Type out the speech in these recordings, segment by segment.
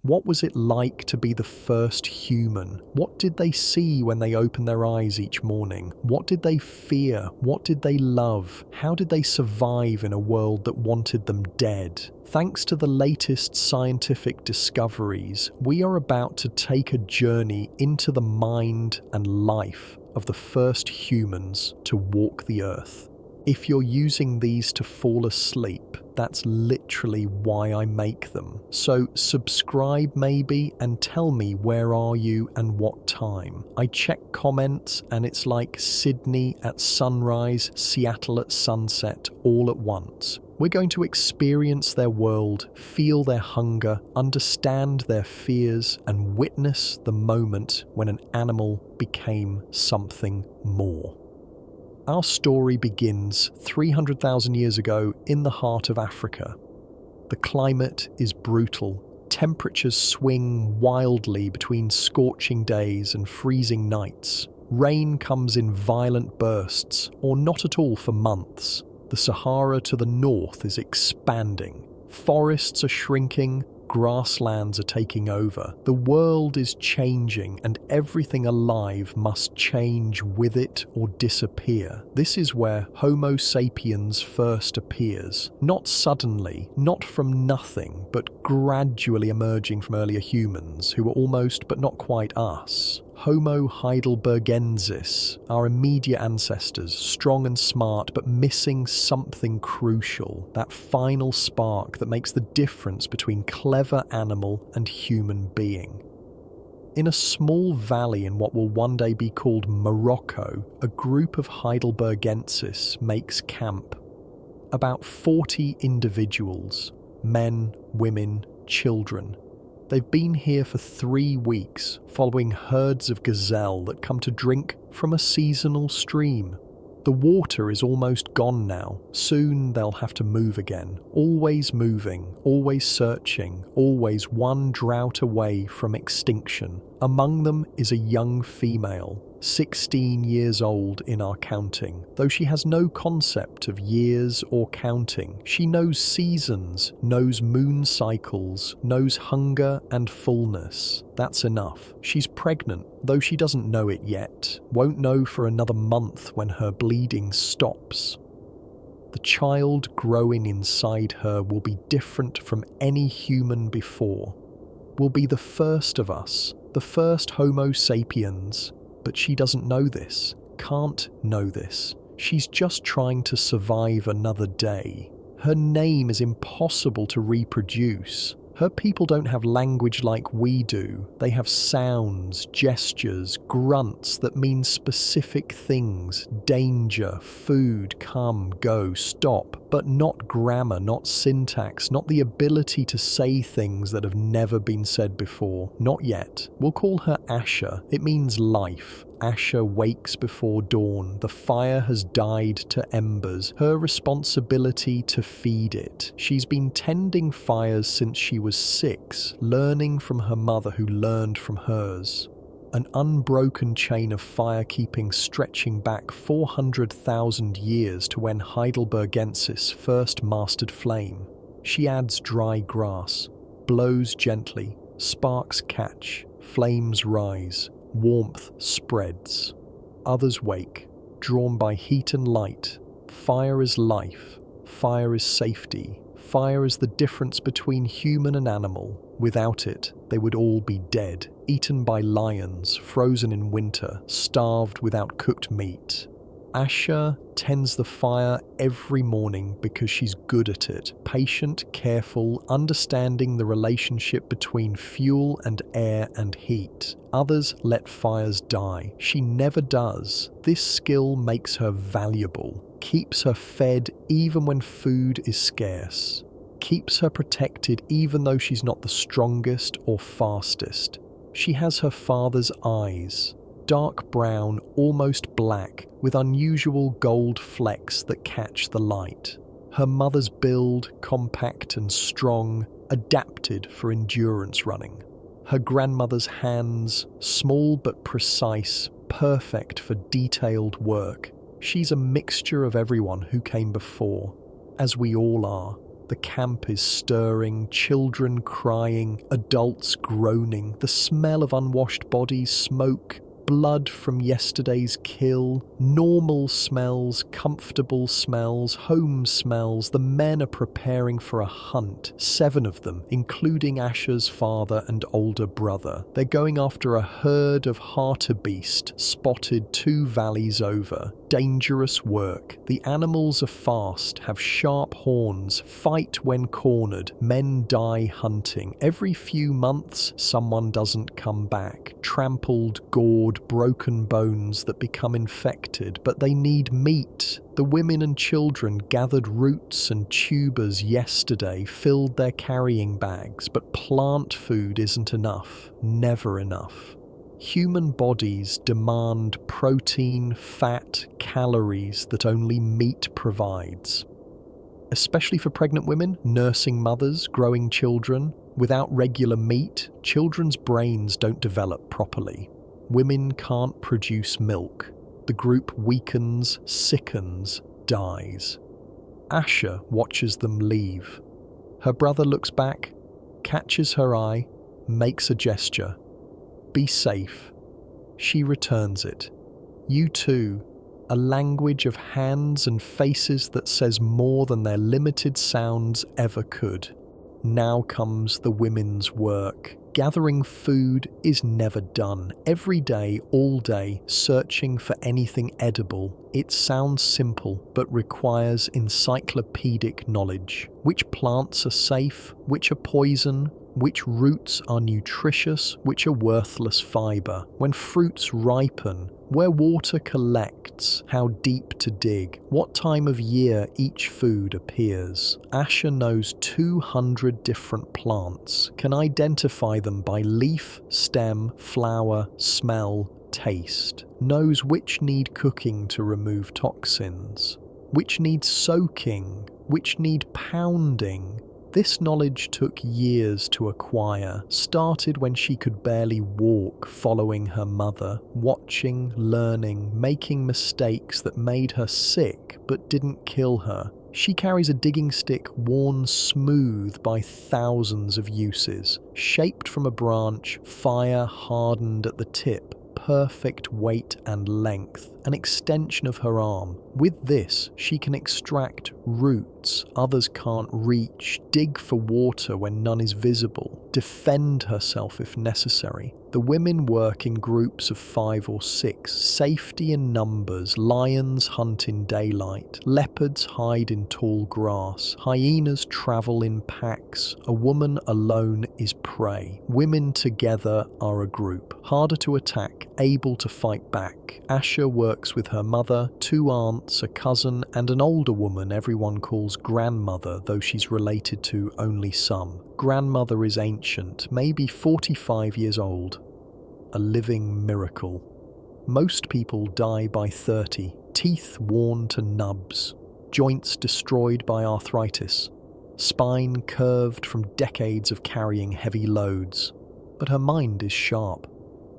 What was it like to be the first human? What did they see when they opened their eyes each morning? What did they fear? What did they love? How did they survive in a world that wanted them dead? Thanks to the latest scientific discoveries, we are about to take a journey into the mind and life of the first humans to walk the earth. If you're using these to fall asleep, that's literally why I make them. So subscribe maybe and tell me where are you and what time. I check comments and it's like Sydney at sunrise, Seattle at sunset, all at once. We're going to experience their world, feel their hunger, understand their fears, and witness the moment when an animal became something more. Our story begins 300,000 years ago in the heart of Africa. The climate is brutal. Temperatures swing wildly between scorching days and freezing nights. Rain comes in violent bursts, or not at all for months. The Sahara to the north is expanding. Forests are shrinking. Grasslands are taking over. The world is changing and everything alive must change with it or disappear. This is where Homo sapiens first appears. Not suddenly, not from nothing, but gradually emerging from earlier humans who were almost but not quite us. Homo heidelbergensis, our immediate ancestors, strong and smart, but missing something crucial, that final spark that makes the difference between clever animal and human being. In a small valley in what will one day be called Morocco, a group of heidelbergensis makes camp. About 40 individuals, men, women, children. They've been here for 3 weeks, following herds of gazelle that come to drink from a seasonal stream. The water is almost gone now. Soon they'll have to move again. Always moving, always searching, always one drought away from extinction. Among them is a young female, 16 years old in our counting. Though she has no concept of years or counting, she knows seasons, knows moon cycles, knows hunger and fullness. That's enough. She's pregnant, though she doesn't know it yet. Won't know for another month when her bleeding stops. The child growing inside her will be different from any human before. Will be the first of us, the first Homo sapiens. But she doesn't know this, can't know this. She's just trying to survive another day. Her name is impossible to reproduce. Her people don't have language like we do. They have sounds, gestures, grunts that mean specific things. Danger, food, come, go, stop. But not grammar, not syntax, not the ability to say things that have never been said before. Not yet. We'll call her Asha. It means life. Asha wakes before dawn. The fire has died to embers. Her responsibility to feed it. She's been tending fires since she was 6, learning from her mother who learned from hers. An unbroken chain of firekeeping stretching back 400,000 years to when Heidelbergensis first mastered flame. She adds dry grass, blows gently, sparks catch, flames rise. Warmth spreads. Others wake, drawn by heat and light. Fire is life. Fire is safety. Fire is the difference between human and animal. Without it, they would all be dead, eaten by lions, frozen in winter, starved without cooked meat. Asha tends the fire every morning because she's good at it, patient, careful, understanding the relationship between fuel and air and heat. Others let fires die. She never does. This skill makes her valuable, keeps her fed even when food is scarce, keeps her protected even though she's not the strongest or fastest. She has her father's eyes. Dark brown, almost black, with unusual gold flecks that catch the light. Her mother's build, compact and strong, adapted for endurance running. Her grandmother's hands, small but precise, perfect for detailed work. She's a mixture of everyone who came before, as we all are. The camp is stirring, children crying, adults groaning, the smell of unwashed bodies, smoke, blood from yesterday's kill, normal smells, comfortable smells, home smells. The men are preparing for a hunt, 7 of them, including Asher's father and older brother. They're going after a herd of hartebeest spotted 2 valleys over. Dangerous work. The animals are fast, have sharp horns, fight when cornered. Men die hunting. Every few months, someone doesn't come back. Trampled, gored, broken bones that become infected, but they need meat. The women and children gathered roots and tubers yesterday, filled their carrying bags, but plant food isn't enough. Never enough. Human bodies demand protein, fat, calories that only meat provides. Especially for pregnant women, nursing mothers, growing children. Without regular meat, children's brains don't develop properly. Women can't produce milk. The group weakens, sickens, dies. Asher watches them leave. Her brother looks back, catches her eye, makes a gesture. Be safe. She returns it. You too. A language of hands and faces that says more than their limited sounds ever could. Now comes the women's work. Gathering food is never done. Every day, all day, searching for anything edible. It sounds simple, but requires encyclopedic knowledge. Which plants are safe, which are poison, which roots are nutritious, which are worthless fibre. When fruits ripen, where water collects, how deep to dig, what time of year each food appears. Asher knows 200 different plants, can identify them by leaf, stem, flower, smell, taste, knows which need cooking to remove toxins, which need soaking, which need pounding. This knowledge took years to acquire, started when she could barely walk, following her mother, watching, learning, making mistakes that made her sick but didn't kill her. She carries a digging stick worn smooth by thousands of uses, shaped from a branch, fire hardened at the tip, perfect weight and length, an extension of her arm. With this, she can extract roots others can't reach, dig for water when none is visible, defend herself if necessary. The women work in groups of 5 or 6, safety in numbers. Lions hunt in daylight, leopards hide in tall grass, hyenas travel in packs. A woman alone is prey. Women together are a group, harder to attack, able to fight back. Asher works with her mother, 2 aunts, a cousin, and an older woman everyone calls grandmother, though she's related to only some. Grandmother is ancient, maybe 45 years old. A living miracle. Most people die by 30, teeth worn to nubs, joints destroyed by arthritis, spine curved from decades of carrying heavy loads. But her mind is sharp.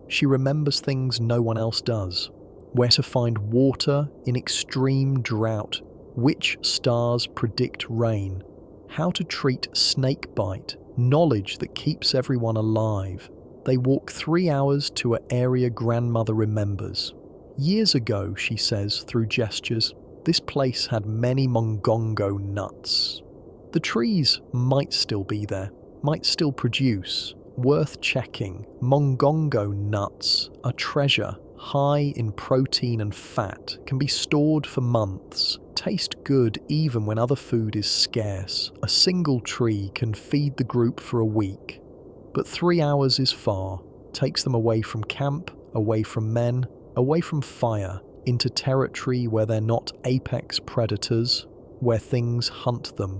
She remembers things no one else does. Where to find water in extreme drought, which stars predict rain, how to treat snake bite, knowledge that keeps everyone alive. They walk 3 hours to an area grandmother remembers. Years ago, she says through gestures, this place had many mongongo nuts. The trees might still be there, might still produce. Worth checking. Mongongo nuts, a treasure, high in protein and fat, can be stored for months. Taste good even when other food is scarce. A single tree can feed the group for a week. But 3 hours is far, takes them away from camp, away from men, away from fire, into territory where they're not apex predators, where things hunt them.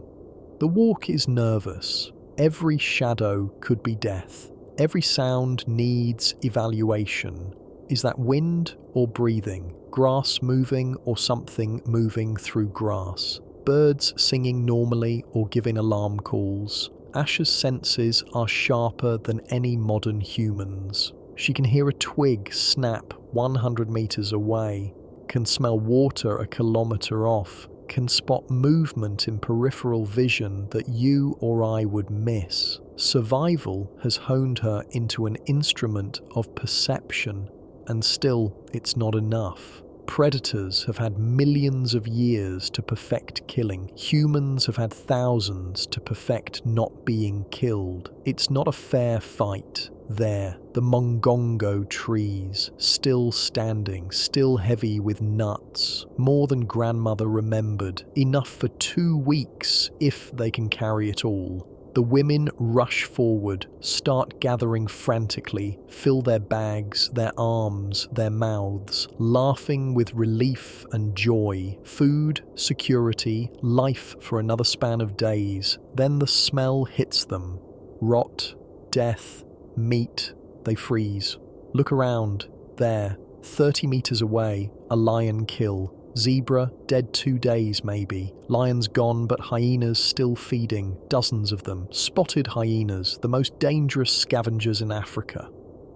The walk is nervous. Every shadow could be death. Every sound needs evaluation. Is that wind or breathing? Grass moving or something moving through grass? Birds singing normally or giving alarm calls? Asher's senses are sharper than any modern human's. She can hear a twig snap 100 meters away, can smell water a kilometer off, can spot movement in peripheral vision that you or I would miss. Survival has honed her into an instrument of perception, and still, it's not enough. Predators have had millions of years to perfect killing. Humans have had thousands to perfect not being killed. It's not a fair fight. There, the mongongo trees, still standing, still heavy with nuts, more than grandmother remembered, enough for 2 weeks if they can carry it all. The women rush forward, start gathering frantically, fill their bags, their arms, their mouths, laughing with relief and joy. Food, security, life for another span of days. Then the smell hits them. Rot, death, meat. They freeze. Look around. There, 30 meters away, a lion kill. Zebra, dead 2 days maybe. Lions gone, but hyenas still feeding. Dozens of them. Spotted hyenas, the most dangerous scavengers in Africa.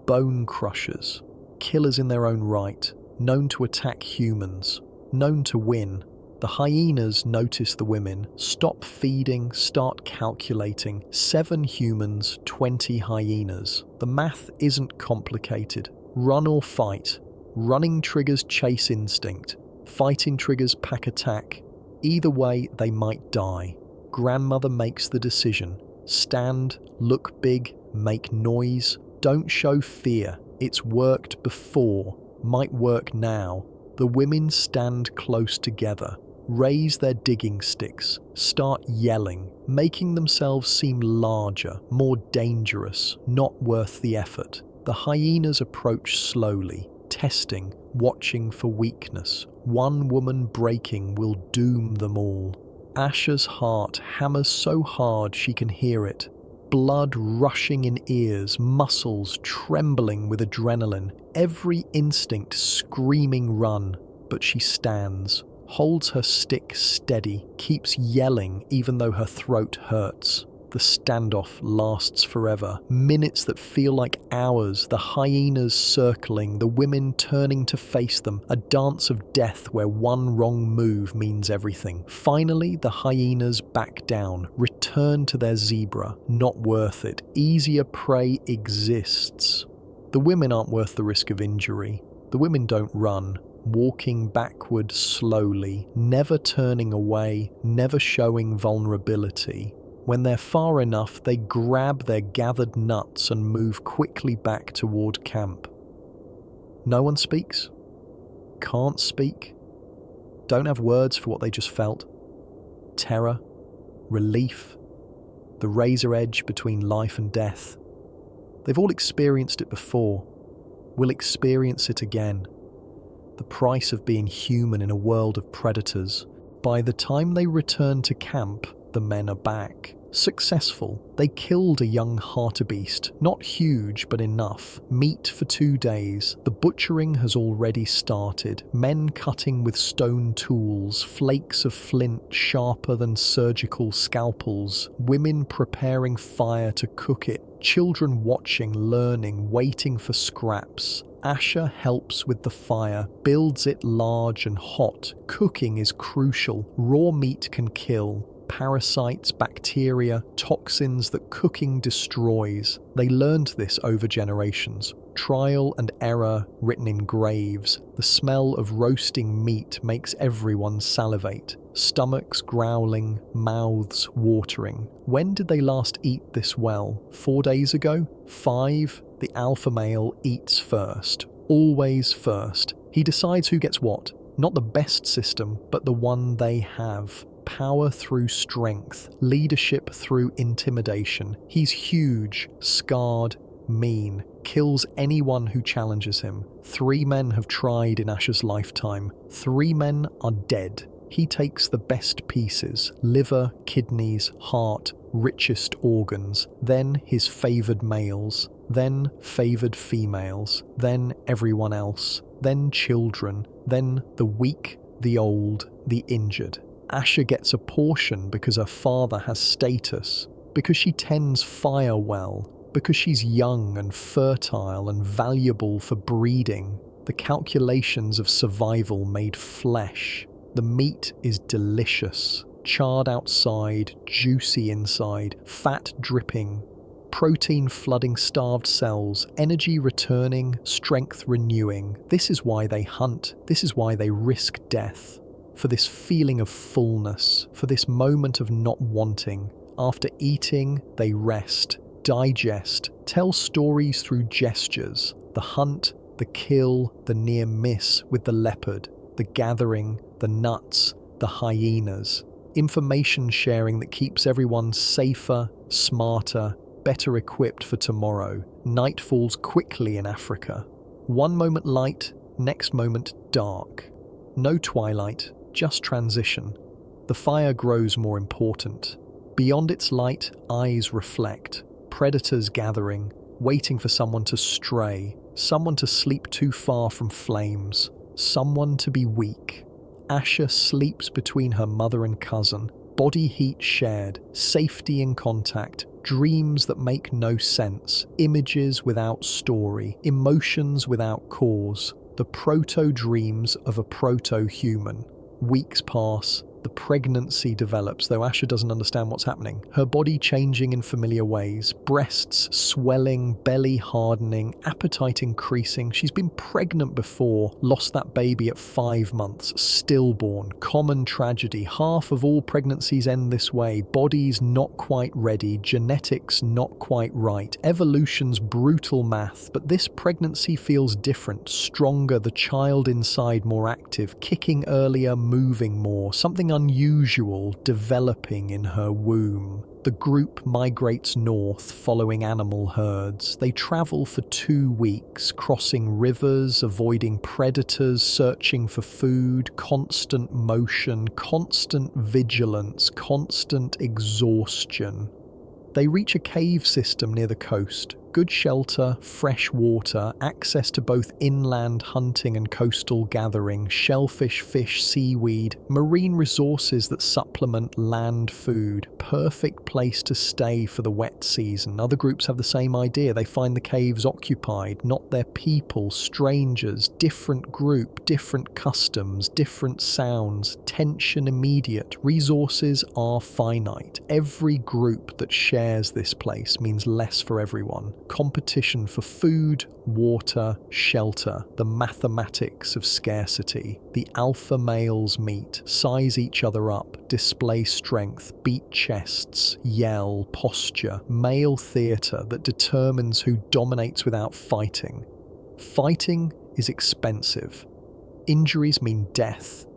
Bone crushers. Killers in their own right. Known to attack humans. Known to win. The hyenas notice the women, stop feeding, start calculating. 7 humans, 20 hyenas. The math isn't complicated. Run or fight. Running triggers chase instinct. Fighting triggers pack attack. Either way, they might die. Grandmother makes the decision. Stand, look big, make noise. Don't show fear. It's worked before, might work now. The women stand close together, raise their digging sticks, start yelling, making themselves seem larger, more dangerous, not worth the effort. The hyenas approach slowly, testing, watching for weakness. One woman breaking will doom them all. Asha's heart hammers so hard she can hear it. Blood rushing in ears, muscles trembling with adrenaline, every instinct screaming run. But she stands, holds her stick steady, keeps yelling even though her throat hurts. The standoff lasts forever. Minutes that feel like hours, the hyenas circling, the women turning to face them, a dance of death where one wrong move means everything. Finally, the hyenas back down, return to their zebra. Not worth it. Easier prey exists. The women aren't worth the risk of injury. The women don't run. Walking backward slowly, never turning away, never showing vulnerability. When they're far enough, they grab their gathered nuts and move quickly back toward camp. No one speaks? Can't speak? Don't have words for what they just felt? Terror? Relief? The razor edge between life and death? They've all experienced it before. Will experience it again. The price of being human in a world of predators. By the time they return to camp, the men are back. Successful. They killed a young hartebeest, not huge but enough. Meat for 2 days. The butchering has already started. Men cutting with stone tools, flakes of flint sharper than surgical scalpels. Women preparing fire to cook it. Children watching, learning, waiting for scraps. Asha helps with the fire, builds it large and hot. Cooking is crucial. Raw meat can kill. Parasites, bacteria, toxins that cooking destroys. They learned this over generations. Trial and error written in graves. The smell of roasting meat makes everyone salivate. Stomachs growling, mouths watering. When did they last eat this well? 4 days ago? 5? The alpha male eats first. Always first. He decides who gets what. Not the best system, but the one they have. Power through strength, leadership through intimidation. He's huge, scarred, mean, kills anyone who challenges him. 3 men have tried in Asha's lifetime. 3 men are dead. He takes the best pieces, liver, kidneys, heart, richest organs, then his favoured males, then favoured females, then everyone else, then children, then the weak, the old, the injured. Asha gets a portion because her father has status, because she tends fire well, because she's young and fertile and valuable for breeding. The calculations of survival made flesh. The meat is delicious, charred outside, juicy inside, fat dripping, protein flooding starved cells, energy returning, strength renewing. This is why they hunt. This is why they risk death. For this feeling of fullness, for this moment of not wanting. After eating, they rest, digest, tell stories through gestures. The hunt, the kill, the near miss with the leopard, the gathering, the nuts, the hyenas. Information sharing that keeps everyone safer, smarter, better equipped for tomorrow. Night falls quickly in Africa. One moment light, next moment dark. No twilight, just transition. The fire grows more important. Beyond its light, eyes reflect. Predators gathering, waiting for someone to stray, someone to sleep too far from flames, someone to be weak. Asha sleeps between her mother and cousin. Body heat shared, safety in contact, dreams that make no sense, images without story, emotions without cause, the proto-dreams of a proto-human. Weeks pass, the pregnancy develops, though Asha doesn't understand what's happening. Her body changing in familiar ways, breasts swelling, belly hardening, appetite increasing. She's been pregnant before, lost that baby at 5 months, stillborn, common tragedy. Half of all pregnancies end this way. Bodies not quite ready, genetics not quite right, evolution's brutal math. But this pregnancy feels different, stronger, the child inside more active, kicking earlier, moving more, something unusual developing in her womb. The group migrates north, following animal herds. They travel for 2 weeks, crossing rivers, avoiding predators, searching for food, constant motion, constant vigilance, constant exhaustion. They reach a cave system near the coast. Good shelter, fresh water, access to both inland hunting and coastal gathering, shellfish, fish, seaweed, marine resources that supplement land food. Perfect place to stay for the wet season. Other groups have the same idea. They find the caves occupied, not their people, strangers, different group, different customs, different sounds, tension immediate. Resources are finite. Every group that shares this place means less for everyone. Competition for food, water, shelter, the mathematics of scarcity. The alpha males meet, size each other up, display strength, beat chests, yell, posture, male theatre that determines who dominates without fighting. Fighting is expensive. Injuries mean death.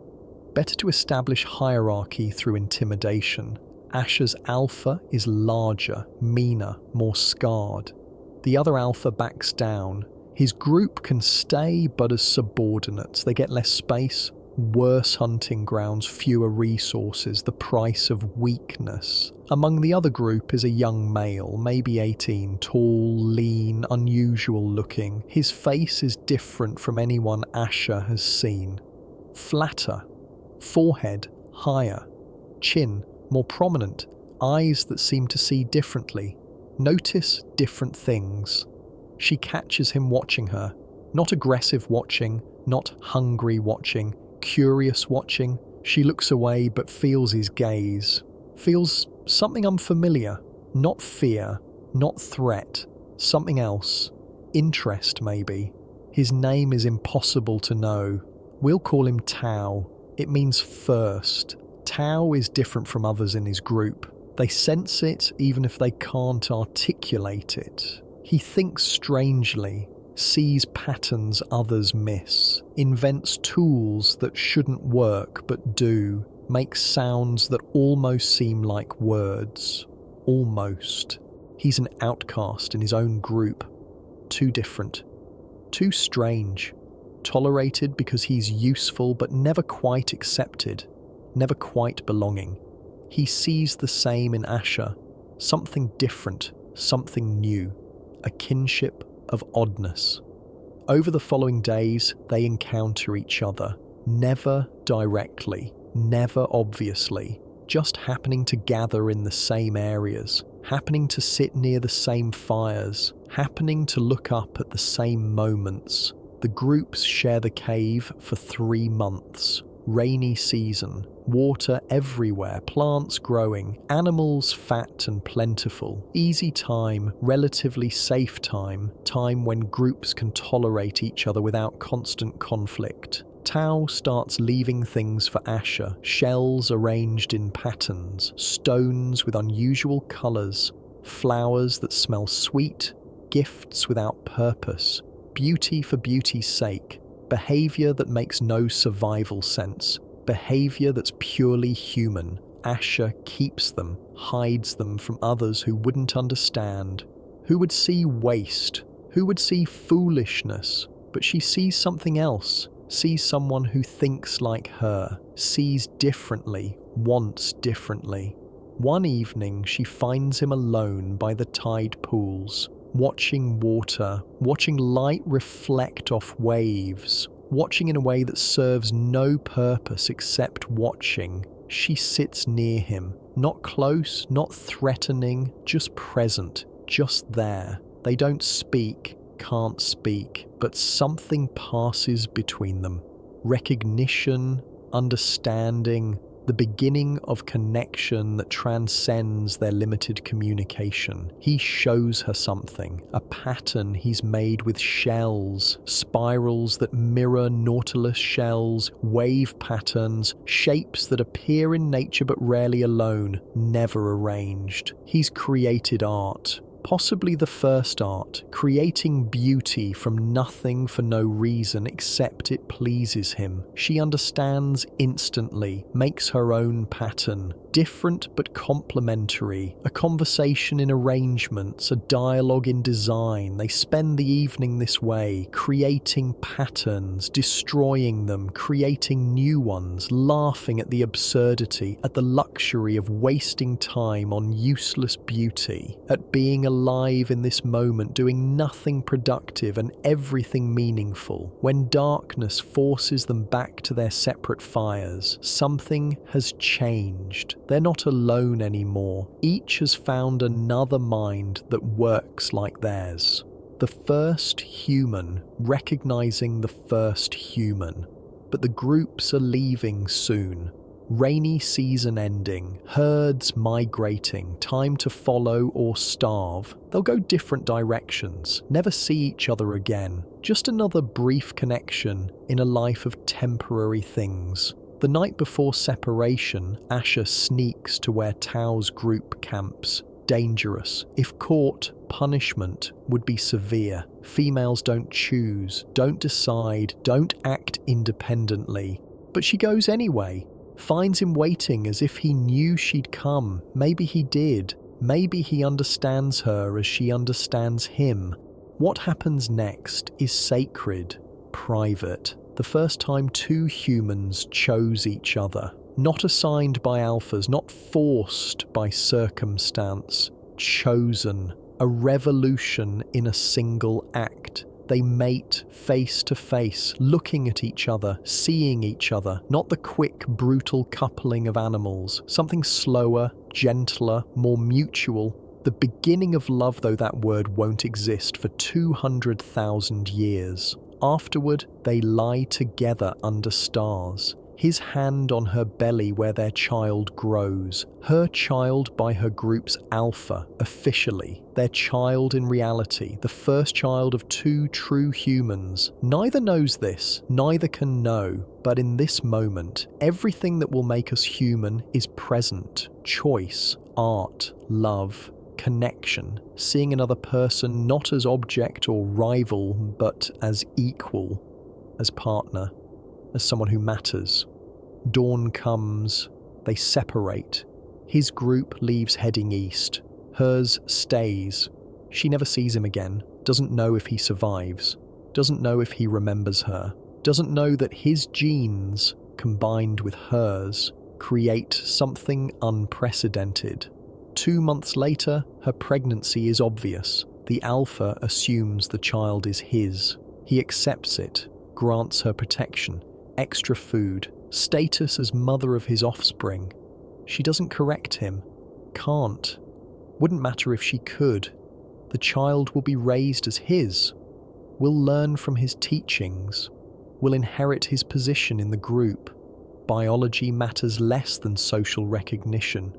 Better to establish hierarchy through intimidation. Asha's alpha is larger, meaner, more scarred. The other alpha backs down. His group can stay, but as subordinates. They get less space, worse hunting grounds, fewer resources, the price of weakness. Among the other group is a young male, maybe 18, tall, lean, unusual looking. His face is different from anyone Asha has seen. Flatter, forehead higher, chin more prominent, eyes that seem to see differently. Notice different things. She catches him watching her. Not aggressive watching, not hungry watching, curious watching. She looks away but feels his gaze. Feels something unfamiliar. Not fear, not threat. Something else. Interest, maybe. His name is impossible to know. We'll call him Tao. It means first. Tao is different from others in his group. They sense it even if they can't articulate it. He thinks strangely, sees patterns others miss, invents tools that shouldn't work but do, makes sounds that almost seem like words. Almost. He's an outcast in his own group. Too different. Too strange. Tolerated because he's useful but never quite accepted. Never quite belonging. He sees the same in Asha, something different, something new, a kinship of oddness. Over the following days, they encounter each other, never directly, never obviously, just happening to gather in the same areas, happening to sit near the same fires, happening to look up at the same moments. The groups share the cave for 3 months. rainy season, water everywhere, plants growing, animals fat and plentiful, easy time, relatively safe time, time when groups can tolerate each other without constant conflict. Tao starts leaving things for Asher, shells arranged in patterns, stones with unusual colours, flowers that smell sweet, gifts without purpose, beauty for beauty's sake, behaviour that makes no survival sense, behaviour that's purely human. Asher keeps them, hides them from others who wouldn't understand, who would see waste, who would see foolishness, but she sees something else, sees someone who thinks like her, sees differently, wants differently. One evening she finds him alone by the tide pools, watching water, watching light reflect off waves, watching in a way that serves no purpose except watching. She sits near him, not close, not threatening, just present, just there. They don't speak, can't speak, but something passes between them. Recognition, understanding, the beginning of connection that transcends their limited communication. He shows her something, a pattern he's made with shells, spirals that mirror nautilus shells, wave patterns, shapes that appear in nature but rarely alone, never arranged. He's created art. Possibly the first art, creating beauty from nothing for no reason except it pleases him. She understands instantly, makes her own pattern, different but complementary, a conversation in arrangements, a dialogue in design. They spend the evening this way, creating patterns, destroying them, creating new ones, laughing at the absurdity, at the luxury of wasting time on useless beauty, at being alive in this moment, doing nothing productive and everything meaningful. When darkness forces them back to their separate fires, something has changed. They're not alone anymore. Each has found another mind that works like theirs. The first human, recognizing the first human. But the groups are leaving soon. Rainy season ending, herds migrating, time to follow or starve. They'll go different directions, never see each other again. Just another brief connection in a life of temporary things. The night before separation, Asher sneaks to where Tao's group camps. Dangerous. If caught, punishment would be severe. Females don't choose, don't decide, don't act independently. But she goes anyway. Finds him waiting as if he knew she'd come. Maybe he did. Maybe he understands her as she understands him. What happens next is sacred, private. The first time two humans chose each other. Not assigned by alphas, not forced by circumstance. Chosen. A revolution in a single act. They mate face to face, looking at each other, seeing each other, not the quick, brutal coupling of animals. Something slower, gentler, more mutual. The beginning of love, though that word won't exist for 200,000 years. Afterward, they lie together under stars. His hand on her belly where their child grows. Her child by her group's alpha, officially. Their child in reality, the first child of two true humans. Neither knows this, neither can know. But in this moment, everything that will make us human is present. Choice, art, love, connection. Seeing another person not as object or rival, but as equal, as partner. As someone who matters. Dawn comes, they separate. His group leaves heading east. Hers stays. She never sees him again, doesn't know if he survives, doesn't know if he remembers her, doesn't know that his genes, combined with hers, create something unprecedented. 2 months later, her pregnancy is obvious. The alpha assumes the child is his. He accepts it, grants her protection, extra food, status as mother of his offspring. She doesn't correct him. Can't. Wouldn't matter if she could. The child will be raised as his. Will learn from his teachings. Will inherit his position in the group. Biology matters less than social recognition,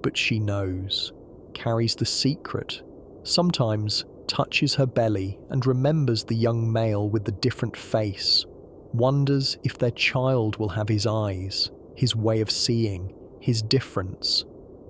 but she knows, carries the secret, sometimes touches her belly and remembers the young male with the different face, wonders if their child will have his eyes, his way of seeing, his difference.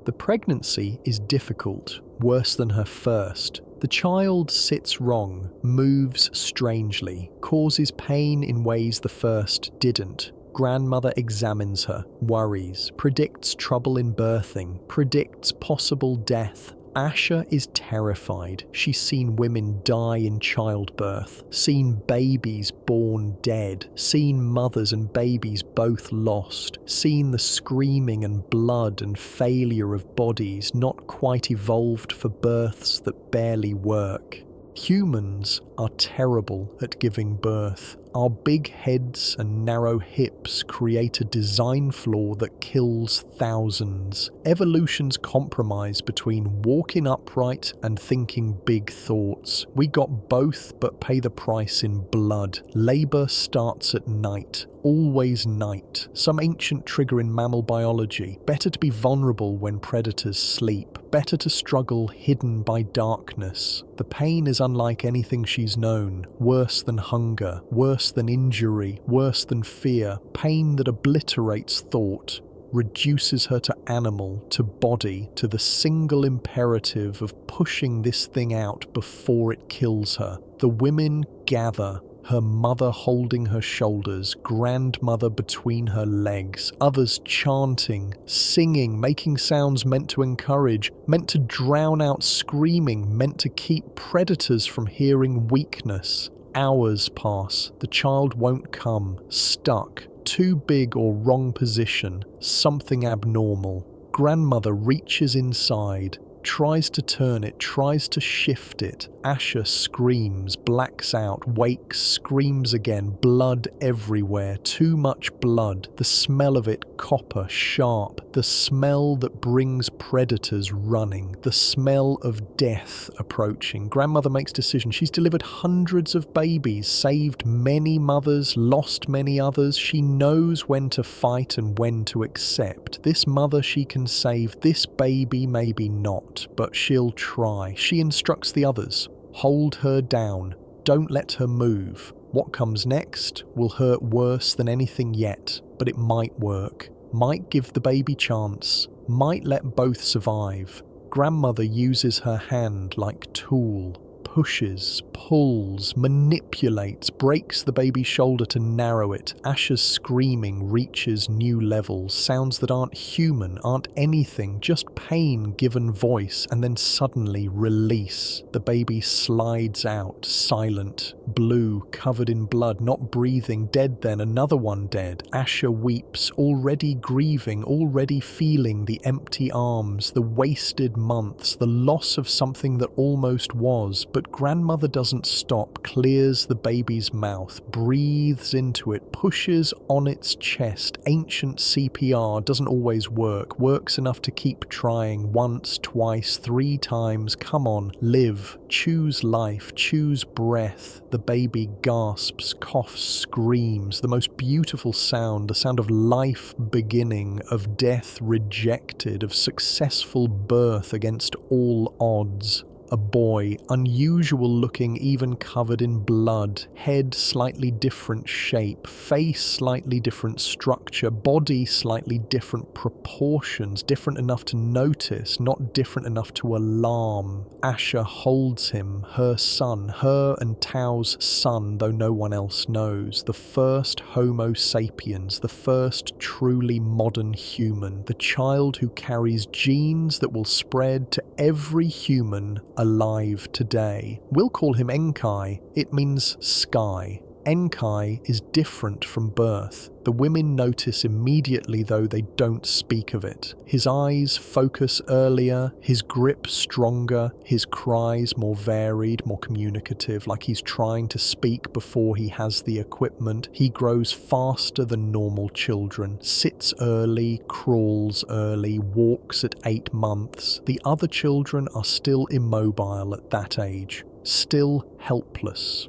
The pregnancy is difficult, worse than her first. The child sits wrong, moves strangely, causes pain in ways the first didn't. Grandmother examines her, worries, predicts trouble in birthing, predicts possible death. Asha is terrified. She's seen women die in childbirth, seen babies born dead, seen mothers and babies both lost, seen the screaming and blood and failure of bodies not quite evolved for births that barely work. Humans are terrible at giving birth. Our big heads and narrow hips create a design flaw that kills thousands. Evolution's compromise between walking upright and thinking big thoughts. We got both but pay the price in blood. Labour starts at night. Always night. Some ancient trigger in mammal biology. Better to be vulnerable when predators sleep. Better to struggle hidden by darkness. The pain is unlike anything she's known. Worse than hunger. Worse than injury. Worse than fear. Pain that obliterates thought. Reduces her to animal, to body, to the single imperative of pushing this thing out before it kills her. The women gather. Her mother holding her shoulders, grandmother between her legs, others chanting, singing, making sounds meant to encourage, meant to drown out screaming, meant to keep predators from hearing weakness. Hours pass, the child won't come, stuck, too big or wrong position, something abnormal. Grandmother reaches inside, tries to turn it, tries to shift it. Asha screams, blacks out, wakes, screams again, blood everywhere, too much blood, the smell of it copper, sharp, the smell that brings predators running, the smell of death approaching. Grandmother makes decision. She's delivered hundreds of babies, saved many mothers, lost many others. She knows when to fight and when to accept. This mother she can save, this baby maybe not, but she'll try. She instructs the others. Hold her down. Don't let her move. What comes next will hurt worse than anything yet, but it might work. Might give the baby chance. Might let both survive. Grandmother uses her hand like tool. Pushes, pulls, manipulates, breaks the baby's shoulder to narrow it. Asha's screaming reaches new levels, sounds that aren't human, aren't anything, just pain given voice, and then suddenly release. The baby slides out, silent, blue, covered in blood, not breathing, dead then, another one dead. Asha weeps, already grieving, already feeling the empty arms, the wasted months, the loss of something that almost was, but grandmother doesn't stop, clears the baby's mouth, breathes into it, pushes on its chest. Ancient CPR doesn't always work, works enough to keep trying once, twice, 3 times. Come on, live, choose life, choose breath. The baby gasps, coughs, screams, the most beautiful sound, the sound of life beginning, of death rejected, of successful birth against all odds. A boy, unusual looking, even covered in blood, head slightly different shape, face slightly different structure, body slightly different proportions, different enough to notice, not different enough to alarm. Asha holds him, her son, her and Tao's son, though no one else knows, the first Homo sapiens, the first truly modern human, the child who carries genes that will spread to every human alive today. We'll call him Enkai. It means sky. Enkai is different from birth. The women notice immediately, though they don't speak of it. His eyes focus earlier, his grip stronger, his cries more varied, more communicative, like he's trying to speak before he has the equipment. He grows faster than normal children, sits early, crawls early, walks at 8 months. The other children are still immobile at that age, still helpless.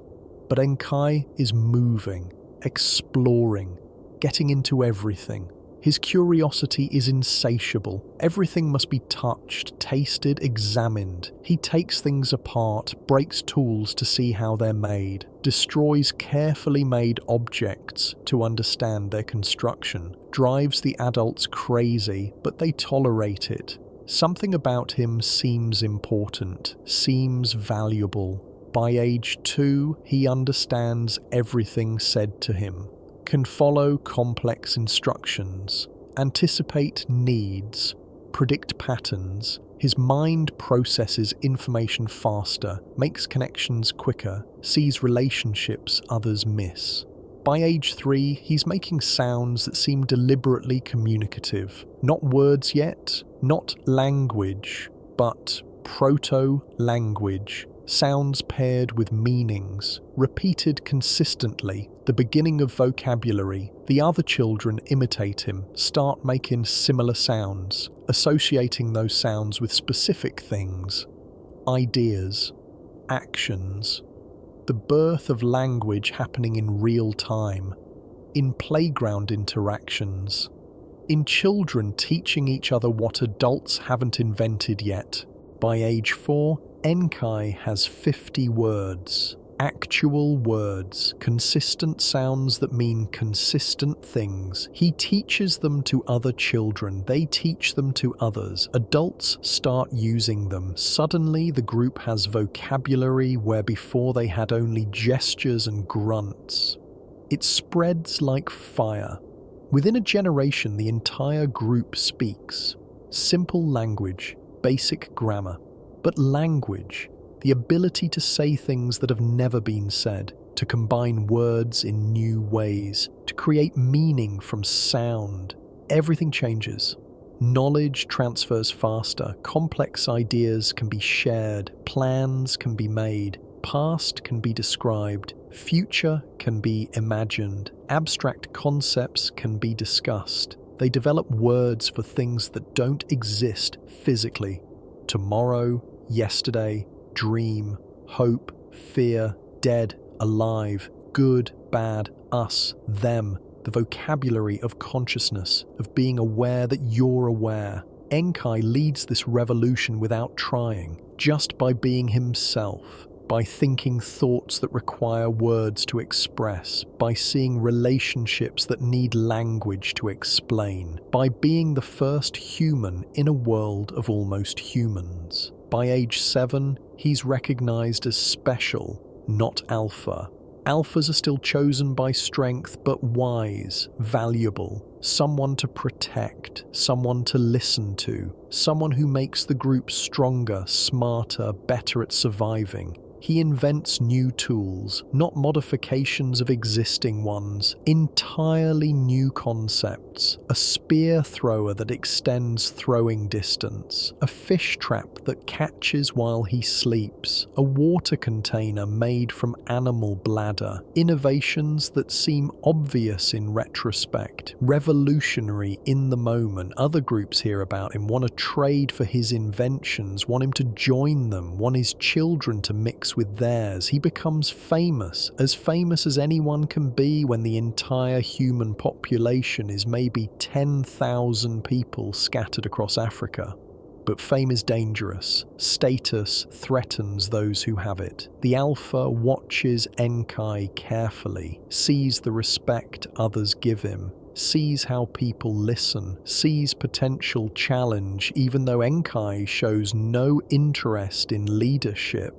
But Enkai is moving, exploring, getting into everything. His curiosity is insatiable. Everything must be touched, tasted, examined. He takes things apart, breaks tools to see how they're made, destroys carefully made objects to understand their construction, drives the adults crazy, but they tolerate it. Something about him seems important, seems valuable. By age 2, he understands everything said to him, can follow complex instructions, anticipate needs, predict patterns. His mind processes information faster, makes connections quicker, sees relationships others miss. By age 3, he's making sounds that seem deliberately communicative. Not words yet, not language, but proto-language. Sounds paired with meanings, repeated consistently, the beginning of vocabulary. The other children imitate him, start making similar sounds, associating those sounds with specific things, ideas, actions. The birth of language happening in real time, in playground interactions, in children teaching each other what adults haven't invented yet. By age 4, Enkai has 50 words, actual words, consistent sounds that mean consistent things. He teaches them to other children, they teach them to others. Adults start using them. Suddenly the group has vocabulary where before they had only gestures and grunts. It spreads like fire. Within a generation, the entire group speaks. Simple language, basic grammar. But language, the ability to say things that have never been said, to combine words in new ways, to create meaning from sound, everything changes. Knowledge transfers faster, complex ideas can be shared, plans can be made, past can be described, future can be imagined, abstract concepts can be discussed. They develop words for things that don't exist physically. Tomorrow, yesterday, dream, hope, fear, dead, alive, good, bad, us, them, the vocabulary of consciousness, of being aware that you're aware. Enkai leads this revolution without trying, just by being himself, by thinking thoughts that require words to express, by seeing relationships that need language to explain, by being the first human in a world of almost humans. By age 7, he's recognized as special, not alpha. Alphas are still chosen by strength, but wise, valuable, someone to protect, someone to listen to, someone who makes the group stronger, smarter, better at surviving. He invents new tools, not modifications of existing ones, entirely new concepts. A spear thrower that extends throwing distance, a fish trap that catches while he sleeps, a water container made from animal bladder. Innovations that seem obvious in retrospect, revolutionary in the moment. Other groups hear about him, want to trade for his inventions, want him to join them, want his children to mix with theirs. He becomes famous as anyone can be when the entire human population is maybe 10,000 people scattered across Africa. But fame is dangerous. Status threatens those who have it. The Alpha watches Enkai carefully, sees the respect others give him, sees how people listen, sees potential challenge even though Enkai shows no interest in leadership.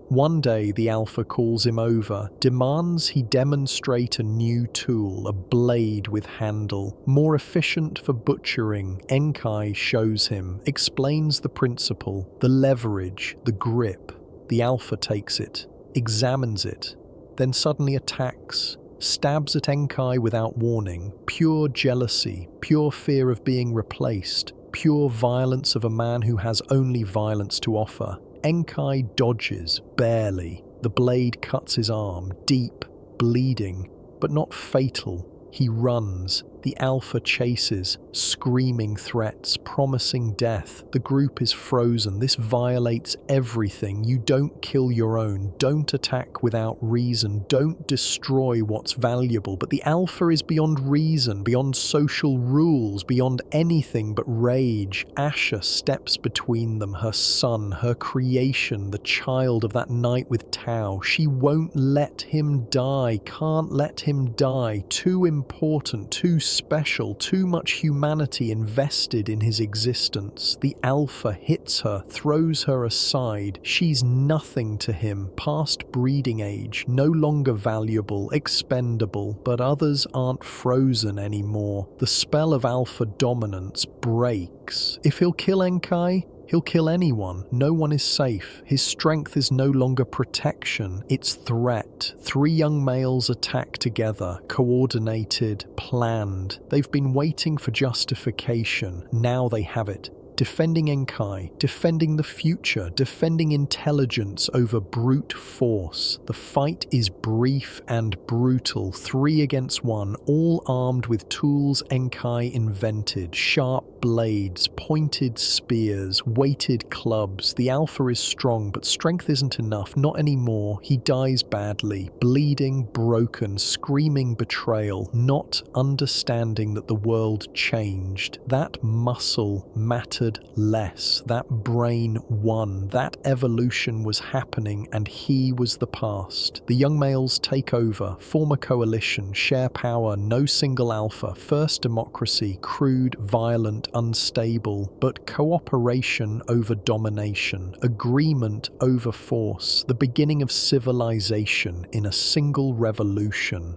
One day the Alpha calls him over, demands he demonstrate a new tool, a blade with handle, more efficient for butchering. Enkai shows him, explains the principle, the leverage, the grip. The Alpha takes it, examines it, then suddenly attacks, stabs at Enkai without warning. Pure jealousy, pure fear of being replaced, pure violence of a man who has only violence to offer. Enkai dodges, barely. The blade cuts his arm, deep, bleeding, but not fatal. He runs, The alpha chases, screaming threats, promising death. The group is frozen. This violates everything. You don't kill your own. Don't attack without reason. Don't destroy what's valuable. But the alpha is beyond reason, beyond social rules, beyond anything but rage. Asha steps between them, her son, her creation, the child of that night with Tao. She won't let him die, can't let him die. Too important, too special, too much humanity invested in his existence. The alpha hits her, throws her aside. She's nothing to him, past breeding age, no longer valuable, expendable, but others aren't frozen anymore. The spell of alpha dominance breaks. If he'll kill Enkai, he'll kill anyone. No one is safe. His strength is no longer protection, it's threat. 3 young males attack together, coordinated, planned. They've been waiting for justification. Now they have it. Defending Enkai, defending the future, defending intelligence over brute force. The fight is brief and brutal, 3 against 1, all armed with tools Enkai invented. Sharp blades, pointed spears, weighted clubs. The alpha is strong, but strength isn't enough, not anymore. He dies badly, bleeding, broken, screaming betrayal, not understanding that the world changed. That muscle mattered less. That brain won. That evolution was happening, and he was the past. The young males take over, form a coalition, share power, no single alpha, first democracy, crude, violent, unstable, but cooperation over domination, agreement over force, the beginning of civilization in a single revolution.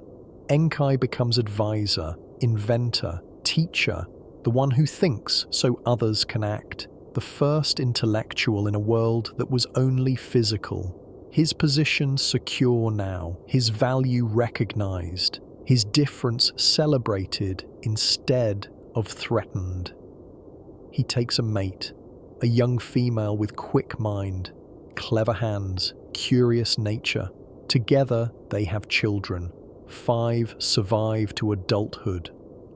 Enkai becomes advisor, inventor, teacher, the one who thinks so others can act, the first intellectual in a world that was only physical. His position secure now, his value recognized, his difference celebrated instead of threatened. He takes a mate, a young female with quick mind, clever hands, curious nature. Together they have children. 5 survive to adulthood,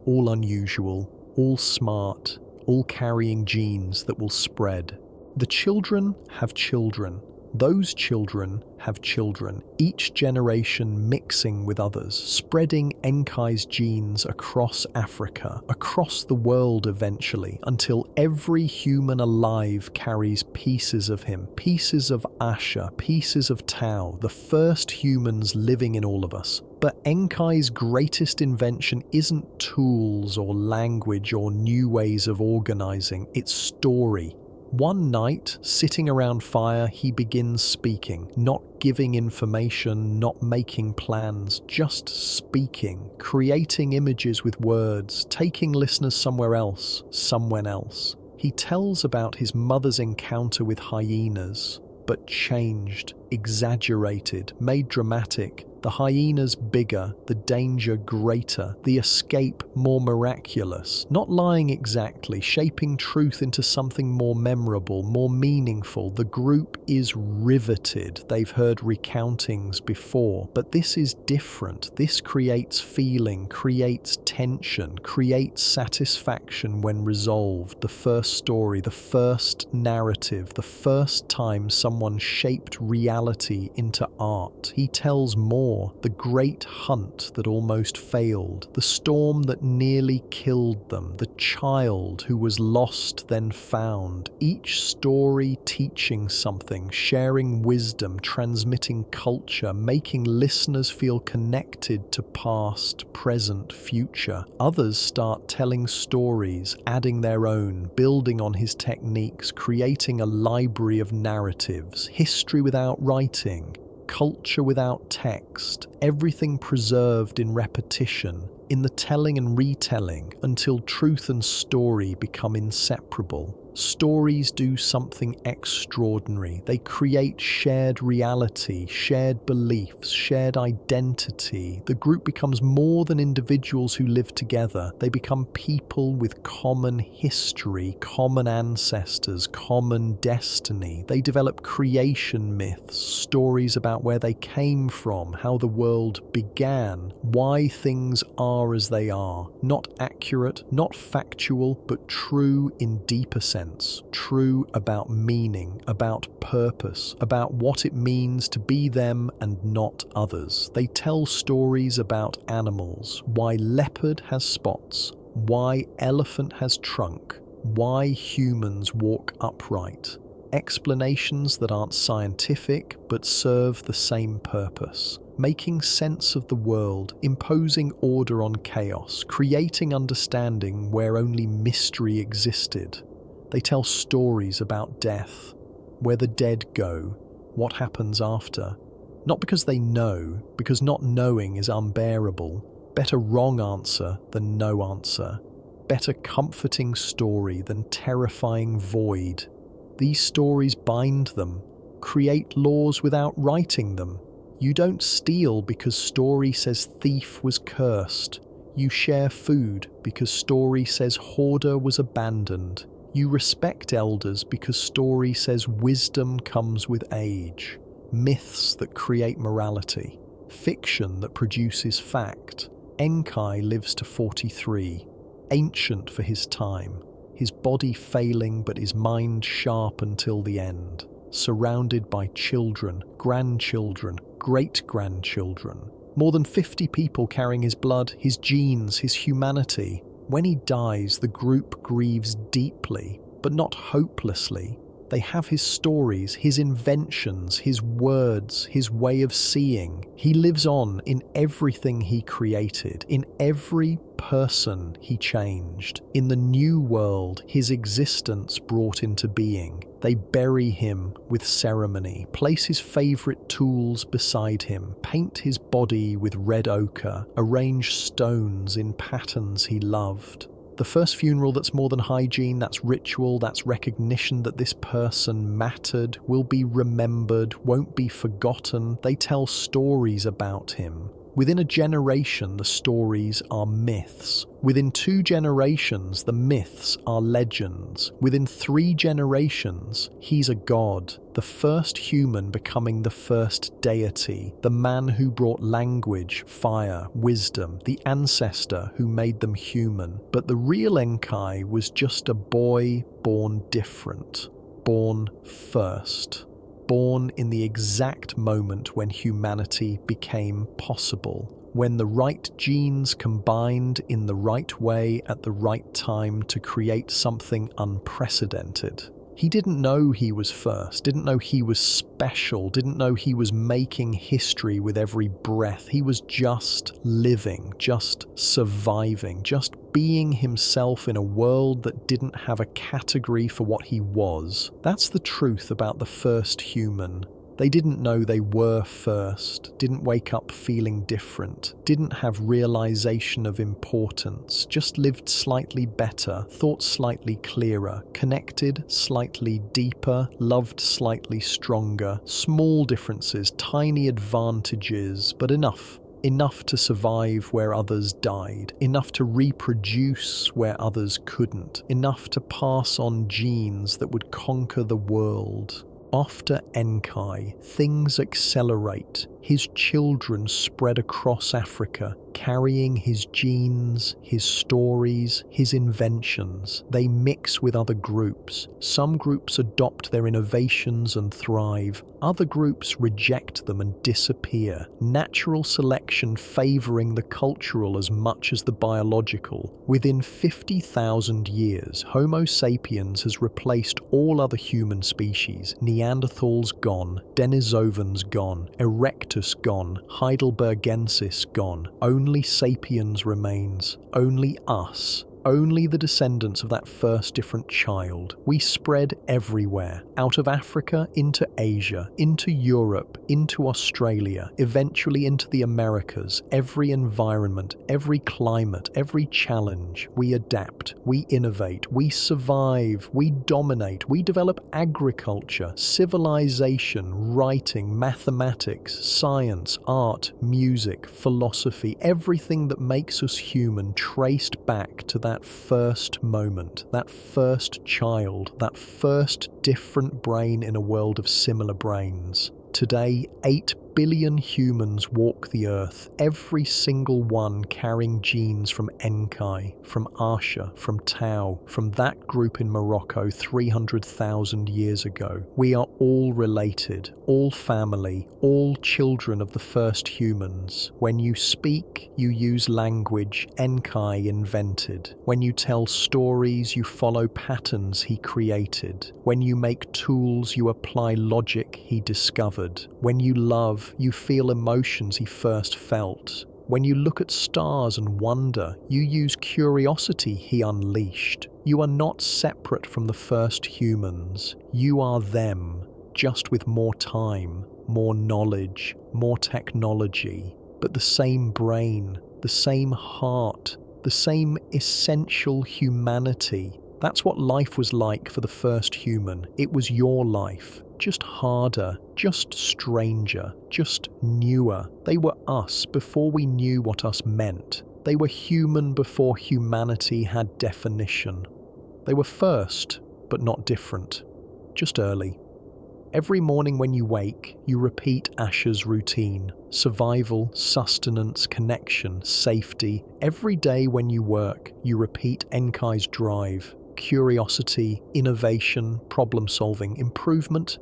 all unusual, all smart, all carrying genes that will spread. The children have children. Those children have children, each generation mixing with others, spreading Enkai's genes across Africa, across the world eventually, until every human alive carries pieces of him, pieces of Asha, pieces of Tao, the first humans living in all of us. But Enkai's greatest invention isn't tools or language or new ways of organizing, it's story. One night, sitting around fire, he begins speaking, not giving information, not making plans, just speaking, creating images with words, taking listeners somewhere else, someone else. He tells about his mother's encounter with hyenas, but changed, exaggerated, made dramatic. The hyenas bigger, the danger greater, the escape more miraculous. Not lying exactly, shaping truth into something more memorable, more meaningful. The group is riveted. They've heard recountings before, but this is different. This creates feeling, creates tension, creates satisfaction when resolved. The first story, the first narrative, the first time someone shaped reality into art. He tells more. The great hunt that almost failed, the storm that nearly killed them, the child who was lost then found, each story teaching something, sharing wisdom, transmitting culture, making listeners feel connected to past, present, future. Others start telling stories, adding their own, building on his techniques, creating a library of narratives, history without writing, culture without text, everything preserved in repetition, in the telling and retelling, until truth and story become inseparable. Stories do something extraordinary. They create shared reality, shared beliefs, shared identity. The group becomes more than individuals who live together. They become people with common history, common ancestors, common destiny. They develop creation myths, stories about where they came from, how the world began, why things are as they are. Not accurate, not factual, but true in deeper sense. True about meaning, about purpose, about what it means to be them and not others. They tell stories about animals, why leopard has spots, why elephant has trunk, why humans walk upright. Explanations that aren't scientific but serve the same purpose. Making sense of the world, imposing order on chaos, creating understanding where only mystery existed. They tell stories about death, where the dead go, what happens after. Not because they know, because not knowing is unbearable. Better wrong answer than no answer. Better comforting story than terrifying void. These stories bind them, create laws without writing them. You don't steal because story says thief was cursed. You share food because story says hoarder was abandoned. You respect elders because story says wisdom comes with age. Myths that create morality. Fiction that produces fact. Enkai lives to 43. Ancient for his time. His body failing but his mind sharp until the end. Surrounded by children, grandchildren, great-grandchildren. More than 50 people carrying his blood, his genes, his humanity. When he dies, the group grieves deeply, but not hopelessly. They have his stories, his inventions, his words, his way of seeing. He lives on in everything he created, in every person he changed. In the new world, his existence brought into being. They bury him with ceremony, place his favourite tools beside him, paint his body with red ochre, arrange stones in patterns he loved. The first funeral that's more than hygiene, that's ritual, that's recognition that this person mattered, will be remembered, won't be forgotten. They tell stories about him. Within a generation, the stories are myths. Within 2 generations, the myths are legends. Within 3 generations, he's a god, the first human becoming the first deity, the man who brought language, fire, wisdom, the ancestor who made them human. But the real Enkai was just a boy born different, born first. Born in the exact moment when humanity became possible, when the right genes combined in the right way at the right time to create something unprecedented. He didn't know he was first, didn't know he was special, didn't know he was making history with every breath. He was just living, just surviving, just being himself in a world that didn't have a category for what he was. That's the truth about the first human. They didn't know they were first, didn't wake up feeling different, didn't have realization of importance, just lived slightly better, thought slightly clearer, connected slightly deeper, loved slightly stronger, small differences, tiny advantages, but enough. Enough to survive where others died, enough to reproduce where others couldn't, enough to pass on genes that would conquer the world. After Enkai, things accelerate. His children spread across Africa, carrying his genes, his stories, his inventions. They mix with other groups. Some groups adopt their innovations and thrive. Other groups reject them and disappear. Natural selection favoring the cultural as much as the biological. Within 50,000 years, Homo sapiens has replaced all other human species. Neanderthals gone, Denisovans gone, Erectus gone, Heidelbergensis gone. Only sapiens remains. Only us. only the descendants of that first different child. We spread everywhere, out of Africa into Asia, into Europe, into Australia, eventually into the Americas. Every environment, every climate, every challenge, we adapt, we innovate, we survive, we dominate, we develop agriculture, civilization, writing, mathematics, science, art, music, philosophy, everything that makes us human traced back to that first moment, that first child, that first different brain in a world of similar brains. Today, 8 billion humans walk the earth, every single one carrying genes from Enkai, from Asha, from Tau, from that group in Morocco 300,000 years ago. We are all related, all family, all children of the first humans. When you speak, you use language Enkai invented. When you tell stories, you follow patterns he created. When you make tools, you apply logic he discovered. When you love, you feel emotions he first felt. When you look at stars and wonder, you use curiosity he unleashed. You are not separate from the first humans. You are them, just with more time, more knowledge, more technology, but the same brain, the same heart, the same essential humanity. That's what life was like for the first human. It was your life. Just harder, just stranger, just newer. They were us before we knew what us meant. They were human before humanity had definition. They were first, but not different. Just early. Every morning when you wake, you repeat Asha's routine. Survival, sustenance, connection, safety. Every day when you work, you repeat Enkai's drive. Curiosity, innovation, problem-solving, improvement.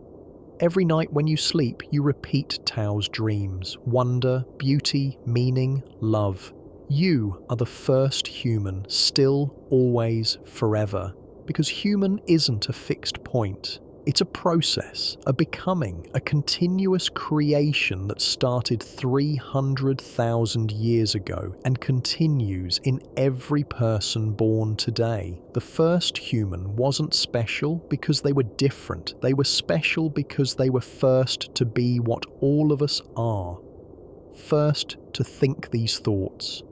Every night when you sleep, you repeat Tau's dreams, wonder, beauty, meaning, love. You are the first human, still, always, forever. Because human isn't a fixed point. It's a process, a becoming, a continuous creation that started 300,000 years ago and continues in every person born today. The first human wasn't special because they were different. They were special because they were first to be what all of us are. First to think these thoughts.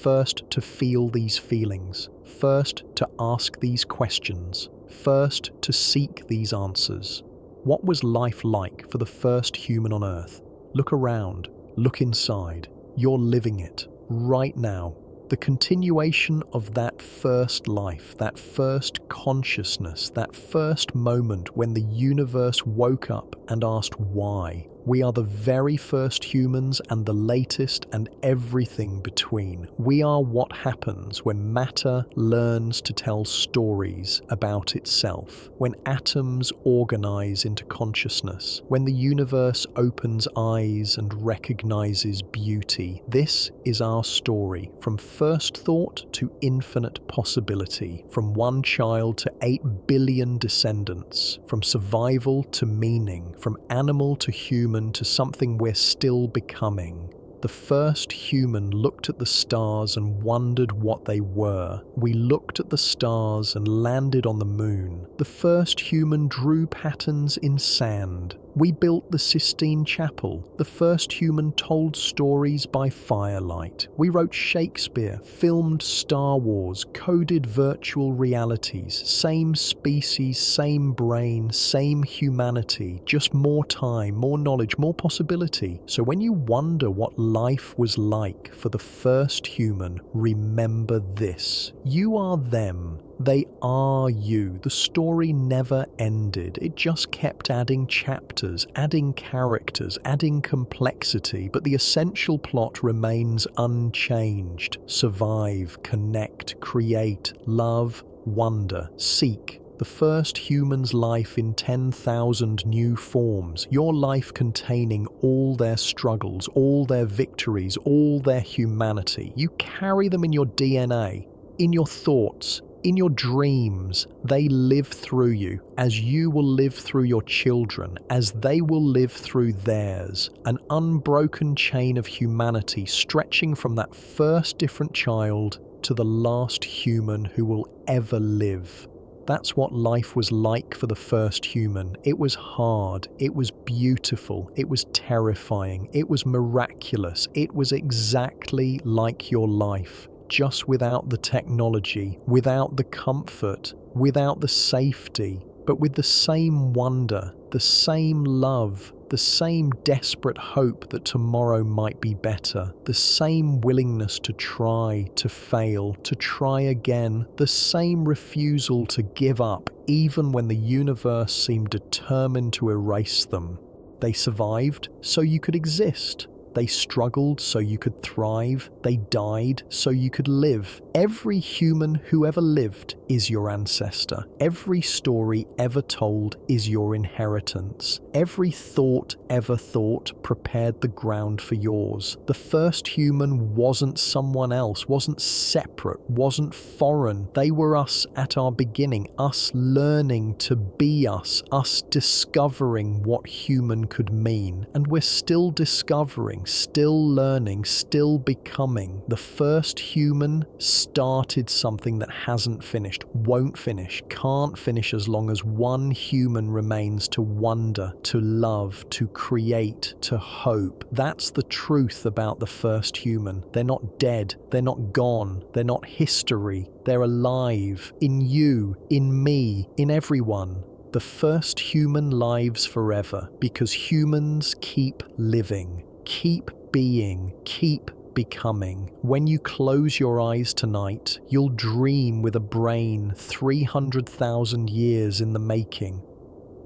First to feel these feelings. First to ask these questions. First to seek these answers. What was life like for the first human on Earth? Look around, look inside. You're living it, right now. The continuation of that first life, that first consciousness, that first moment when the universe woke up and asked why. We are the very first humans and the latest and everything between. We are what happens when matter learns to tell stories about itself, when atoms organize into consciousness, when the universe opens eyes and recognizes beauty. This is our story, from first thought to infinite possibility, from one child to 8 billion descendants, from survival to meaning, from animal to human to something we're still becoming. The first human looked at the stars and wondered what they were. We looked at the stars and landed on the moon. The first human drew patterns in sand. We built the Sistine Chapel. The first human told stories by firelight. We wrote Shakespeare, filmed Star Wars, coded virtual realities. Same species, same brain, same humanity. Just more time, more knowledge, more possibility. So when you wonder what life was like for the first human, remember this. You are them. They are you. The story never ended. It just kept adding chapters, adding characters, adding complexity, but the essential plot remains unchanged. Survive, connect, create, love, wonder, seek. The first human's life in 10,000 new forms, your life containing all their struggles, all their victories, all their humanity. You carry them in your DNA, in your thoughts, in your dreams. They live through you, as you will live through your children, as they will live through theirs. An unbroken chain of humanity stretching from that first different child to the last human who will ever live. That's what life was like for the first human. It was hard, it was beautiful, it was terrifying, it was miraculous. It was exactly like your life, just without the technology, without the comfort, without the safety, but with the same wonder, the same love, the same desperate hope that tomorrow might be better, the same willingness to try, to fail, to try again, the same refusal to give up even when the universe seemed determined to erase them. They survived so you could exist. They struggled so you could thrive. They died so you could live. Every human who ever lived is your ancestor. Every story ever told is your inheritance. Every thought ever thought prepared the ground for yours. The first human wasn't someone else, wasn't separate, wasn't foreign. They were us at our beginning, us learning to be us discovering what human could mean. And we're still discovering, still learning, still becoming. The first human started something that hasn't finished, won't finish, can't finish as long as one human remains to wonder, to love, to create, to hope. That's the truth about the first human. They're not dead, they're not gone, they're not history, they're alive, in you, in me, in everyone. The first human lives forever because humans keep living, keep being, keep becoming. When you close your eyes tonight, you'll dream with a brain 300,000 years in the making.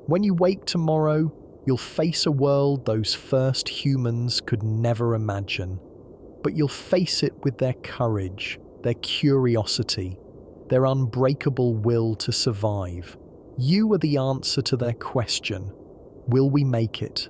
When you wake tomorrow, you'll face a world those first humans could never imagine. But you'll face it with their courage, their curiosity, their unbreakable will to survive. You are the answer to their question. Will we make it?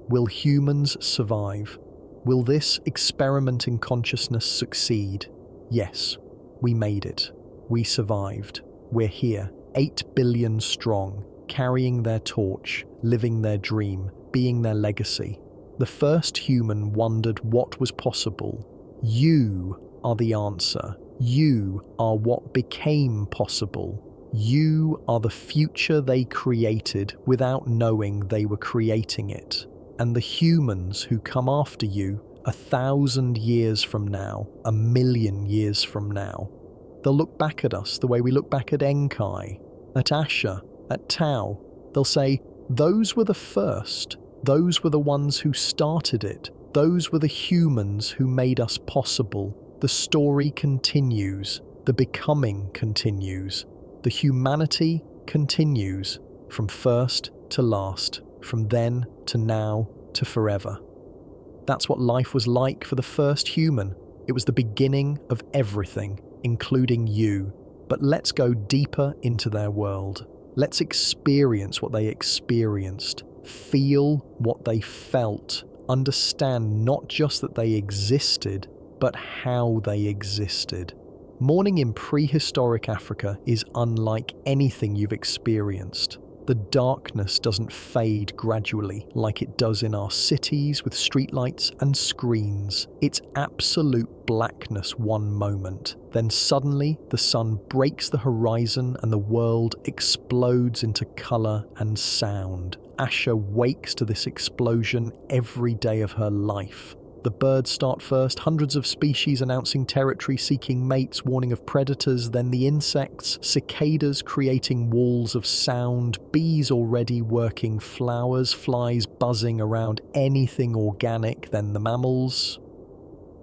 Will humans survive? Will this experiment in consciousness succeed? Yes, we made it. We survived. We're here, 8 billion strong, carrying their torch, living their dream, being their legacy. The first human wondered what was possible. You are the answer. You are what became possible. You are the future they created without knowing they were creating it. And the humans who come after you 1,000 years from now, 1,000,000 years from now, they'll look back at us the way we look back at Enkai, at Asher, at Tau. They'll say, those were the first. Those were the ones who started it. Those were the humans who made us possible. The story continues. The becoming continues. The humanity continues from first to last, from then to now to forever. That's what life was like for the first human. It was the beginning of everything, including you. But let's go deeper into their world. Let's experience what they experienced, feel what they felt, understand not just that they existed, but how they existed. Mourning in prehistoric Africa is unlike anything you've experienced. The darkness doesn't fade gradually like it does in our cities with streetlights and screens. It's absolute blackness one moment. Then suddenly the sun breaks the horizon and the world explodes into colour and sound. Asha wakes to this explosion every day of her life. The birds start first, hundreds of species announcing territory, seeking mates, warning of predators, then the insects, cicadas creating walls of sound, bees already working flowers, flies buzzing around anything organic, then the mammals,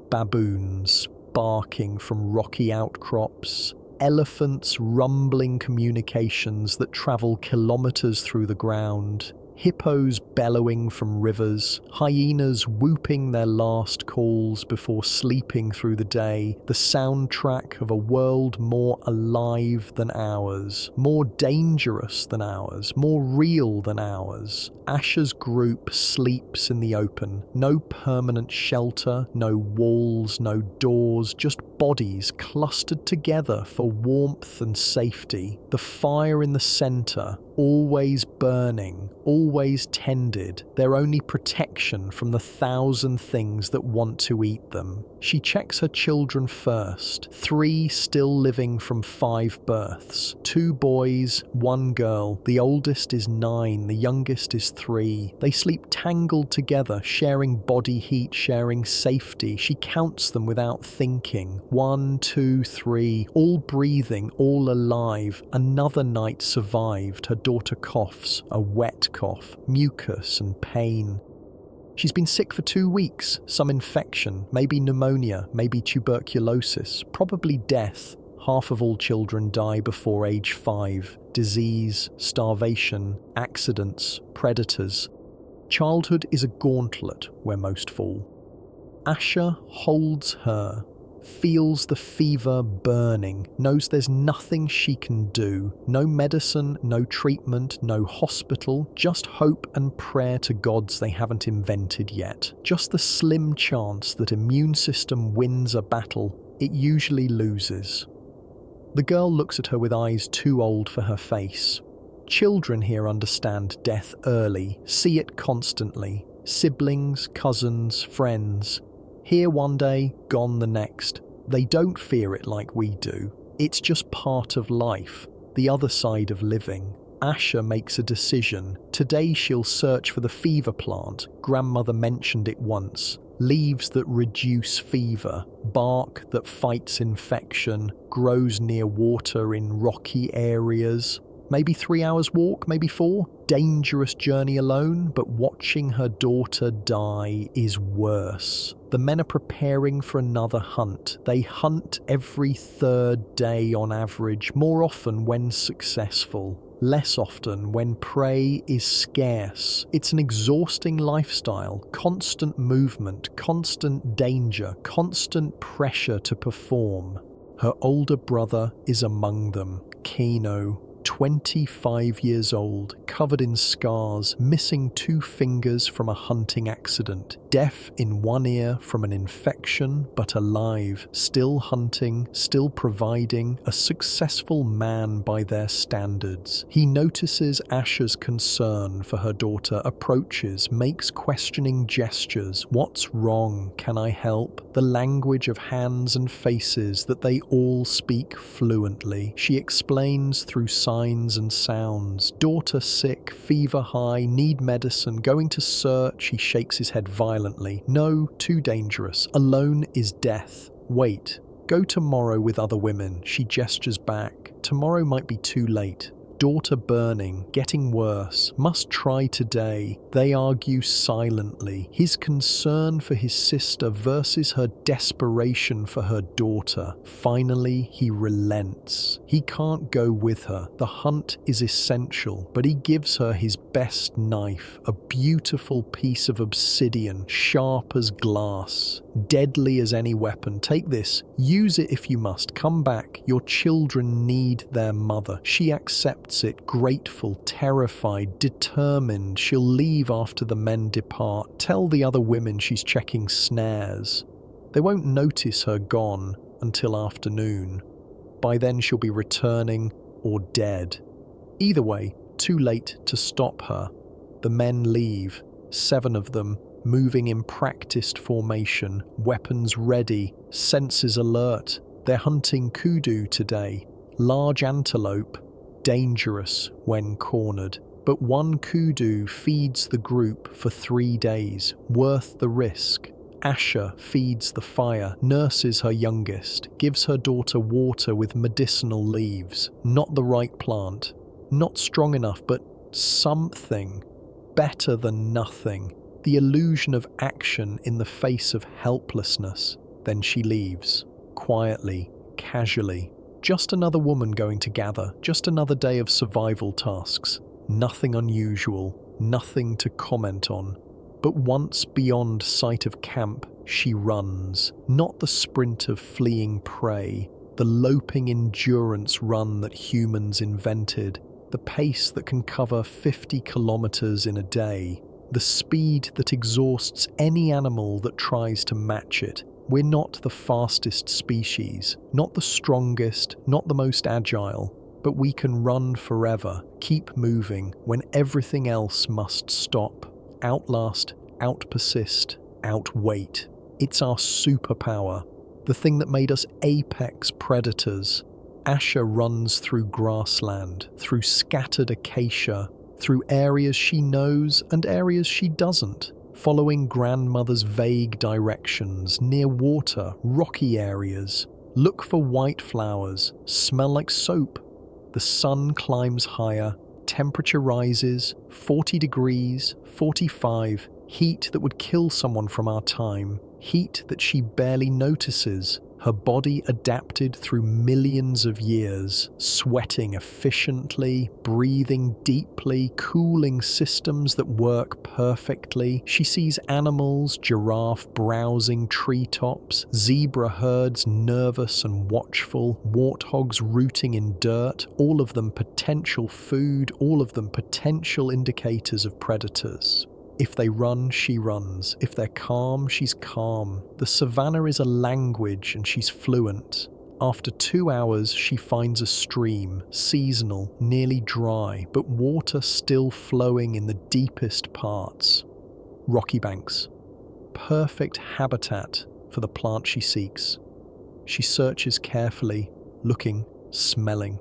baboons barking from rocky outcrops, elephants rumbling communications that travel kilometers through the ground, hippos bellowing from rivers, hyenas whooping their last calls before sleeping through the day, the soundtrack of a world more alive than ours, more dangerous than ours, more real than ours. Asha's group sleeps in the open. No permanent shelter, no walls, no doors, just bodies clustered together for warmth and safety. The fire in the center, always burning, always tended, their only protection from the 1,000 things that want to eat them. She checks her children first, 3 still living from 5 births, 2 boys, 1 girl, the oldest is 9, the youngest is 3. They sleep tangled together, sharing body heat, sharing safety. She counts them without thinking, 1, 2, 3, all breathing, all alive. Another night survived. Her daughter coughs, a wet cough, mucus and pain. She's been sick for 2 weeks, some infection, maybe pneumonia, maybe tuberculosis, probably death. Half of all children die before age 5. Disease, starvation, accidents, predators. Childhood is a gauntlet where most fall. Asha holds her, feels the fever burning, knows there's nothing she can do. No medicine, no treatment, no hospital, just hope and prayer to gods they haven't invented yet. Just the slim chance that immune system wins a battle it usually loses. The girl looks at her with eyes too old for her face. Children here understand death early, see it constantly. Siblings, cousins, friends. Here one day, gone the next. They don't fear it like we do. It's just part of life, the other side of living. Asha makes a decision. Today she'll search for the fever plant. Grandmother mentioned it once. Leaves that reduce fever, bark that fights infection, grows near water in rocky areas. Maybe 3 hours walk, maybe 4. Dangerous journey alone, but watching her daughter die is worse. The men are preparing for another hunt. They hunt every 3rd day on average, more often when successful. Less often when prey is scarce. It's an exhausting lifestyle, constant movement, constant danger, constant pressure to perform. Her older brother is among them, Kino. 25 years old, covered in scars, missing 2 fingers from a hunting accident, deaf in 1 ear from an infection, but alive, still hunting, still providing, a successful man by their standards. He notices Asha's concern for her daughter, approaches, makes questioning gestures. What's wrong? Can I help? The language of hands and faces that they all speak fluently. She explains through signs and sounds. Daughter sick, fever high, need medicine, going to search. He shakes his head violently. No, too dangerous. Alone is death. Wait. Go tomorrow with other women. She gestures back. Tomorrow might be too late. Daughter burning, getting worse, must try today. They argue silently. His concern for his sister versus her desperation for her daughter. Finally, he relents. He can't go with her. The hunt is essential, but he gives her his best knife, a beautiful piece of obsidian, sharp as glass, deadly as any weapon. Take this, use it if you must. Come back. Your children need their mother. She accepts it, grateful, terrified, determined. She'll leave after the men depart. Tell the other women she's checking snares. They won't notice her gone until afternoon. By then she'll be returning or dead. Either way, too late to stop her. The men leave, 7 of them, moving in practiced formation, weapons ready, senses alert. They're hunting kudu today, large antelope, dangerous when cornered. But one kudu feeds the group for 3 days, worth the risk. Asha feeds the fire, nurses her youngest, gives her daughter water with medicinal leaves. Not the right plant, not strong enough, but something. Better than nothing. The illusion of action in the face of helplessness. Then she leaves, quietly, casually. Just another woman going to gather, just another day of survival tasks. Nothing unusual, nothing to comment on. But once beyond sight of camp, she runs. Not the sprint of fleeing prey, the loping endurance run that humans invented, the pace that can cover 50 kilometers in a day, the speed that exhausts any animal that tries to match it. We're not the fastest species, not the strongest, not the most agile, but we can run forever, keep moving when everything else must stop. Outlast, outpersist, outwait. It's our superpower, the thing that made us apex predators. Asha runs through grassland, through scattered acacia, through areas she knows and areas she doesn't, following grandmother's vague directions, near water, rocky areas. Look for white flowers, smell like soap. The sun climbs higher, temperature rises, 40 degrees, 45, heat that would kill someone from our time, heat that she barely notices. Her body adapted through millions of years, sweating efficiently, breathing deeply, cooling systems that work perfectly. She sees animals, giraffe browsing treetops, zebra herds nervous and watchful, warthogs rooting in dirt, all of them potential food, all of them potential indicators of predators. If they run, she runs. If they're calm, she's calm. The savannah is a language and she's fluent. After 2 hours, she finds a stream, seasonal, nearly dry, but water still flowing in the deepest parts. Rocky banks. Perfect habitat for the plant she seeks. She searches carefully, looking, smelling,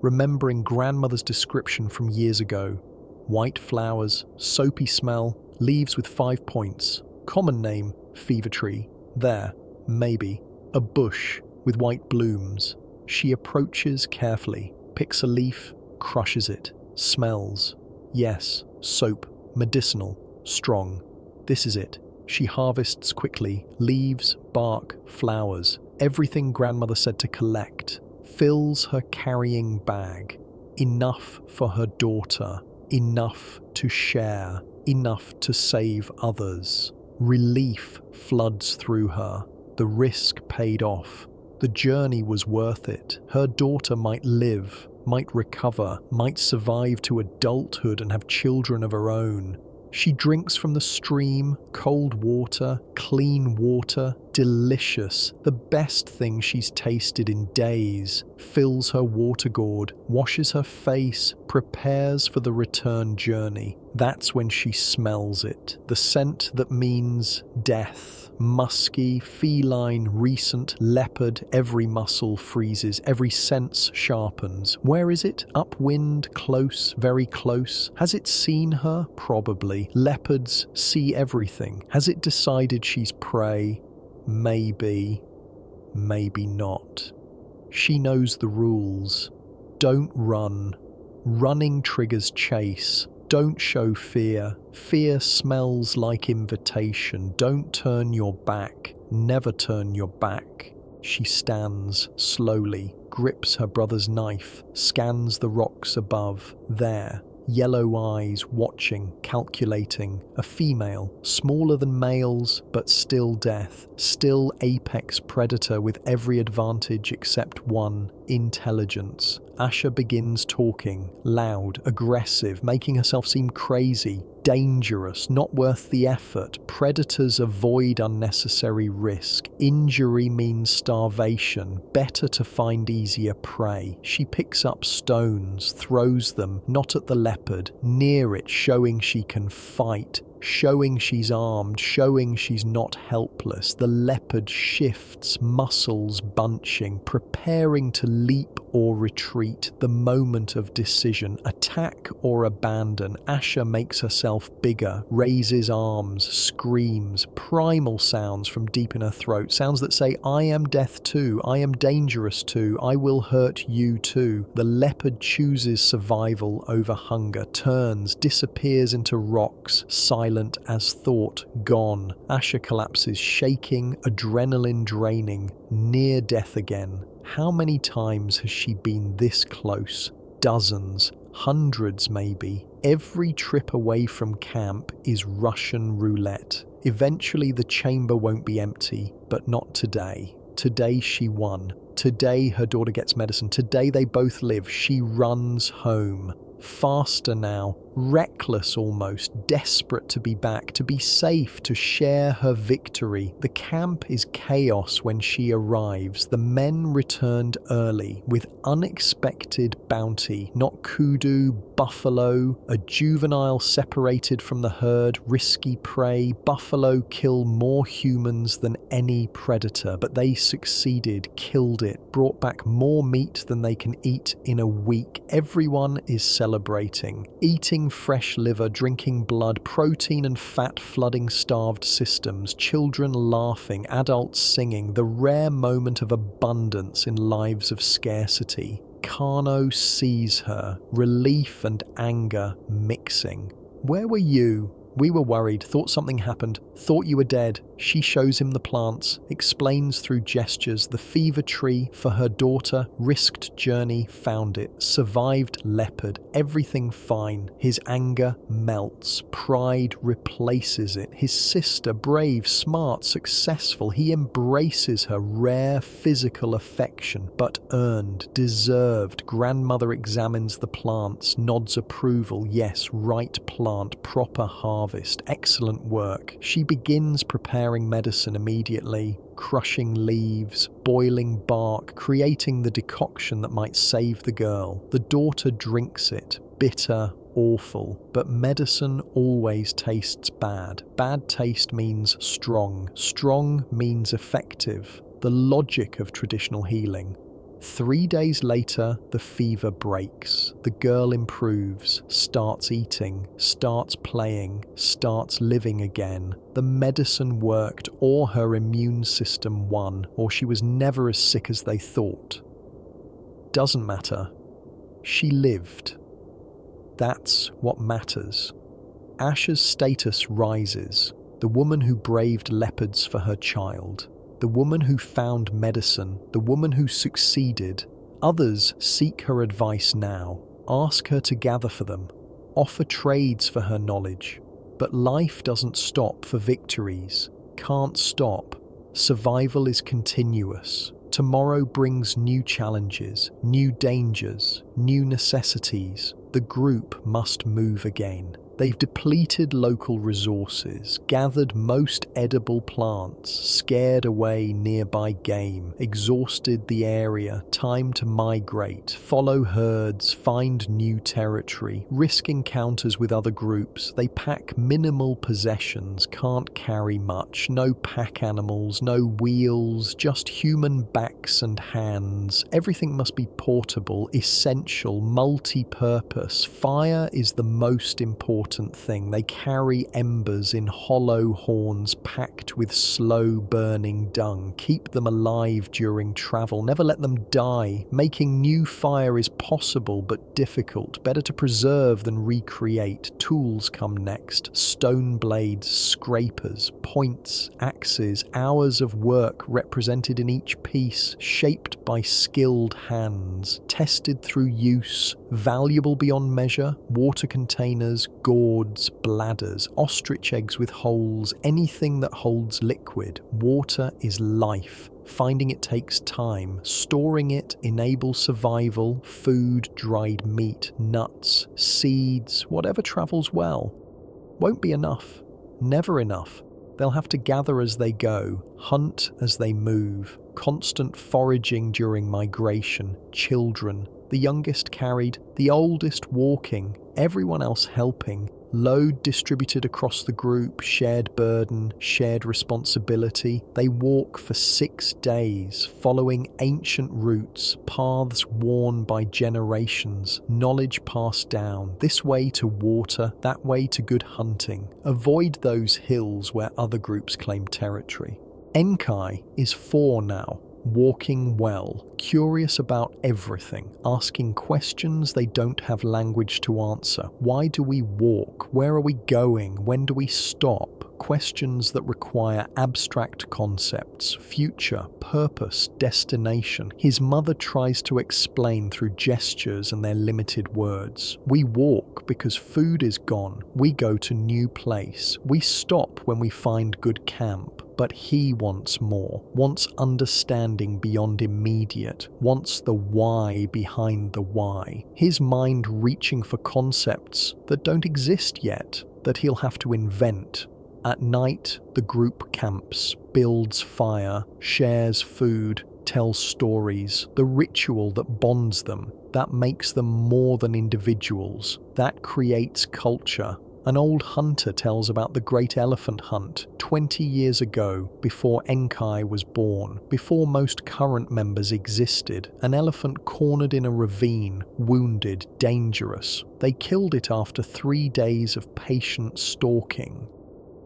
remembering grandmother's description from years ago. White flowers, soapy smell, leaves with 5 points. Common name, fever tree. There, maybe, a bush with white blooms. She approaches carefully, picks a leaf, crushes it, smells. Yes, soap, medicinal, strong. This is it. She harvests quickly, leaves, bark, flowers, everything grandmother said to collect. Fills her carrying bag. Enough for her daughter. Enough to share, enough to save others. Relief floods through her. The risk paid off. The journey was worth it. Her daughter might live, might recover, might survive to adulthood and have children of her own. She drinks from the stream, cold water, clean water, delicious, the best thing she's tasted in days, fills her water gourd, washes her face, prepares for the return journey. That's when she smells it, the scent that means death. Musky, feline, recent, leopard, every muscle freezes, every sense sharpens. Where is it? Upwind, close, very close. Has it seen her? Probably. Leopards see everything. Has it decided she's prey? Maybe. Maybe not. She knows the rules. Don't run. Running triggers chase. Don't show fear. Fear smells like invitation. Don't turn your back. Never turn your back. She stands slowly, grips her brother's knife, scans the rocks above. There. Yellow eyes, watching, calculating. A female, smaller than males, but still death. Still apex predator with every advantage except one, intelligence. Asha begins talking, loud, aggressive, making herself seem crazy, dangerous, not worth the effort. Predators avoid unnecessary risk. Injury means starvation. Better to find easier prey. She picks up stones, throws them, not at the leopard, near it, showing she can fight. Showing she's armed, showing she's not helpless. The leopard shifts, muscles bunching, preparing to leap or retreat. The moment of decision, attack or abandon. Asha makes herself bigger, raises arms, screams, primal sounds from deep in her throat. Sounds that say, I am death too, I am dangerous too, I will hurt you too. The leopard chooses survival over hunger, turns, disappears into rocks, silent as thought, gone. Asha collapses, shaking, adrenaline draining, near death again. How many times has she been this close? Dozens, hundreds maybe. Every trip away from camp is Russian roulette. Eventually the chamber won't be empty, but not today. Today she won. Today her daughter gets medicine. Today they both live. She runs home. Faster now, reckless almost, desperate to be back, to be safe, to share her victory. The camp is chaos when she arrives. The men returned early with unexpected bounty, not kudu, buffalo, a juvenile separated from the herd, risky prey. Buffalo kill more humans than any predator, but they succeeded, killed it, brought back more meat than they can eat in a week. Everyone is celebrating, eating fresh liver, drinking blood, protein and fat flooding starved systems, children laughing, adults singing, the rare moment of abundance in lives of scarcity. Kano sees her, relief and anger mixing. Where were you? We were worried, thought something happened, thought you were dead. She shows him the plants, explains through gestures the fever tree for her daughter, risked journey, found it, survived leopard, everything fine. His anger melts, pride replaces it. His sister, brave, smart, successful, he embraces her, rare physical affection, but earned, deserved. Grandmother examines the plants, nods approval, yes, right plant, proper harvest, excellent work. She begins preparing medicine immediately, crushing leaves, boiling bark, creating the decoction that might save the girl. The daughter drinks it, bitter, awful, but medicine always tastes bad. Bad taste means strong. Strong means effective. The logic of traditional healing. 3 days later, the fever breaks. The girl improves, starts eating, starts playing, starts living again. The medicine worked, or her immune system won, or she was never as sick as they thought. Doesn't matter. She lived. That's what matters. Asha's status rises. The woman who braved leopards for her child. The woman who found medicine, the woman who succeeded. Others seek her advice now, ask her to gather for them, offer trades for her knowledge. But life doesn't stop for victories, can't stop. Survival is continuous. Tomorrow brings new challenges, new dangers, new necessities. The group must move again. They've depleted local resources, gathered most edible plants, scared away nearby game, exhausted the area, time to migrate, follow herds, find new territory, risk encounters with other groups. They pack minimal possessions, can't carry much, no pack animals, no wheels, just human backs and hands. Everything must be portable, essential, multi-purpose. Fire is the most important thing. They carry embers in hollow horns packed with slow burning dung. Keep them alive during travel. Never let them die. Making new fire is possible but difficult. Better to preserve than recreate. Tools come next. Stone blades, scrapers, points, axes, hours of work represented in each piece, shaped by skilled hands, tested through use, valuable beyond measure. Water containers, gourds, bladders, ostrich eggs with holes, anything that holds liquid. Water is life. Finding it takes time. Storing it enables survival. Food, dried meat, nuts, seeds, whatever travels well. Won't be enough. Never enough. They'll have to gather as they go, hunt as they move, constant foraging during migration, children, the youngest carried, the oldest walking, everyone else helping, load distributed across the group, shared burden, shared responsibility. They walk for 6 days, following ancient routes, paths worn by generations, knowledge passed down, this way to water, that way to good hunting. Avoid those hills where other groups claim territory. Enkai is 4 now. Walking well, curious about everything, asking questions they don't have language to answer. Why do we walk? Where are we going? When do we stop? Questions that require abstract concepts, future, purpose, destination. His mother tries to explain through gestures and their limited words. We walk because food is gone. We go to new place. We stop when we find good camp. But he wants more, wants understanding beyond immediate, wants the why behind the why. His mind reaching for concepts that don't exist yet, that he'll have to invent. At night, the group camps, builds fire, shares food, tells stories, the ritual that bonds them, that makes them more than individuals, that creates culture. An old hunter tells about the great elephant hunt 20 years ago, before Enkai was born, before most current members existed. An elephant cornered in a ravine, wounded, dangerous. They killed it after 3 days of patient stalking.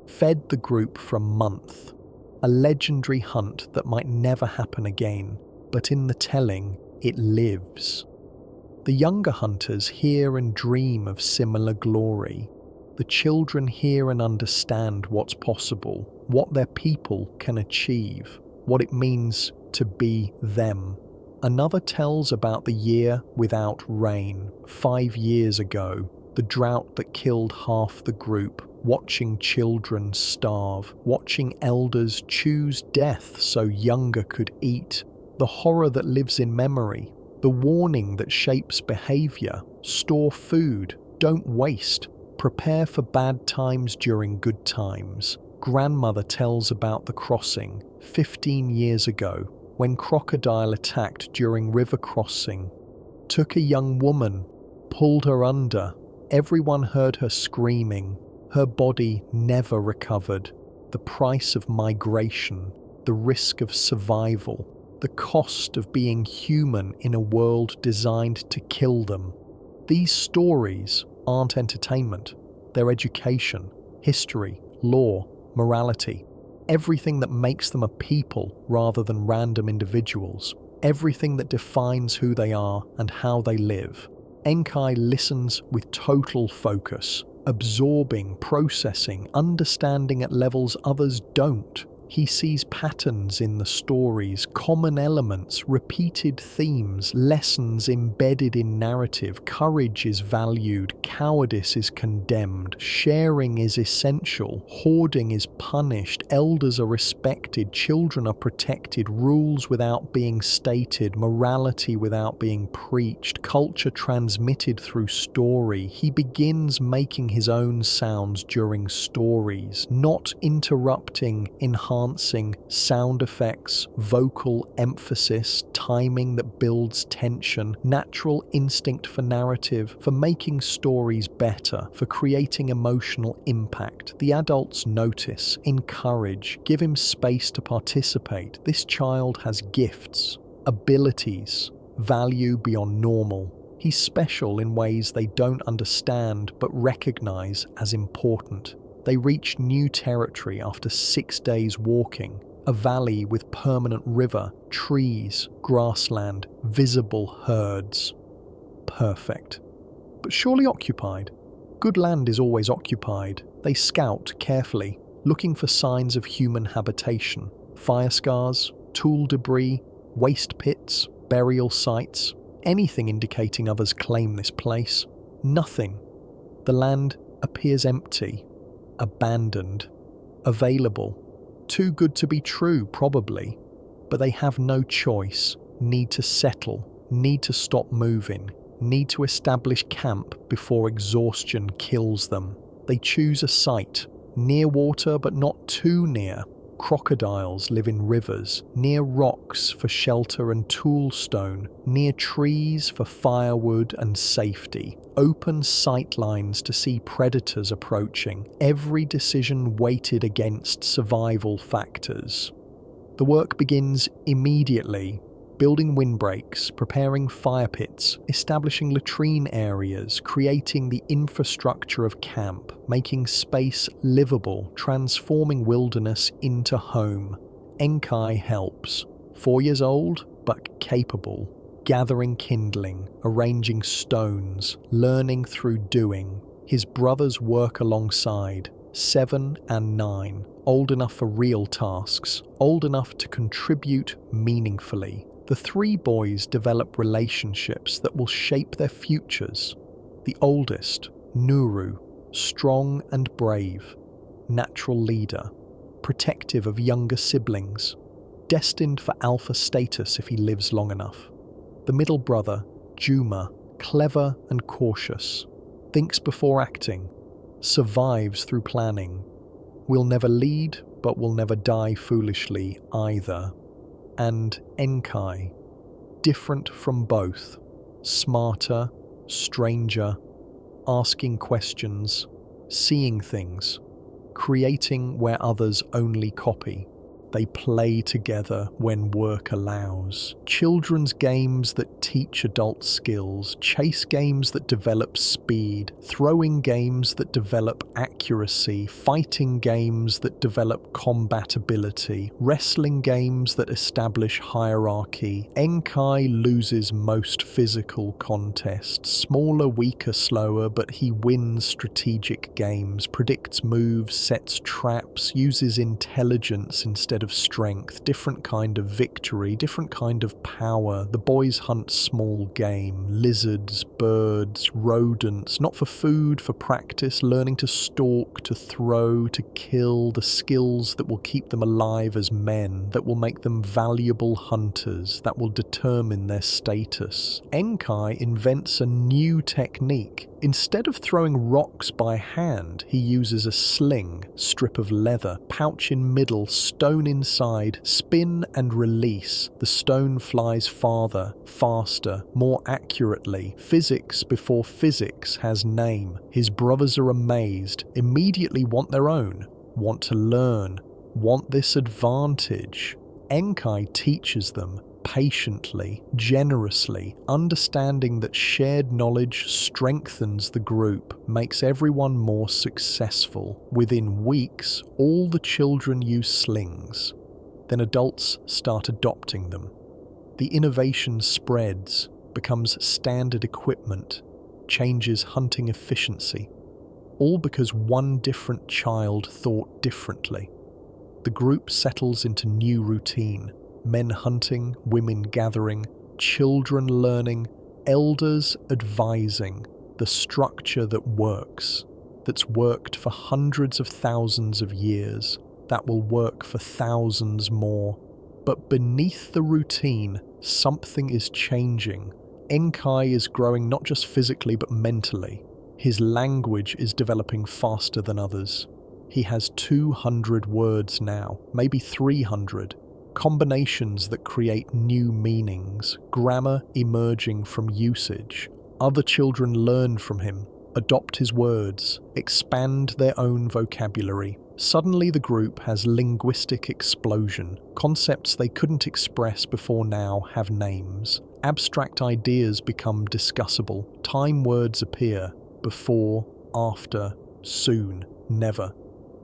Fed the group for a month. A legendary hunt that might never happen again, but in the telling, it lives. The younger hunters hear and dream of similar glory. The children hear and understand what's possible, what their people can achieve, what it means to be them. Another tells about the year without rain, 5 years ago, the drought that killed half the group, watching children starve, watching elders choose death so younger could eat, the horror that lives in memory, the warning that shapes behavior, store food, don't waste, prepare for bad times during good times. Grandmother tells about the crossing, 15 years ago, when crocodile attacked during river crossing, took a young woman, pulled her under. Everyone heard her screaming. Her body never recovered. The price of migration, the risk of survival, the cost of being human in a world designed to kill them. These stories aren't entertainment. They're education, history, law, morality. Everything that makes them a people rather than random individuals. Everything that defines who they are and how they live. Enkai listens with total focus, absorbing, processing, understanding at levels others don't. He sees patterns in the stories, common elements, repeated themes, lessons embedded in narrative. Courage is valued, cowardice is condemned, sharing is essential, hoarding is punished, elders are respected, children are protected, rules without being stated, morality without being preached, culture transmitted through story. He begins making his own sounds during stories, not interrupting, enhancing sound effects, vocal emphasis, timing that builds tension, natural instinct for narrative, for making stories better, for creating emotional impact. The adults notice, encourage, give him space to participate. This child has gifts, abilities, value beyond normal. He's special in ways they don't understand but recognize as important. They reach new territory after 6 days walking, a valley with permanent river, trees, grassland, visible herds. Perfect. But surely occupied. Good land is always occupied. They scout carefully, looking for signs of human habitation. Fire scars, tool debris, waste pits, burial sites, anything indicating others claim this place. Nothing. The land appears empty. Abandoned, available, too good to be true probably, but they have no choice, need to settle, need to stop moving, need to establish camp before exhaustion kills them. They choose a site, near water but not too near. Crocodiles live in rivers, near rocks for shelter and toolstone, near trees for firewood and safety. Open sight lines to see predators approaching. Every decision weighted against survival factors. The work begins immediately. Building windbreaks, preparing fire pits, establishing latrine areas, creating the infrastructure of camp, making space livable, transforming wilderness into home. Enkai helps. 4 years old, but capable. Gathering kindling, arranging stones, learning through doing. His brothers work alongside, 7 and 9, old enough for real tasks, old enough to contribute meaningfully. The 3 boys develop relationships that will shape their futures. The oldest, Nuru, strong and brave, natural leader. protective of younger siblings, destined for alpha status if he lives long enough. The middle brother, Juma, clever and cautious, thinks before acting, survives through planning, will never lead but will never die foolishly either. And Enkai, different from both, smarter, stranger, asking questions, seeing things, creating where others only copy. They play together when work allows. Children's games that teach adult skills, chase games that develop speed, throwing games that develop accuracy, fighting games that develop combatability, wrestling games that establish hierarchy. Enkai loses most physical contests, smaller, weaker, slower, but he wins strategic games, predicts moves, sets traps, uses intelligence instead of strength, different kind of victory, different kind of power. The boys hunt small game, lizards, birds, rodents, not for food, for practice, learning to stalk, to throw, to kill, the skills that will keep them alive as men, that will make them valuable hunters, that will determine their status. Enkai invents a new technique. Instead of throwing rocks by hand, he uses a sling, strip of leather, pouch in middle, stone inside, spin and release. The stone flies farther, faster, more accurately. Physics before physics has name. His brothers are amazed, immediately want their own, want to learn, want this advantage. Enkai teaches them, patiently, generously, understanding that shared knowledge strengthens the group, makes everyone more successful. Within weeks, all the children use slings. Then adults start adopting them. The innovation spreads, becomes standard equipment, changes hunting efficiency. All because one different child thought differently. The group settles into new routine. Men hunting, women gathering, children learning, elders advising, the structure that works, that's worked for hundreds of thousands of years, that will work for thousands more. But beneath the routine, something is changing. Enkai is growing not just physically but mentally. His language is developing faster than others. He has 200 words now, maybe 300. Combinations that create new meanings, grammar emerging from usage. Other children learn from him, adopt his words, expand their own vocabulary. Suddenly the group has linguistic explosion. Concepts they couldn't express before now have names. Abstract ideas become discussable. Time words appear. Before, after, soon, never.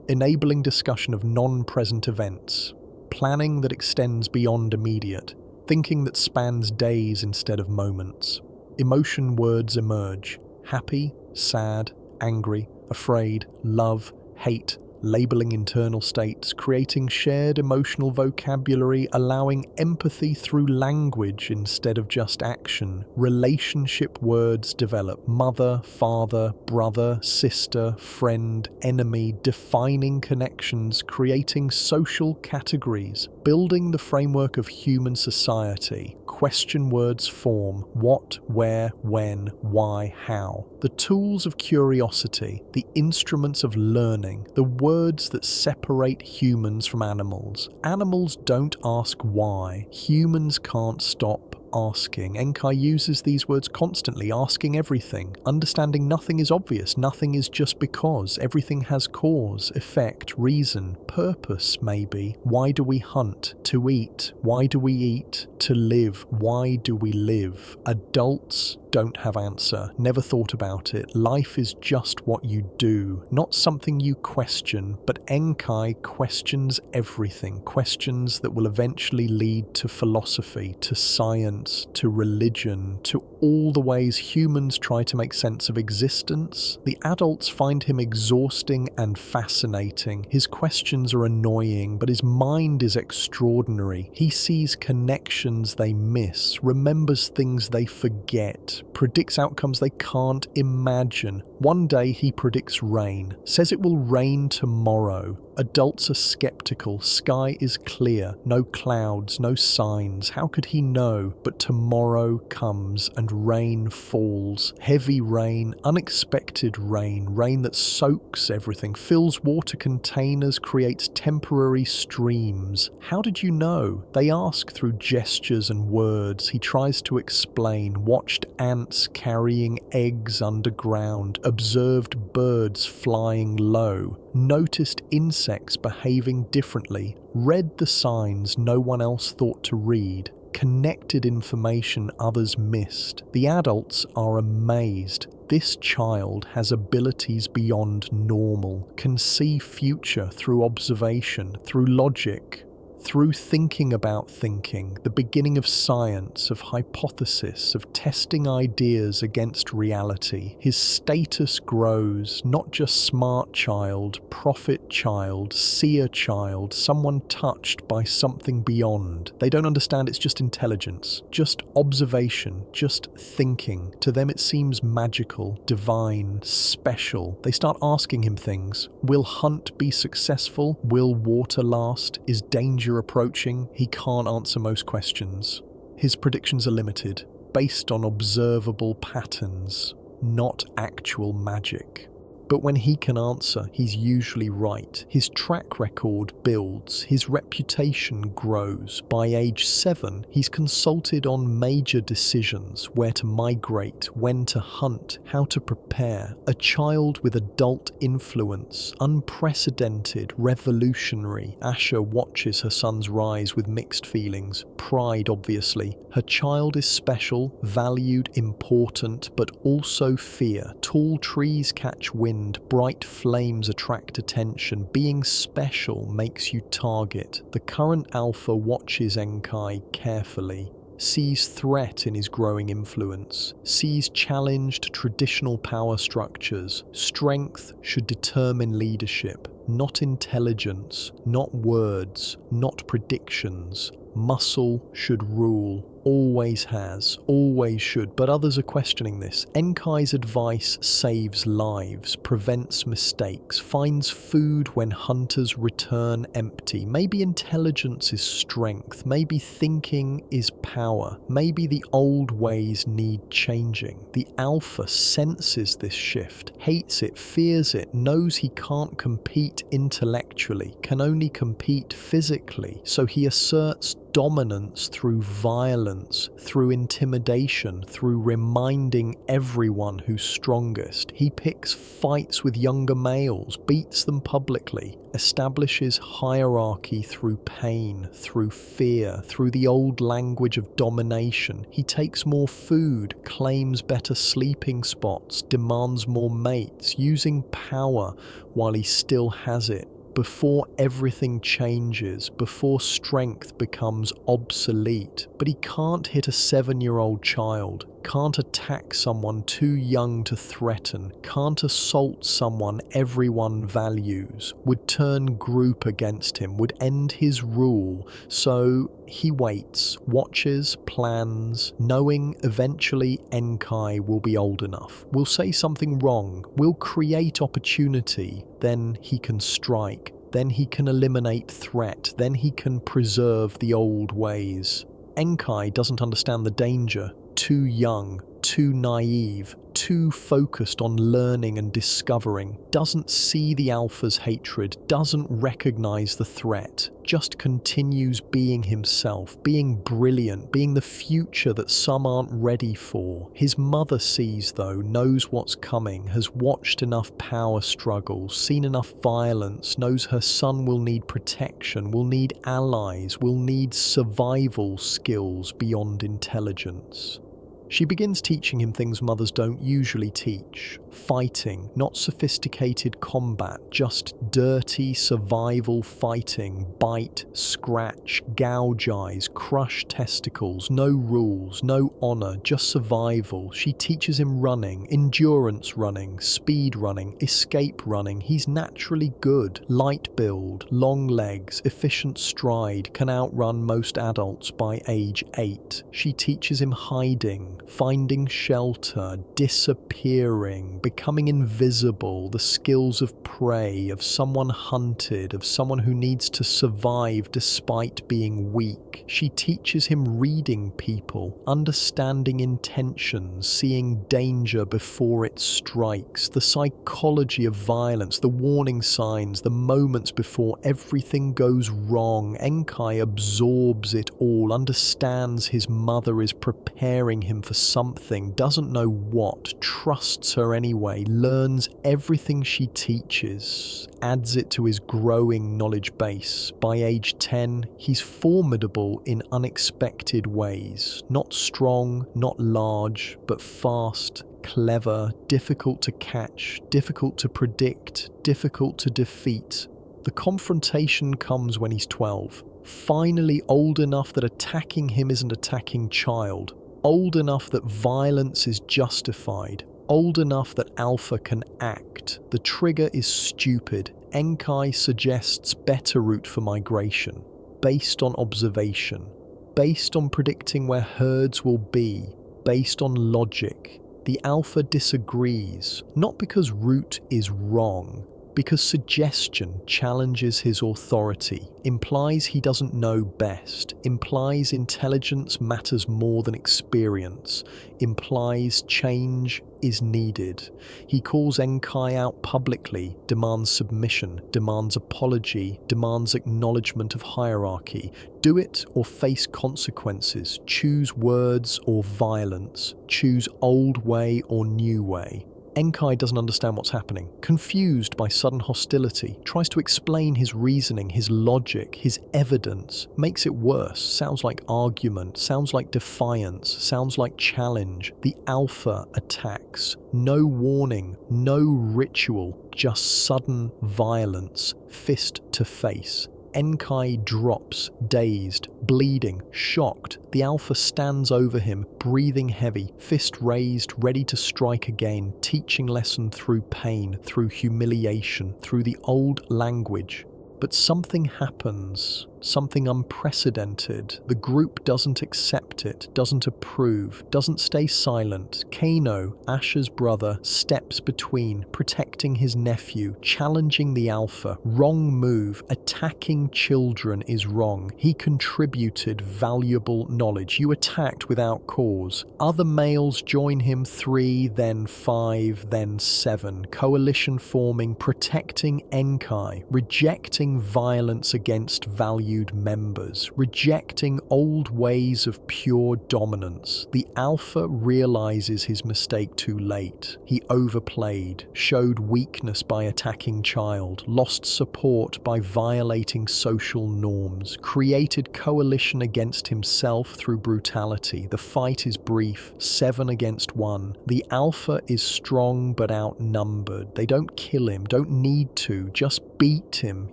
Enabling discussion of non-present events. Planning that extends beyond immediate, thinking that spans days instead of moments. Emotion words emerge: happy, sad, angry, afraid, love, hate, labeling internal states, creating shared emotional vocabulary, allowing empathy through language instead of just action. Relationship words develop: mother, father, brother, sister, friend, enemy, defining connections, creating social categories, building the framework of human society. Question words form: what, where, when, why, how. The tools of curiosity, the instruments of learning, the words that separate humans from animals. Animals don't ask why. Humans can't stop asking. Enkai uses these words constantly, asking everything, understanding nothing is obvious, nothing is just because, everything has cause, effect, reason, purpose maybe. Why do we hunt? To eat. Why do we eat? To live. Why do we live? Adults don't have answer, never thought about it. Life is just what you do, not something you question, but Enkai questions everything, questions that will eventually lead to philosophy, to science, to religion, to all the ways humans try to make sense of existence. The adults find him exhausting and fascinating. His questions are annoying, but his mind is extraordinary. He sees connections they miss, remembers things they forget, predicts outcomes they can't imagine. One day he predicts rain, says it will rain tomorrow. Adults are skeptical. Sky is clear. No clouds, no signs. How could he know? But tomorrow comes and rain falls. Heavy rain, unexpected rain, rain that soaks everything, fills water containers, creates temporary streams. How did you know? They ask through gestures and words. He tries to explain. Watched ants carrying eggs underground, observed birds flying low, noticed insects behaving differently, read the signs no one else thought to read, connected information others missed. The adults are amazed. This child has abilities beyond normal, can see future through observation, through logic, through thinking about thinking, the beginning of science, of hypothesis, of testing ideas against reality. His status grows, not just smart child, prophet child, seer child, someone touched by something beyond. They don't understand it's just intelligence, just observation, just thinking. To them it seems magical, divine, special. They start asking him things. Will hunt be successful? Will water last? Is danger approaching? He can't answer most questions. His predictions are limited, based on observable patterns, not actual magic. But when he can answer, he's usually right. His track record builds, his reputation grows. By age 7, he's consulted on major decisions: where to migrate, when to hunt, how to prepare. A child with adult influence, unprecedented, revolutionary. Asha watches her son's rise with mixed feelings. Pride, obviously. Her child is special, valued, important, but also fear. Tall trees catch wind. Bright flames attract attention. Being special makes you target. The current alpha watches Enkai carefully, sees threat in his growing influence, sees challenged traditional power structures. Strength should determine leadership, not intelligence, not words, not predictions. Muscle should rule. Always has, always should, but others are questioning this. Enkai's advice saves lives, prevents mistakes, finds food when hunters return empty. Maybe intelligence is strength, maybe thinking is power, maybe the old ways need changing. The alpha senses this shift, hates it, fears it, knows he can't compete intellectually, can only compete physically, so he asserts dominance through violence, through intimidation, through reminding everyone who's strongest. He picks fights with younger males, beats them publicly, establishes hierarchy through pain, through fear, through the old language of domination. He takes more food, claims better sleeping spots, demands more mates, using power while he still has it. Before everything changes, before strength becomes obsolete. But he can't hit a 7-year-old child, can't attack someone too young to threaten, can't assault someone everyone values, would turn group against him, would end his rule. So he waits, watches, plans, knowing eventually Enkai will be old enough, will say something wrong, will create opportunity, then he can strike, then he can eliminate threat, then he can preserve the old ways. Enkai doesn't understand the danger, too young, too naive, too focused on learning and discovering, doesn't see the alpha's hatred, doesn't recognize the threat, just continues being himself, being brilliant, being the future that some aren't ready for. His mother sees though, knows what's coming, has watched enough power struggles, seen enough violence, knows her son will need protection, will need allies, will need survival skills beyond intelligence. She begins teaching him things mothers don't usually teach. Fighting, not sophisticated combat, just dirty survival fighting. Bite, scratch, gouge eyes, crush testicles, no rules, no honor, just survival. She teaches him running, endurance running, speed running, escape running. He's naturally good. Light build, long legs, efficient stride, can outrun most adults by age 8. She teaches him hiding, finding shelter, disappearing, becoming invisible, the skills of prey, of someone hunted, of someone who needs to survive despite being weak. She teaches him reading people, understanding intentions, seeing danger before it strikes, the psychology of violence, the warning signs, the moments before everything goes wrong. Enkai absorbs it all, understands his mother is preparing him for something, doesn't know what, trusts her anyway, learns everything she teaches, adds it to his growing knowledge base. By age 10, he's formidable in unexpected ways. Not strong, not large, but fast, clever, difficult to catch, difficult to predict, difficult to defeat. The confrontation comes when he's 12. Finally old enough that attacking him isn't attacking child. Old enough that violence is justified. Old enough that Alpha can act. The trigger is stupid. Enkai suggests better route for migration. Based on observation. Based on predicting where herds will be. Based on logic. The Alpha disagrees. Not because route is wrong. Because suggestion challenges his authority, implies he doesn't know best, implies intelligence matters more than experience, implies change is needed. He calls Enkai out publicly, demands submission, demands apology, demands acknowledgement of hierarchy. Do it or face consequences. Choose words or violence. Choose old way or new way. Enkai doesn't understand what's happening, confused by sudden hostility, tries to explain his reasoning, his logic, his evidence, makes it worse, sounds like argument, sounds like defiance, sounds like challenge. The Alpha attacks. No warning, no ritual, just sudden violence, fist to face. Enkai drops, dazed, bleeding, shocked. The Alpha stands over him, breathing heavy, fist raised, ready to strike again, teaching lesson through pain, through humiliation, through the old language. But something happens, something unprecedented. The group doesn't accept it, doesn't approve, doesn't stay silent. Kano, Asher's brother, steps between, protecting his nephew, challenging the Alpha. Wrong move, attacking children is wrong. He contributed valuable knowledge. You attacked without cause. Other males join him, 3, then 5, then 7. Coalition forming, protecting Enkai, rejecting violence against valued members, rejecting old ways of pure dominance. The Alpha realizes his mistake too late. He overplayed, showed weakness by attacking child, lost support by violating social norms, created coalition against himself through brutality. The fight is brief, 7 against 1. The Alpha is strong but outnumbered. They don't kill him, don't need to, just beat him,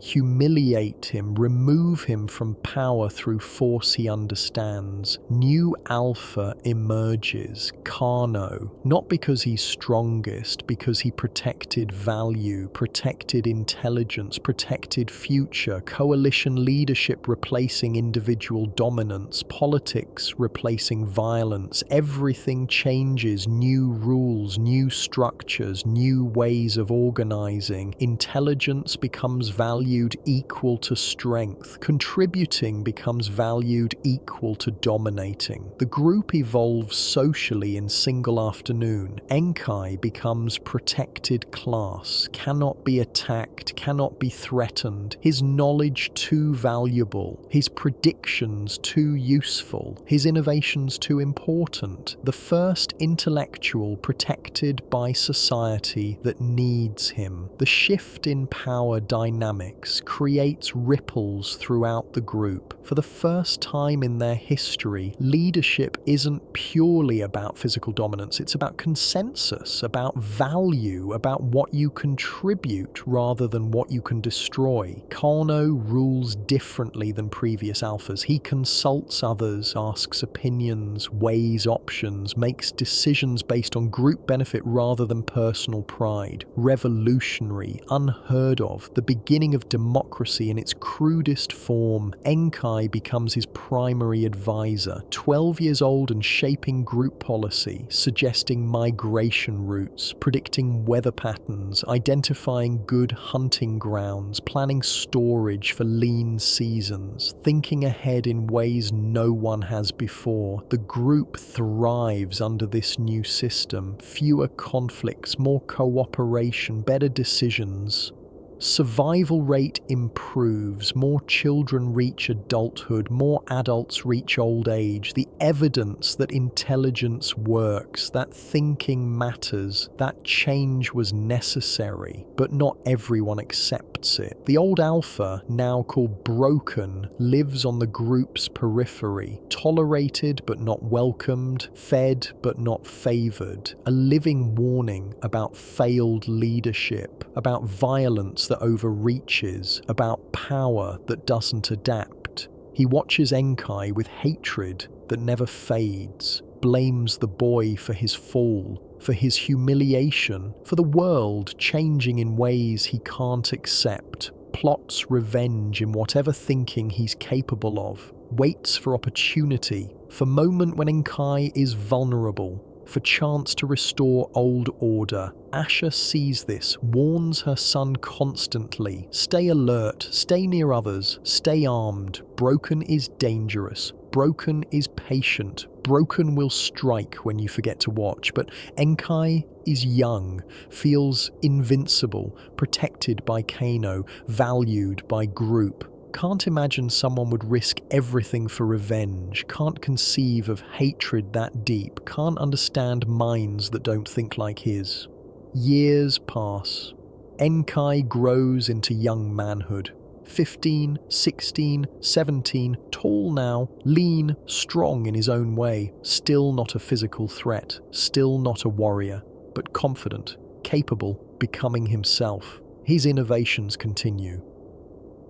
humiliate him, remove him from power through force he understands. New Alpha emerges, Kano, not because he's strongest, because he protected value, protected intelligence, protected future, coalition leadership replacing individual dominance, politics replacing violence. Everything changes, new rules, new structures, new ways of organizing. Intelligence becomes valued equal to strength. Contributing becomes valued equal to dominating. The group evolves socially in single afternoon. Enkai becomes protected class, cannot be attacked, cannot be threatened. His knowledge too valuable, his predictions too useful, his innovations too important. The first intellectual protected by society that needs him. The shift in power dynamics creates ripples through throughout the group. For the first time in their history, leadership isn't purely about physical dominance, it's about consensus, about value, about what you contribute rather than what you can destroy. Kano rules differently than previous alphas. He consults others, asks opinions, weighs options, makes decisions based on group benefit rather than personal pride. Revolutionary, unheard of, the beginning of democracy in its crudest form. Enkai becomes his primary advisor, 12 years old and shaping group policy, suggesting migration routes, predicting weather patterns, identifying good hunting grounds, planning storage for lean seasons, thinking ahead in ways no one has before. The group thrives under this new system. Fewer conflicts, more cooperation, better decisions. Survival rate improves, more children reach adulthood, more adults reach old age. The evidence that intelligence works, that thinking matters, that change was necessary, but not everyone accepts it. The old alpha, now called broken, lives on the group's periphery, tolerated but not welcomed, fed but not favored, a living warning about failed leadership, about violence that overreaches, about power that doesn't adapt. He watches Enkai with hatred that never fades, blames the boy for his fall, for his humiliation, for the world changing in ways he can't accept, plots revenge in whatever thinking he's capable of, waits for opportunity, for moment when Enkai is vulnerable, for chance to restore old order. Asha sees this, warns her son constantly. Stay alert, stay near others, stay armed. Broken is dangerous. Broken is patient. Broken will strike when you forget to watch. But Enkai is young, feels invincible, protected by Kano, valued by group. Can't imagine someone would risk everything for revenge, can't conceive of hatred that deep, can't understand minds that don't think like his. Years pass. Enkai grows into young manhood. 15, 16, 17, tall now, lean, strong in his own way, still not a physical threat, still not a warrior, but confident, capable, becoming himself. His innovations continue.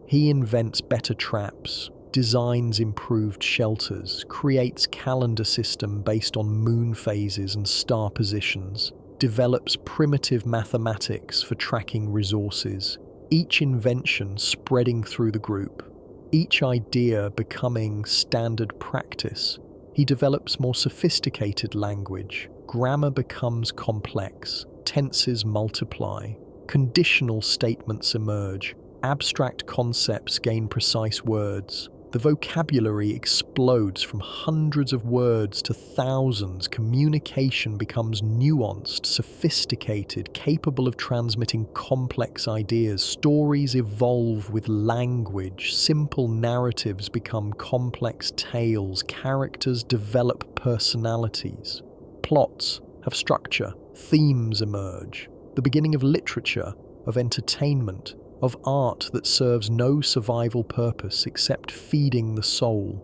He invents better traps, designs improved shelters, creates calendar system based on moon phases and star positions, develops primitive mathematics for tracking resources, each invention spreading through the group, each idea becoming standard practice. He develops more sophisticated language, grammar becomes complex, tenses multiply, conditional statements emerge, abstract concepts gain precise words. The vocabulary explodes from hundreds of words to thousands. Communication becomes nuanced, sophisticated, capable of transmitting complex ideas. Stories evolve with language. Simple narratives become complex tales. Characters develop personalities. Plots have structure. Themes emerge. The beginning of literature, of entertainment, of art that serves no survival purpose except feeding the soul.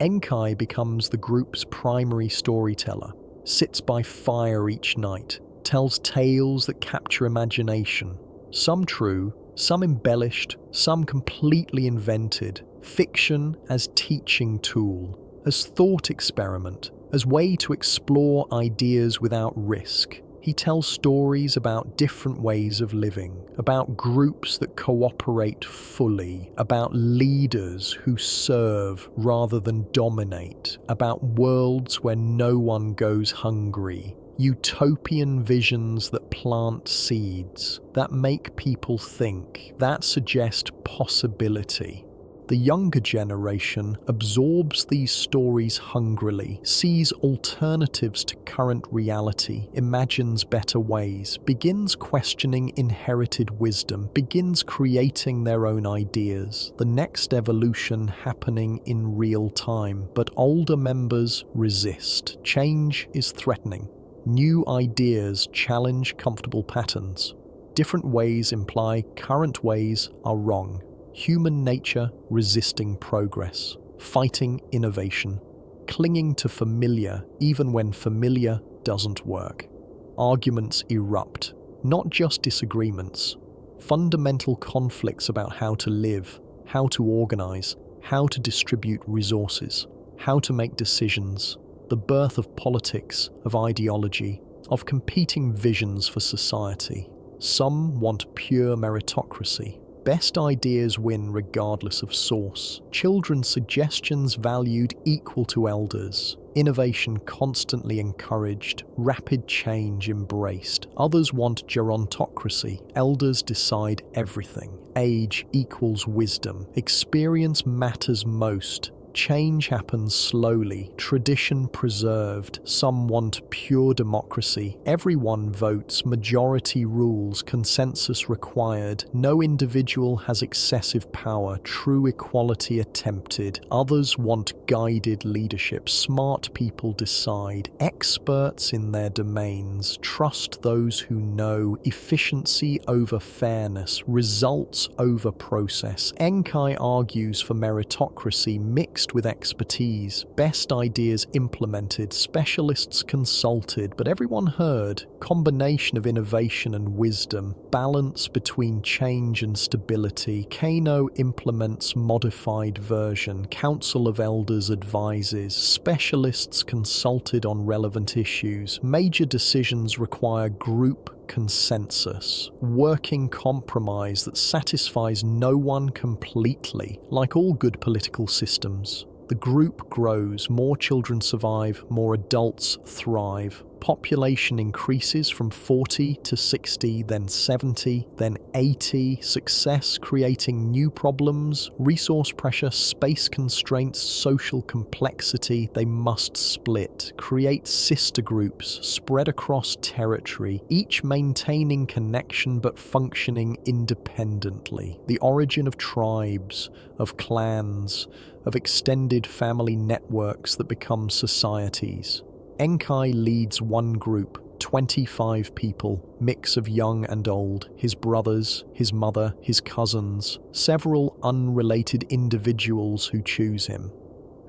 Enkai becomes the group's primary storyteller, sits by fire each night, tells tales that capture imagination, some true, some embellished, some completely invented, fiction as teaching tool, as thought experiment, as way to explore ideas without risk. He tells stories about different ways of living, about groups that cooperate fully, about leaders who serve rather than dominate, about worlds where no one goes hungry, utopian visions that plant seeds, that make people think, that suggest possibility. The younger generation absorbs these stories hungrily, sees alternatives to current reality, imagines better ways, begins questioning inherited wisdom, begins creating their own ideas, the next evolution happening in real time. But older members resist. Change is threatening. New ideas challenge comfortable patterns. Different ways imply current ways are wrong. Human nature resisting progress, fighting innovation, clinging to familiar even when familiar doesn't work. Arguments erupt, not just disagreements, fundamental conflicts about how to live, how to organize, how to distribute resources, how to make decisions, the birth of politics, of ideology, of competing visions for society. Some want pure meritocracy. Best ideas win regardless of source. Children's suggestions valued equal to elders. Innovation constantly encouraged. Rapid change embraced. Others want gerontocracy. Elders decide everything. Age equals wisdom. Experience matters most. Change happens slowly, tradition preserved. Some want pure democracy. Everyone votes, majority rules, consensus required. No individual has excessive power, true equality attempted. Others want guided leadership. Smart people decide. Experts in their domains. Trust those who know. Efficiency over fairness. Results over process. Enkai argues for meritocracy mixed with expertise, best ideas implemented, specialists consulted, but everyone heard, combination of innovation and wisdom, balance between change and stability. Kano implements modified version, council of elders advises, specialists consulted on relevant issues, major decisions require group consensus, working compromise that satisfies no one completely. Like all good political systems, the group grows, more children survive, more adults thrive. Population increases from 40 to 60, then 70, then 80. Success creating new problems, resource pressure, space constraints, social complexity. They must split, create sister groups, spread across territory, each maintaining connection but functioning independently. The origin of tribes, of clans, of extended family networks that become societies. Enkai leads one group, 25 people, mix of young and old, his brothers, his mother, his cousins, several unrelated individuals who choose him,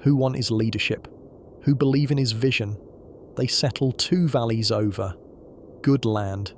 who want his leadership, who believe in his vision. They settle 2 valleys over, good land,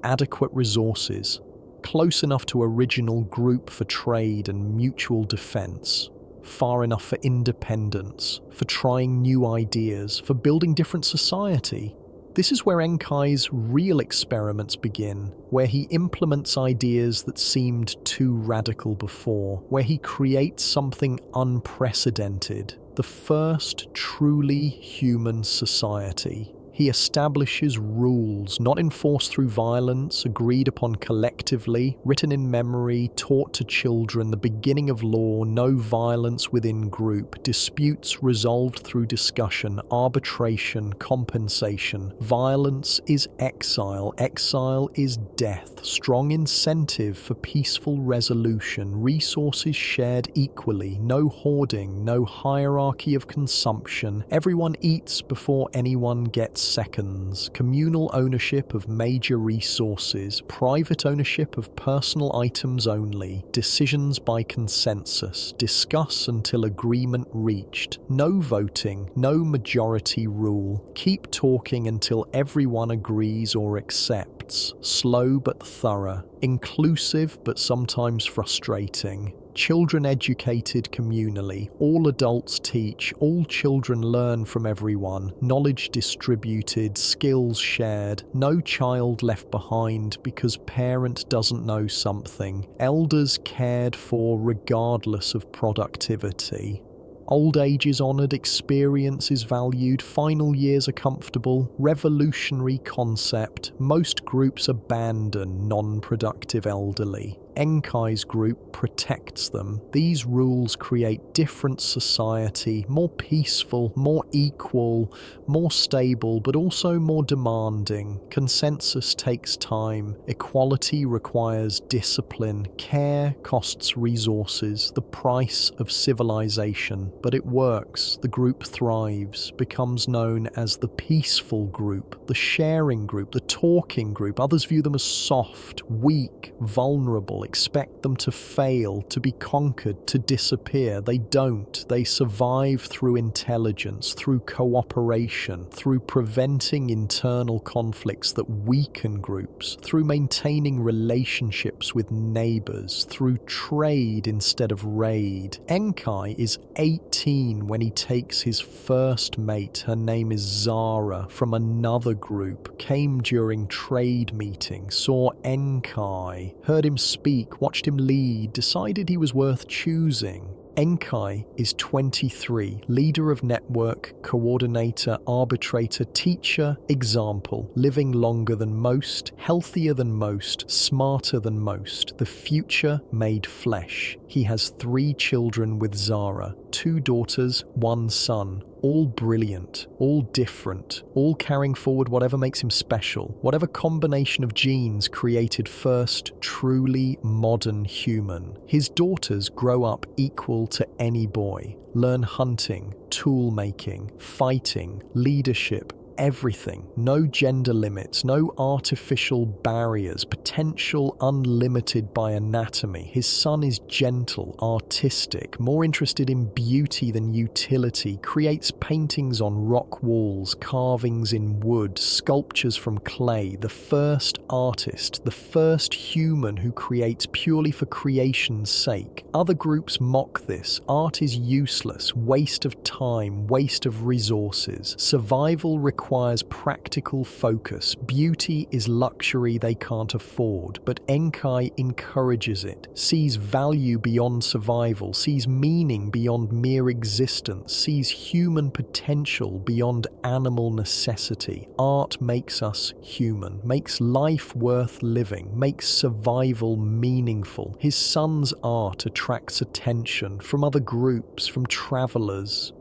adequate resources, close enough to original group for trade and mutual defense. Far enough for independence, for trying new ideas, for building different society. This is where Enkai's real experiments begin, where he implements ideas that seemed too radical before, where he creates something unprecedented, the first truly human society. He establishes rules, not enforced through violence, agreed upon collectively, written in memory, taught to children, the beginning of law, no violence within group, disputes resolved through discussion, arbitration, compensation. Violence is exile, exile is death, strong incentive for peaceful resolution, resources shared equally, no hoarding, no hierarchy of consumption, everyone eats before anyone gets seconds, communal ownership of major resources, private ownership of personal items only, decisions by consensus, discuss until agreement reached, no voting, no majority rule, keep talking until everyone agrees or accepts, slow but thorough, inclusive but sometimes frustrating. Children educated communally, all adults teach, all children learn from everyone, knowledge distributed, skills shared, no child left behind because parent doesn't know something, elders cared for regardless of productivity. Old age is honoured, experience is valued, final years are comfortable, revolutionary concept, most groups abandon non-productive elderly. Enkai's group protects them. These rules create different society, more peaceful, more equal, more stable, but also more demanding. Consensus takes time. Equality requires discipline. Care costs resources, the price of civilization. But it works. The group thrives, becomes known as the peaceful group, the sharing group, the talking group. Others view them as soft, weak, vulnerable, expect them to fail, to be conquered, to disappear. They don't. They survive through intelligence, through cooperation, through preventing internal conflicts that weaken groups, through maintaining relationships with neighbors, through trade instead of raid. Enkai is 18 when he takes his first mate. Her name is Zara, from another group, came during trade meeting, saw Enkai, heard him speak, watched him lead, decided he was worth choosing. Enkai is 23, leader of network, coordinator, arbitrator, teacher, example, living longer than most, healthier than most, smarter than most, the future made flesh. He has 3 children with Zara, 2 daughters, 1 son, all brilliant, all different, all carrying forward whatever makes him special, whatever combination of genes created first truly modern human. His daughters grow up equal to any boy, learn hunting, tool making, fighting, leadership, everything. No gender limits, no artificial barriers, potential unlimited by anatomy. His son is gentle, artistic, more interested in beauty than utility, creates paintings on rock walls, carvings in wood, sculptures from clay, the first artist, the first human who creates purely for creation's sake. Other groups mock this. Art is useless, waste of time, waste of resources. Survival requires practical focus. Beauty is luxury they can't afford, but Enkai encourages it, sees value beyond survival, sees meaning beyond mere existence, sees human potential beyond animal necessity. Art makes us human, makes life worth living, makes survival meaningful. His son's art attracts attention from other groups, from travelers,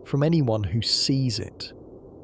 from anyone who sees it.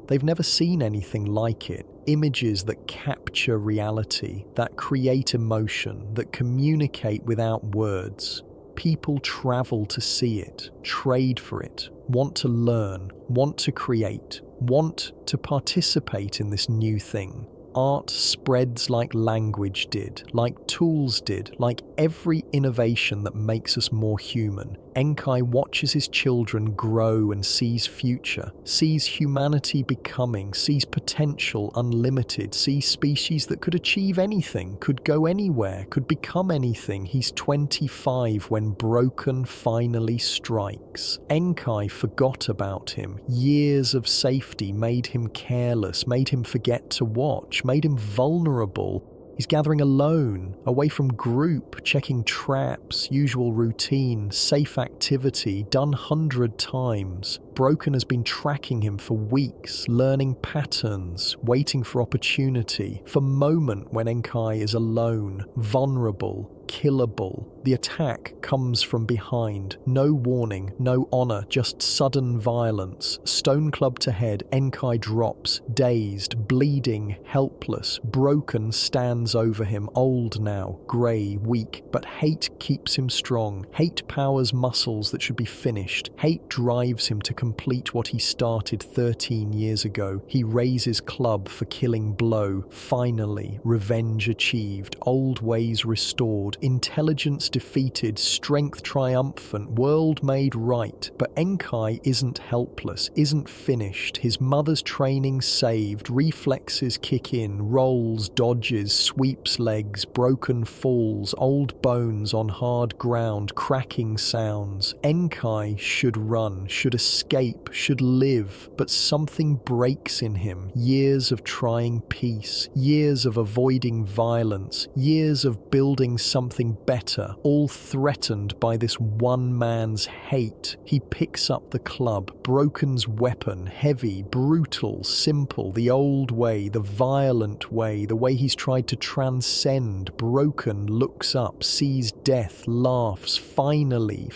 They've never seen anything like it. Images that capture reality, that create emotion, that communicate without words. People travel to see it, trade for it, want to learn, want to create, want to participate in this new thing. Art spreads like language did, like tools did, like every innovation that makes us more human. Enkai watches his children grow and sees future, sees humanity becoming, sees potential unlimited, sees species that could achieve anything, could go anywhere, could become anything. He's 25 when Broken finally strikes. Enkai forgot about him. Years of safety made him careless, made him forget to watch, made him vulnerable. He's gathering alone, away from group, checking traps, usual routine, safe activity, done 100 times. Broken has been tracking him for weeks, learning patterns, waiting for opportunity, for moment when Enkai is alone, vulnerable, killable. The attack comes from behind. No warning, no honor, just sudden violence. Stone club to head, Enkai drops, dazed, bleeding, helpless. Broken stands over him, old now, grey, weak, but hate keeps him strong. Hate powers muscles that should be finished. Hate drives him to complete what he started 13 years ago. He raises club for killing blow. Finally, revenge achieved, old ways restored, intelligence defeated, strength triumphant, world made right. But Enkai isn't helpless, isn't finished. His mother's training saved, reflexes kick in, rolls, dodges, sweeps legs, broken falls, old bones on hard ground, cracking sounds. Enkai should run, should escape, should live, but something breaks in him. Years of trying peace, years of avoiding violence, years of building something better, all threatened by this one man's hate. He picks up the club, Broken's weapon, heavy, brutal, simple, the old way, the violent way, the way he's tried to transcend. Broken looks up, sees death, laughs. Finally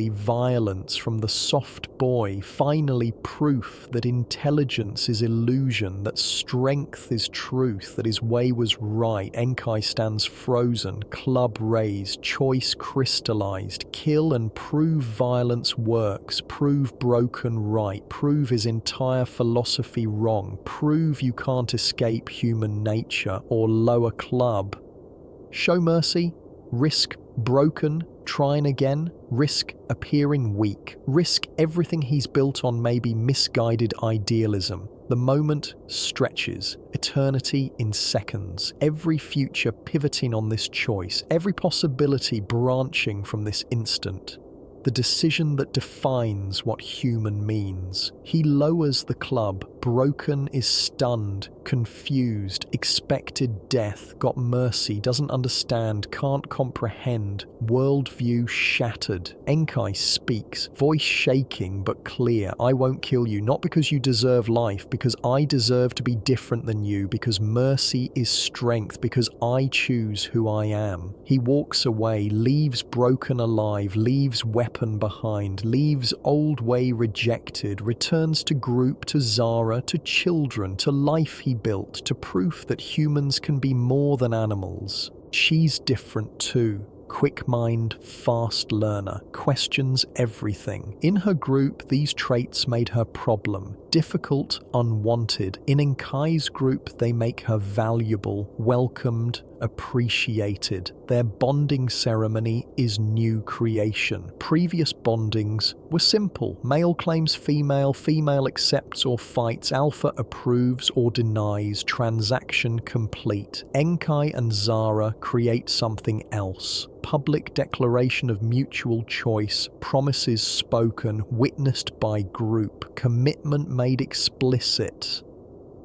violence from the soft boy, finally proof that intelligence is illusion, that strength is truth, that his way was right. Enkai stands frozen, club raised, choice crystallized. Kill and prove violence works, prove Broken right, prove his entire philosophy wrong, prove you can't escape human nature or lower club. Show mercy, Risk broken, trying again, risk appearing weak, risk everything he's built on maybe misguided idealism. The moment stretches, eternity in seconds, every future pivoting on this choice, every possibility branching from this instant. The decision that defines what human means. He lowers the club. Broken is stunned, confused, expected death, got mercy, doesn't understand, can't comprehend, worldview shattered. Enkai speaks, voice shaking but clear. I won't kill you, not because you deserve life, because I deserve to be different than you, because mercy is strength, because I choose who I am. He walks away, leaves broken alive, leaves weapon behind, leaves old way rejected, returns to group, to Zara, to children, to life he built, to proof that humans can be more than animals. She's different too. Quick mind, fast learner, questions everything. In her group, these traits made her problem. Difficult, unwanted. In Enkai's group, they make her valuable, welcomed, appreciated. Their bonding ceremony is new creation. Previous bondings were simple. Male claims female, female accepts or fights, alpha approves or denies, transaction complete. Enkai and Zara create something else. Public declaration of mutual choice, promises spoken, witnessed by group, commitment made explicit.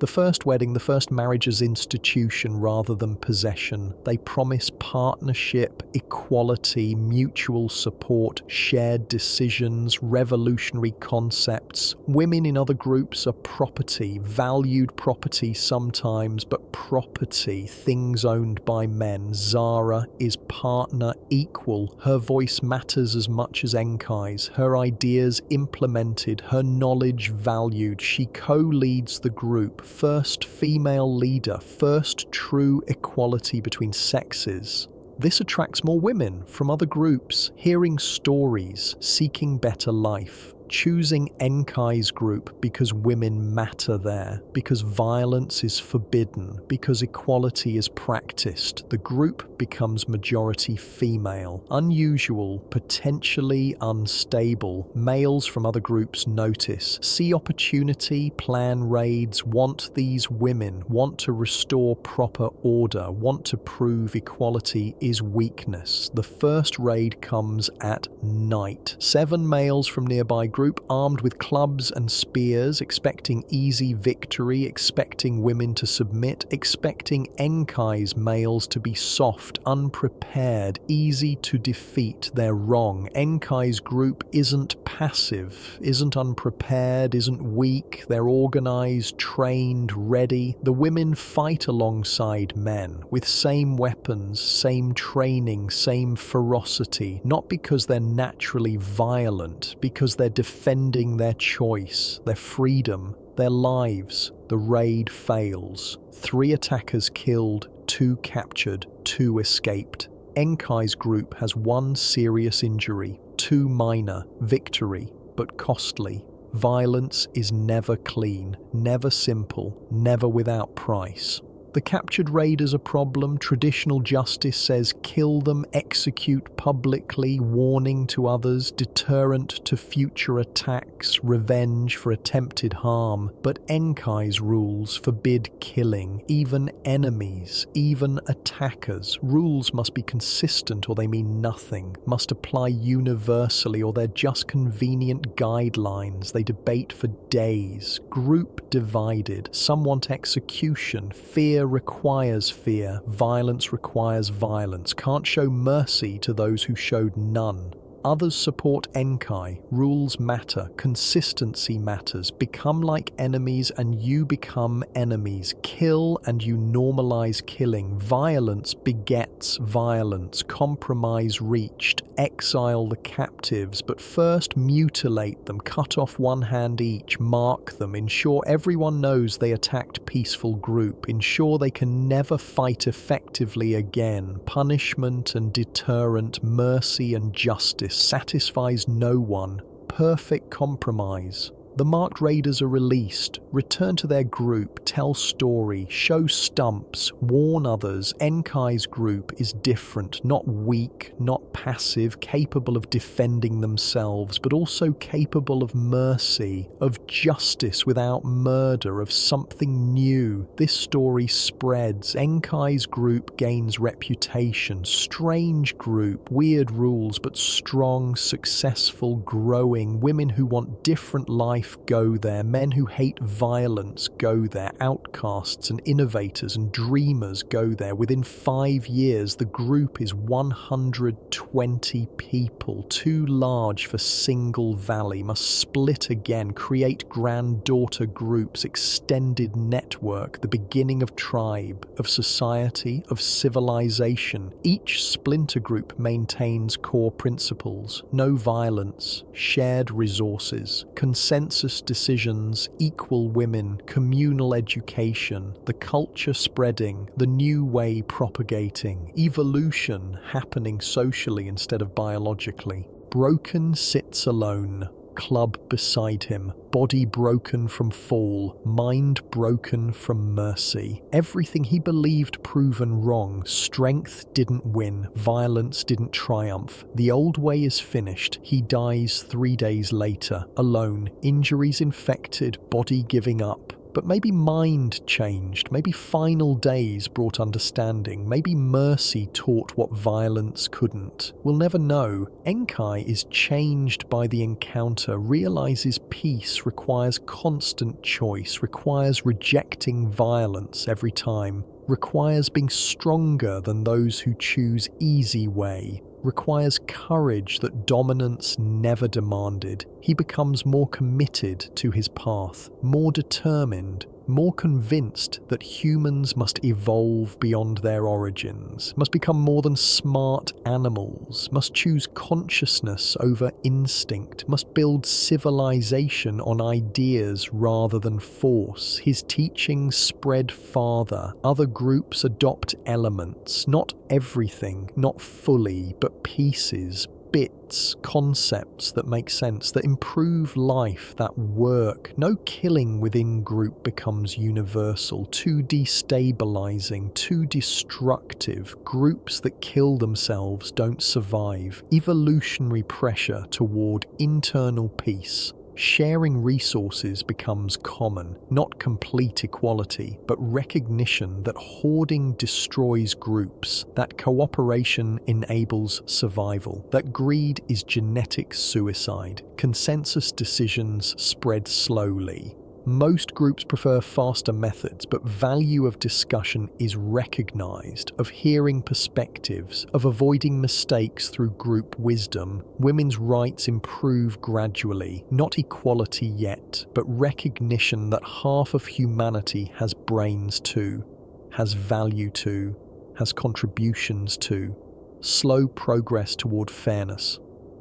The first wedding, the first marriage as institution rather than possession. They promise partnership, equality, mutual support, shared decisions, revolutionary concepts. Women in other groups are property, valued property sometimes, but property, things owned by men. Zara is partner equal. Her voice matters as much as Enkai's. Her ideas implemented, her knowledge valued. She co-leads the group. First female leader, first true equality between sexes. This attracts more women from other groups, hearing stories, seeking better life. Choosing Enkai's group because women matter there, because violence is forbidden, because equality is practiced. The group becomes majority female. Unusual, potentially unstable. Males from other groups notice, see opportunity, plan raids, want these women, want to restore proper order, want to prove equality is weakness. The first raid comes at night. 7 males from nearby group armed with clubs and spears, expecting easy victory, expecting women to submit, expecting Enkai's males to be soft, unprepared, easy to defeat. They're wrong. Enkai's group isn't passive, isn't unprepared, isn't weak. They're organized, trained, ready. The women fight alongside men, with same weapons, same training, same ferocity, not because they're naturally violent, because they're defending their choice, their freedom, their lives. The raid fails. 3 attackers killed, 2 captured, 2 escaped. Enkai's group has 1 serious injury, 2 minor. Victory, but costly. Violence is never clean, never simple, never without price. The captured raiders a problem. Traditional justice says kill them, execute publicly, warning to others, deterrent to future attacks, revenge for attempted harm. But Enkai's rules forbid killing, even enemies, even attackers. Rules must be consistent or they mean nothing, must apply universally or they're just convenient guidelines. They debate for days. Group divided. Some want execution. Fear requires fear, violence requires violence, can't show mercy to those who showed none. Others support Enkai. Rules matter. Consistency matters. Become like enemies and you become enemies. Kill and you normalize killing. Violence begets violence. Compromise reached. Exile the captives, but first mutilate them. Cut off 1 hand each. Mark them. Ensure everyone knows they attacked peaceful group. Ensure they can never fight effectively again. Punishment and deterrent, mercy and justice satisfies no one. Perfect compromise. The marked raiders are released, return to their group, tell story, show stumps, warn others. Enkai's group is different, not weak, not passive, capable of defending themselves, but also capable of mercy, of justice without murder, of something new. This story spreads. Enkai's group gains reputation. Strange group, weird rules, but strong, successful, growing. Women who want different life go there. Men who hate violence go there. Outcasts and innovators and dreamers go there. Within 5 years, the group is 120 people. Too large for single valley. Must split again. Create granddaughter groups. Extended network. The beginning of tribe, of society, of civilization. Each splinter group maintains core principles. No violence. Shared resources. Consensus decisions. Equal women. Communal education. The culture spreading. The new way propagating. Evolution happening socially instead of biologically. Broken sits alone. Club beside him, body broken from fall, mind broken from mercy. Everything he believed proven wrong. Strength didn't win, violence didn't triumph. The old way is finished. He dies 3 days later, alone, injuries infected, body giving up. But maybe mind changed, maybe final days brought understanding, maybe mercy taught what violence couldn't. We'll never know. Enkai is changed by the encounter, realizes peace requires constant choice, requires rejecting violence every time, requires being stronger than those who choose easy way, requires courage that dominance never demanded. He becomes more committed to his path, more determined, more convinced that humans must evolve beyond their origins, must become more than smart animals, must choose consciousness over instinct, must build civilization on ideas rather than force. His teachings spread farther. Other groups adopt elements, not everything, not fully, but pieces, bits, concepts that make sense, that improve life, that work. No killing within group becomes universal, too destabilizing, too destructive. Groups that kill themselves don't survive. Evolutionary pressure toward internal peace. Sharing resources becomes common, not complete equality, but recognition that hoarding destroys groups, that cooperation enables survival, that greed is genetic suicide. Consensus decisions spread slowly. Most groups prefer faster methods, but value of discussion is recognized, of hearing perspectives, of avoiding mistakes through group wisdom. Women's rights improve gradually, not equality yet, but recognition that half of humanity has brains too, has value too, has contributions too. Slow progress toward fairness.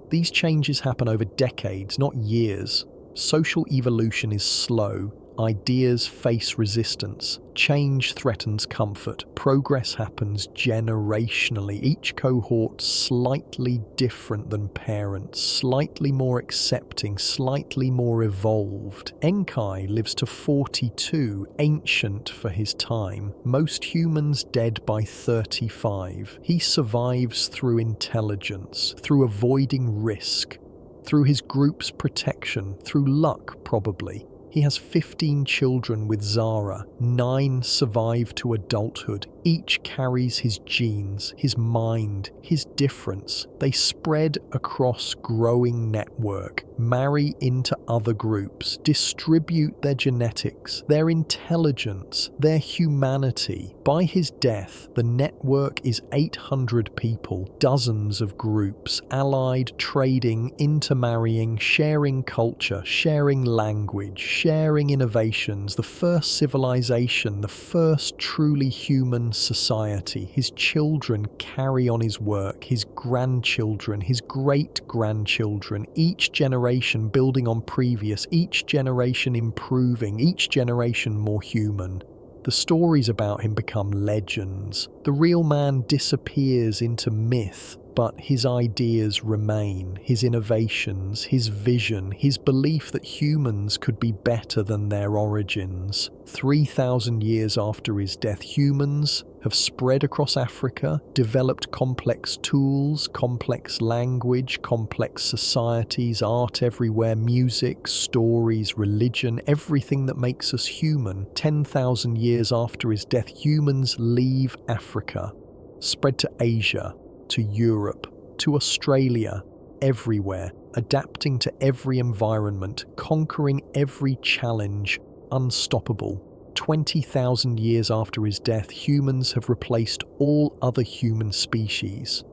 These changes happen over decades, not years. Social evolution is slow. Ideas face resistance. Change threatens comfort. Progress happens generationally. Each cohort slightly different than parents, slightly more accepting, slightly more evolved. Enkai lives to 42, ancient for his time. Most humans dead by 35. He survives through intelligence, through avoiding risk, through his group's protection, through luck probably. He has 15 children with Zara. 9 survive to adulthood. Each carries his genes, his mind, his difference. They spread across growing network, marry into other groups, distribute their genetics, their intelligence, their humanity. By his death, the network is 800 people, dozens of groups, allied, trading, intermarrying, sharing culture, sharing language, sharing innovations, the first civilization, the first truly human society. His children carry on his work, his grandchildren, his great-grandchildren, each generation building on previous, each generation improving, each generation more human. The stories about him become legends. The real man disappears into myth. but his ideas remain, his innovations, his vision, his belief that humans could be better than their origins. 3,000 years after his death, humans have spread across Africa, developed complex tools, complex language, complex societies, art everywhere, music, stories, religion, everything that makes us human. 10,000 years after his death, humans leave Africa, spread to Asia, to Europe, to Australia, everywhere, adapting to every environment, conquering every challenge, unstoppable. 20,000 years after his death, humans have replaced all other human species.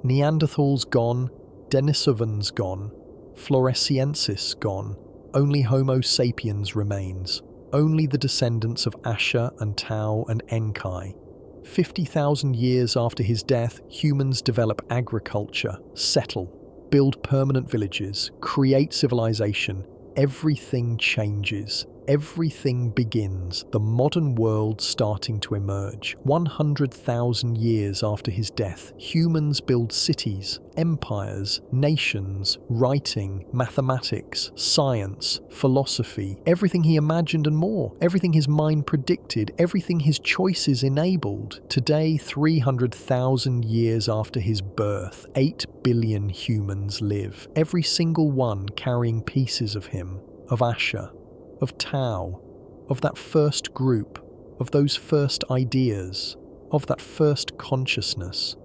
Neanderthals gone, Denisovans gone, Floresiensis gone. Only Homo sapiens remains. Only the descendants of Asher and Tau and Enkai. 50,000 years after his death, humans develop agriculture, settle, build permanent villages, create civilization. Everything changes. Everything begins, the modern world starting to emerge. 100,000 years after his death, humans build cities, empires, nations, writing, mathematics, science, philosophy, everything he imagined and more, everything his mind predicted, everything his choices enabled. Today, 300,000 years after his birth, 8 billion humans live, every single one carrying pieces of him, of Asher, of Tau, of that first group, of those first ideas, of that first consciousness.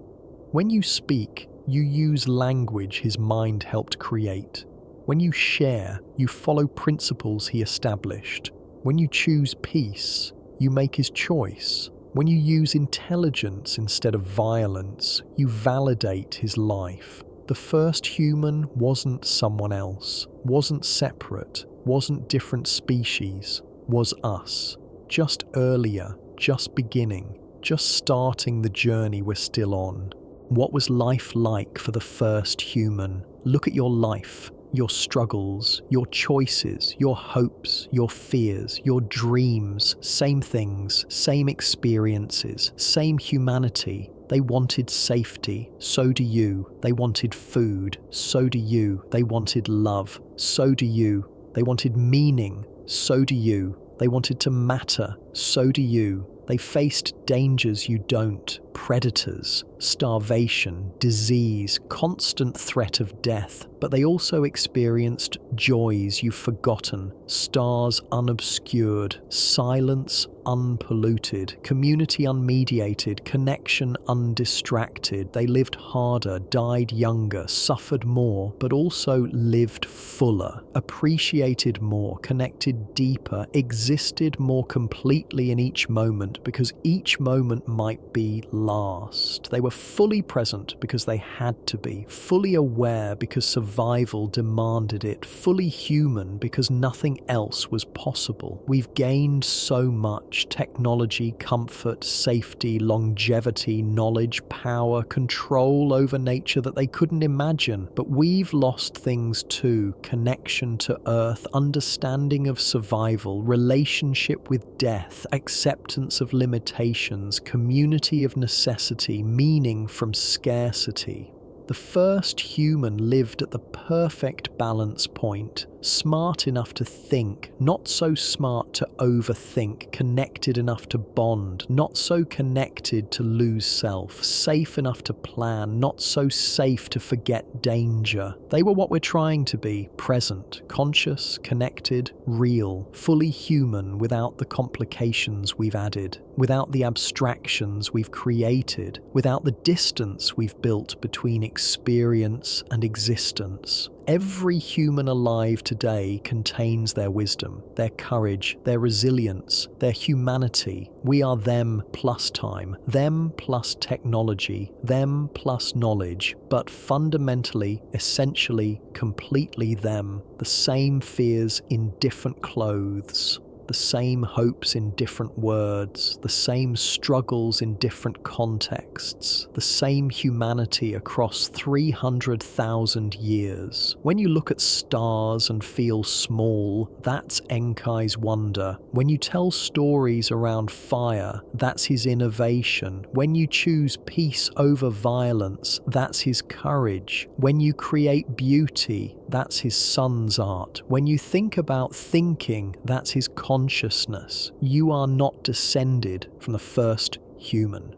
When you speak, you use language his mind helped create. When you share, you follow principles he established. When you choose peace, you make his choice. When you use intelligence instead of violence, you validate his life. The first human wasn't someone else, wasn't separate, wasn't different species, was us. Just earlier, just beginning, just starting the journey we're still on. What was life like for the first human? Look at your life, your struggles, your choices, your hopes, your fears, your dreams. Same things, same experiences, same humanity. They wanted safety, so do you. They wanted food, so do you. They wanted love, so do you. They wanted meaning, so do you. They wanted to matter, so do you. They faced dangers you don't, predators, starvation, disease, constant threat of death. But they also experienced joys you've forgotten, stars unobscured, silence unpolluted, community unmediated, connection undistracted. They lived harder, died younger, suffered more, but also lived fuller, appreciated more, connected deeper, existed more completely in each moment, because each moment might be last. They were fully present because they had to be, fully aware because survival demanded it, fully human because nothing else was possible. We've gained so much: technology, comfort, safety, longevity, knowledge, power, control over nature that they couldn't imagine. But we've lost things too: connection to earth, understanding of survival, relationship with death, acceptance of limitations, community of necessity, meaning from scarcity. The first human lived at the perfect balance point, smart enough to think, not so smart to overthink, connected enough to bond, not so connected to lose self, safe enough to plan, not so safe to forget danger. They were what we're trying to be: present, conscious, connected, real, fully human without the complications we've added, without the abstractions we've created, without the distance we've built between experience and existence. Every human alive today contains their wisdom, their courage, their resilience, their humanity. We are them plus time, them plus technology, them plus knowledge, but fundamentally, essentially, completely them. The same fears in different clothes. the same hopes in different words, the same struggles in different contexts, the same humanity across 300,000 years. When you look at stars and feel small, that's Enkai's wonder. When you tell stories around fire, that's his innovation. When you choose peace over violence, that's his courage. When you create beauty, that's his son's art. When you think about thinking, that's his consciousness. You are not descended from the first human.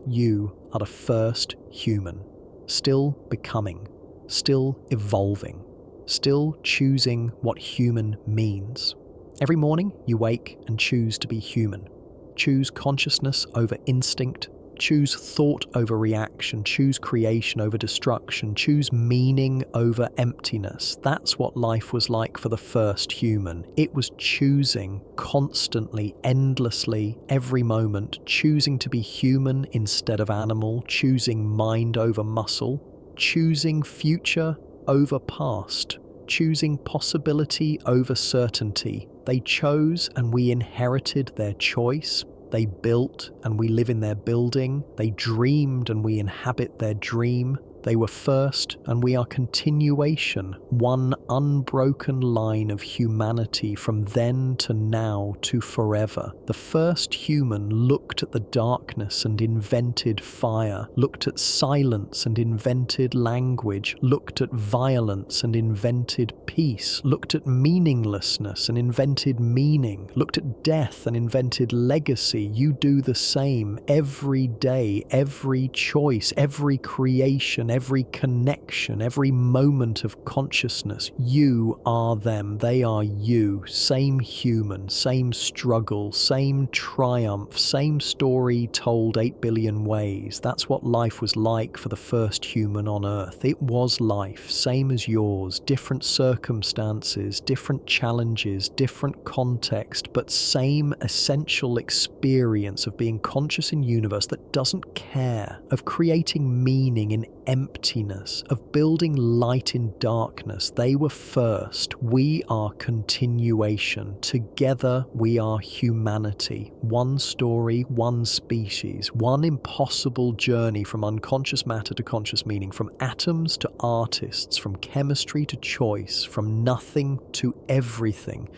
You are the first human, still becoming, still evolving, still choosing what human means. Every morning, you wake and choose to be human. Choose consciousness over instinct. Choose thought over reaction. Choose creation over destruction. Choose meaning over emptiness. That's what life was like for the first human. It was choosing constantly, endlessly, every moment, choosing to be human instead of animal, choosing mind over muscle, choosing future over past, choosing possibility over certainty. They chose and we inherited their choice. They built and we live in their building. They dreamed and we inhabit their dream. They were first and we are continuation, one unbroken line of humanity from then to now to forever. The first human looked at the darkness and invented fire, looked at silence and invented language, looked at violence and invented peace, looked at meaninglessness and invented meaning, looked at death and invented legacy. You do the same every day, every choice, every creation, every connection, every moment of consciousness. You are them, they are you. Same human, same struggle, same triumph, same story told 8 billion ways. That's what life was like for the first human on Earth. It was life, same as yours, different circumstances, different challenges, different context, but same essential experience of being conscious in universe that doesn't care, of creating meaning in emptiness, of building light in darkness. They were first. We are continuation. Together we are humanity. One story, one species, one impossible journey from unconscious matter to conscious meaning, from atoms to artists, from chemistry to choice, from nothing to everything.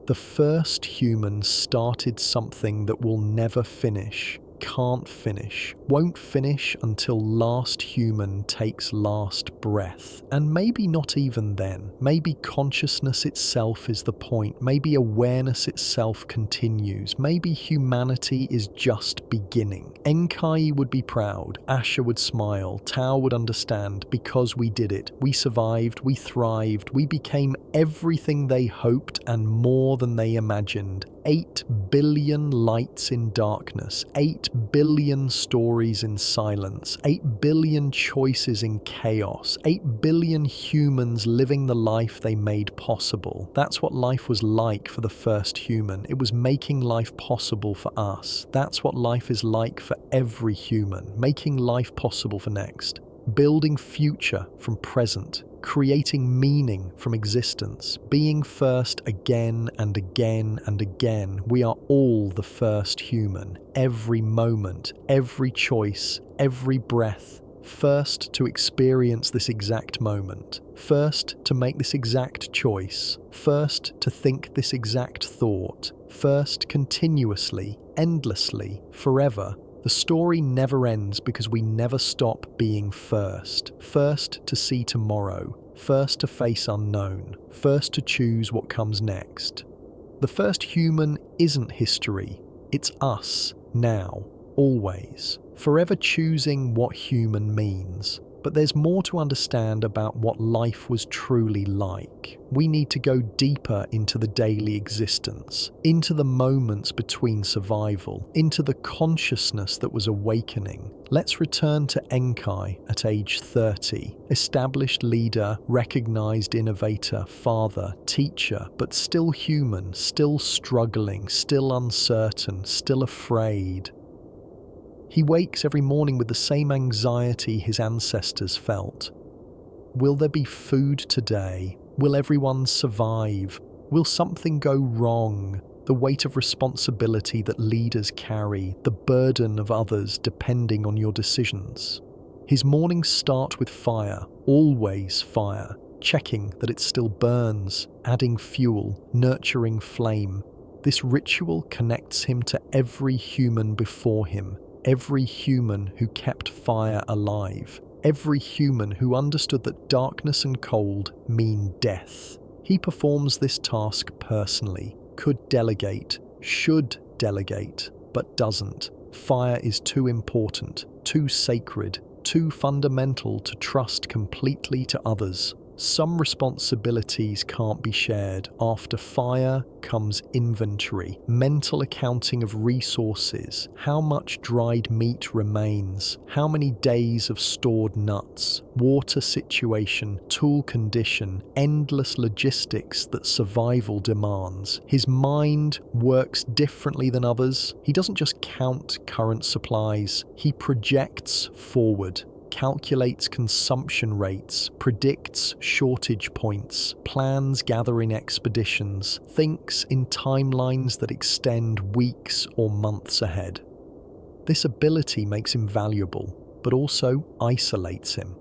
The first human started something that will never finish, can't finish, won't finish until last human takes last breath. And maybe not even then. Maybe consciousness itself is the point. Maybe awareness itself continues. Maybe humanity is just beginning. Enkai would be proud. Asher would smile. Tao would understand. Because we did it. We survived. We thrived. We became everything they hoped and more than they imagined. 8 billion lights in darkness, 8 billion stories in silence, 8 billion choices in chaos, 8 billion humans living the life they made possible. That's what life was like for the first human. It was making life possible for us. That's what life is like for every human, making life possible for next. Building future from present, creating meaning from existence, being first again and again and again. We are all the first human, every moment, every choice, every breath. First to experience this exact moment, first to make this exact choice, first to think this exact thought, first continuously, endlessly, forever. The story never ends because we never stop being first. First to see tomorrow. First to face unknown. First to choose what comes next. The first human isn't history. It's us, now, always. Forever choosing what human means. But there's more to understand about what life was truly like. We need to go deeper into the daily existence, into the moments between survival, into the consciousness that was awakening. Let's return to Enkai at age 30. Established leader, recognized innovator, father, teacher, but still human, still struggling, still uncertain, still afraid. He wakes every morning with the same anxiety his ancestors felt. Will there be food today? Will everyone survive? Will something go wrong? the weight of responsibility that leaders carry, the burden of others depending on your decisions. His mornings start with fire, always fire, checking that it still burns, adding fuel, nurturing flame. This ritual connects him to every human before him, every human who kept fire alive, every human who understood that darkness and cold mean death. He performs this task personally, could delegate, should delegate, but doesn't. Fire is too important, too sacred, too fundamental to trust completely to others. Some responsibilities can't be shared. After fire comes inventory, mental accounting of resources, how much dried meat remains, how many days of stored nuts, water situation, tool condition, endless logistics that survival demands. His mind works differently than others. He doesn't just count current supplies, he projects forward. Calculates consumption rates, predicts shortage points, plans gathering expeditions, thinks in timelines that extend weeks or months ahead. This ability makes him valuable, but also isolates him.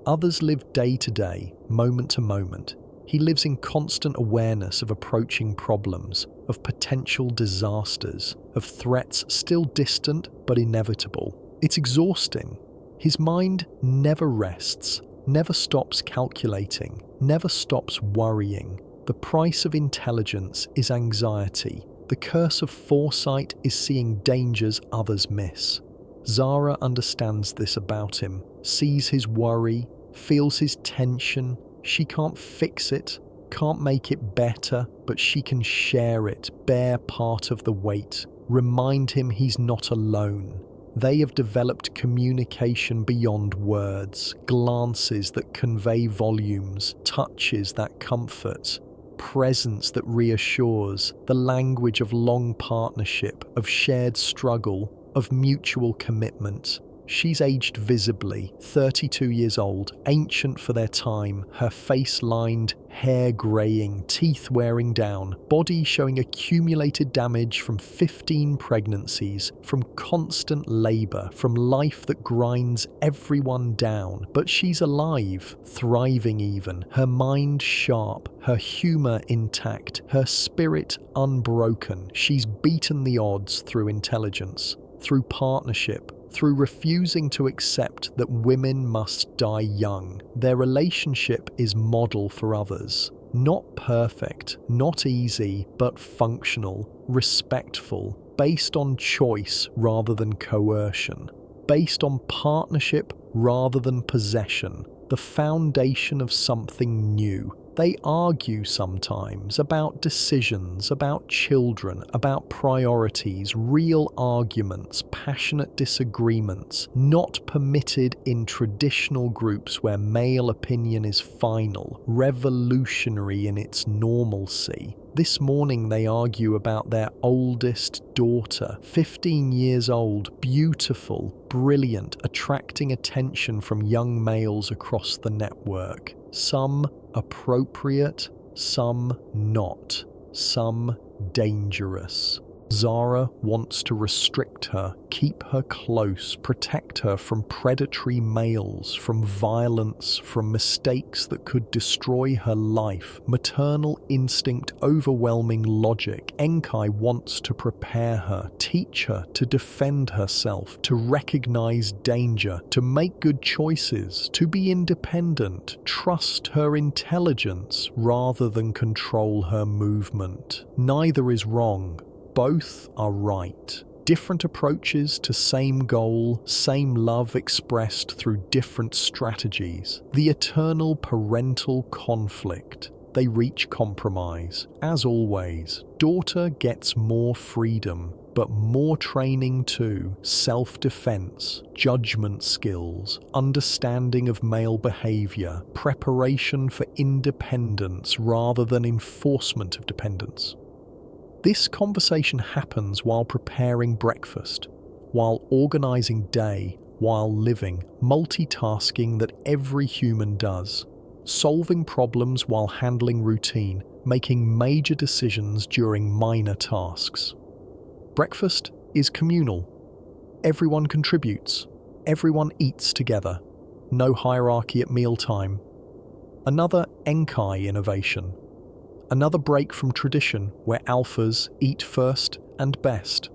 Others live day to day, moment to moment. He lives in constant awareness of approaching problems, of potential disasters, of threats still distant but inevitable. It's exhausting. His mind never rests, never stops calculating, never stops worrying. The price of intelligence is anxiety. The curse of foresight is seeing dangers others miss. Zara understands this about him, sees his worry, feels his tension. She can't fix it, can't make it better, but she can share it, bear part of the weight, remind him he's not alone. They have developed communication beyond words, glances that convey volumes, touches that comfort, presence that reassures, the language of long partnership, of shared struggle, of mutual commitment. She's aged visibly, 32 years old, ancient for their time, her face lined, hair greying, teeth wearing down, body showing accumulated damage from 15 pregnancies, from constant labour, from life that grinds everyone down. But she's alive, thriving even, her mind sharp, her humour intact, her spirit unbroken. She's beaten the odds through intelligence, through partnership, through refusing to accept that women must die young. Their relationship is model for others. Not perfect, not easy, but functional, respectful, based on choice rather than coercion, based on partnership rather than possession, the foundation of something new. They argue sometimes about decisions, about children, about priorities, real arguments, passionate disagreements, not permitted in traditional groups where male opinion is final, revolutionary in its normalcy. This morning they argue about their oldest daughter, 15 years old, beautiful, brilliant, attracting attention from young males across the network. Some appropriate, some not, some dangerous. Zara wants to restrict her, keep her close, protect her from predatory males, from violence, from mistakes that could destroy her life. Maternal instinct, overwhelming logic. Enkai wants to prepare her, teach her to defend herself, to recognize danger, to make good choices, to be independent, trust her intelligence rather than control her movement. Neither is wrong. Both are right. Different approaches to same goal, same love expressed through different strategies. The eternal parental conflict. They reach compromise. As always, daughter gets more freedom, but more training too. Self-defense, judgment skills, understanding of male behavior, preparation for independence rather than enforcement of dependence. This conversation happens while preparing breakfast, while organizing day, while living, multitasking that every human does, solving problems while handling routine, making major decisions during minor tasks. Breakfast is communal. Everyone contributes. Everyone eats together. No hierarchy at mealtime. Another Enkai innovation. Another break from tradition where alphas eat first and best.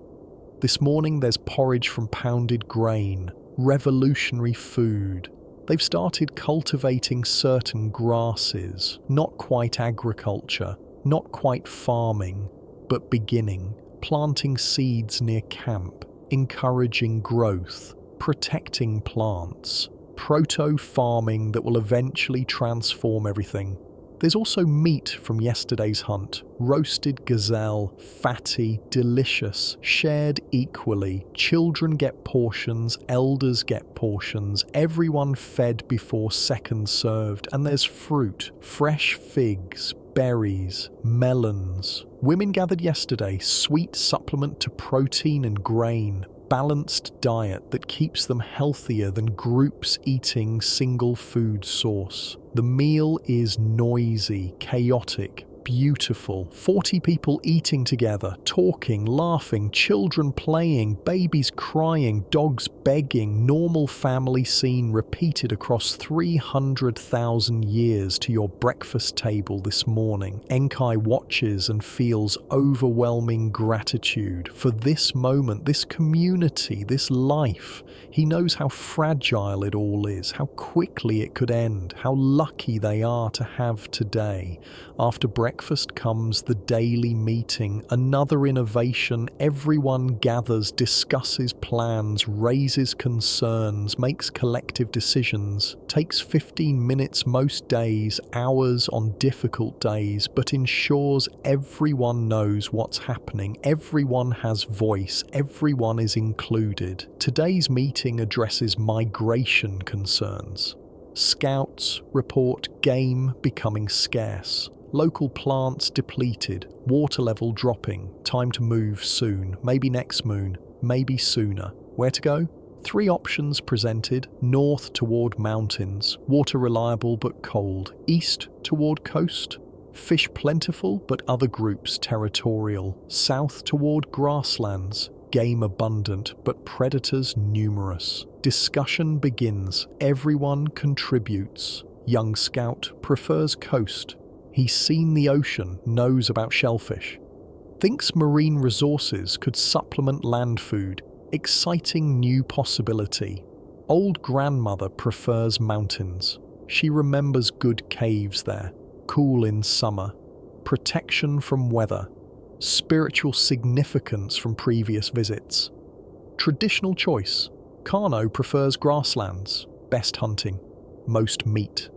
This morning there's porridge from pounded grain, revolutionary food. They've started cultivating certain grasses, not quite agriculture, not quite farming, but beginning, planting seeds near camp, encouraging growth, protecting plants, proto-farming that will eventually transform everything. There's also meat from yesterday's hunt, roasted gazelle, fatty, delicious, shared equally. Children get portions, elders get portions, everyone fed before second served, and there's fruit, fresh figs, berries, melons. Women gathered yesterday, sweet supplement to protein and grain, balanced diet that keeps them healthier than groups eating single food source. The meal is noisy, chaotic, beautiful. 40 people eating together, talking, laughing, children playing, babies crying, dogs begging, normal family scene repeated across 300,000 years to your breakfast table this morning. Enkai watches and feels overwhelming gratitude for this moment, this community, this life. He knows how fragile it all is, how quickly it could end, how lucky they are to have today. After breakfast comes the daily meeting, another innovation. Everyone gathers, discusses plans, raises concerns, makes collective decisions. Takes 15 minutes most days, hours on difficult days, but ensures everyone knows what's happening. Everyone has voice, everyone is included. Today's meeting addresses migration concerns. Scouts report game becoming scarce. Local plants depleted, water level dropping, time to move soon, maybe next moon, maybe sooner. Where to go? 3 options presented: north toward mountains, water reliable but cold; east toward coast, fish plentiful but other groups territorial; south toward grasslands, game abundant but predators numerous. Discussion begins. Everyone contributes. Young scout prefers coast. He's seen the ocean, knows about shellfish. Thinks marine resources could supplement land food. Exciting new possibility. Old grandmother prefers mountains. She remembers good caves there. Cool in summer. Protection from weather. Spiritual significance from previous visits. Traditional choice. Kano prefers grasslands. Best hunting. Most meat.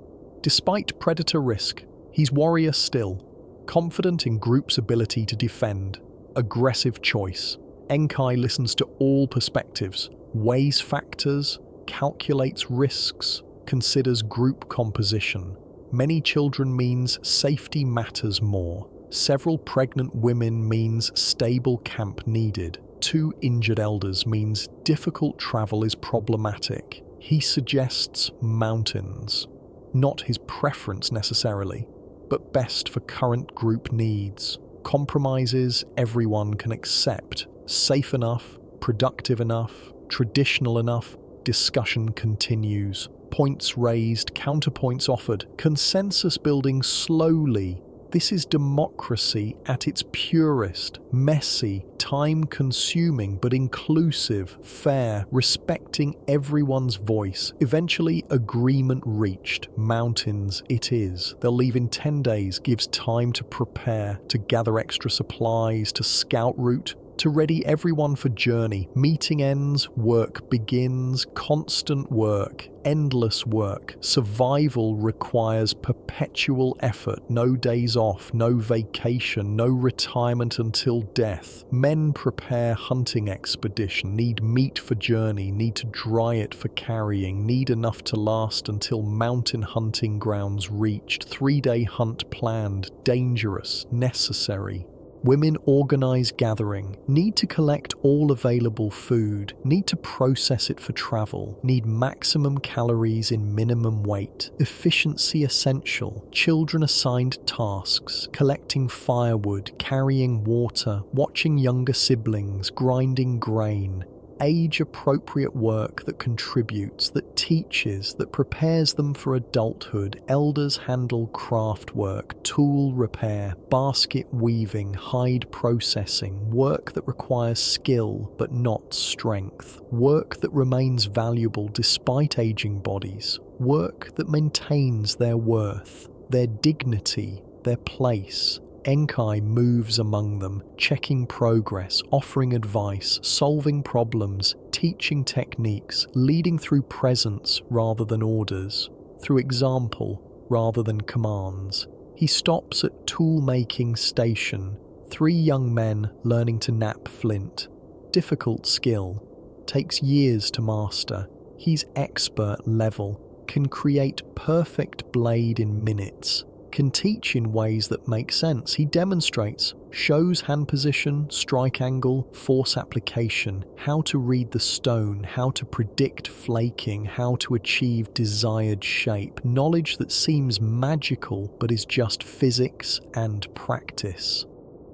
Despite predator risk, he's warrior still, confident in group's ability to defend. Aggressive choice. Enkai listens to all perspectives, weighs factors, calculates risks, considers group composition. Many children means safety matters more. Several pregnant women means stable camp needed. 2 injured elders means difficult travel is problematic. He suggests mountains. Not his preference necessarily, but best for current group needs. Compromises everyone can accept. Safe enough, productive enough, traditional enough. Discussion continues. Points raised, counterpoints offered. Consensus building slowly. This is democracy at its purest, messy, time-consuming but inclusive, fair, respecting everyone's voice. Eventually, agreement reached. Mountains it is. They'll leave in 10 days, gives time to prepare, to gather extra supplies, to scout route, to ready everyone for journey. Meeting ends, work begins, constant work, endless work. Survival requires perpetual effort, no days off, no vacation, no retirement until death. Men prepare hunting expedition, need meat for journey, need to dry it for carrying, need enough to last until mountain hunting grounds reached. 3-day hunt planned, dangerous, necessary. Women organize gathering, need to collect all available food, need to process it for travel, need maximum calories in minimum weight, efficiency essential, children assigned tasks, collecting firewood, carrying water, watching younger siblings, grinding grain. Age-appropriate work that contributes, that teaches, that prepares them for adulthood. Elders handle craft work, tool repair, basket weaving, hide processing, work that requires skill but not strength, work that remains valuable despite aging bodies, work that maintains their worth, their dignity, their place. Enkai moves among them, checking progress, offering advice, solving problems, teaching techniques, leading through presence rather than orders, through example rather than commands. He stops at tool-making station, 3 young men learning to knap flint. Difficult skill, takes years to master. He's expert level, can create perfect blade in minutes. Can teach in ways that make sense. He demonstrates, shows hand position, strike angle, force application, how to read the stone, how to predict flaking, how to achieve desired shape. Knowledge that seems magical but is just physics and practice.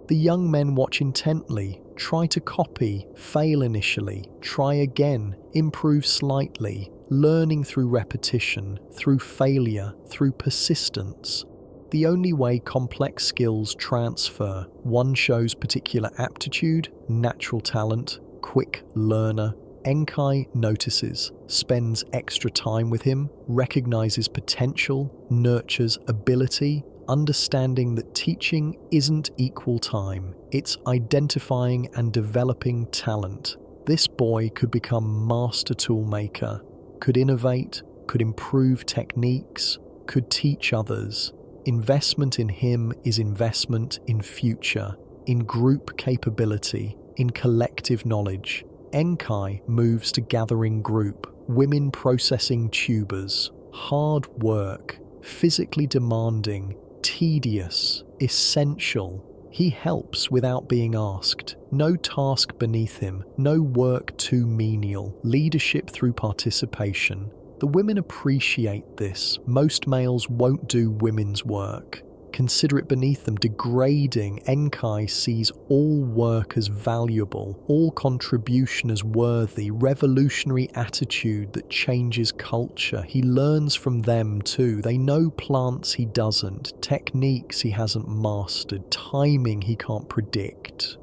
The young men watch intently, try to copy, fail initially, try again, improve slightly, learning through repetition, through failure, through persistence. The only way complex skills transfer, one shows particular aptitude, natural talent, quick learner. Enkai notices, spends extra time with him, recognizes potential, nurtures ability, understanding that teaching isn't equal time, it's identifying and developing talent. This boy could become master toolmaker, could innovate, could improve techniques, could teach others. Investment in him is investment in future, in group capability, in collective knowledge. Enkai moves to gathering group, women processing tubers, hard work, physically demanding, tedious, essential. He helps without being asked. No task beneath him, no work too menial, leadership through participation. The women appreciate this. Most males won't do women's work. Consider it beneath them, degrading. Enkai sees all work as valuable, all contribution as worthy, revolutionary attitude that changes culture. He learns from them too. They know plants he doesn't, techniques he hasn't mastered, timing he can't predict.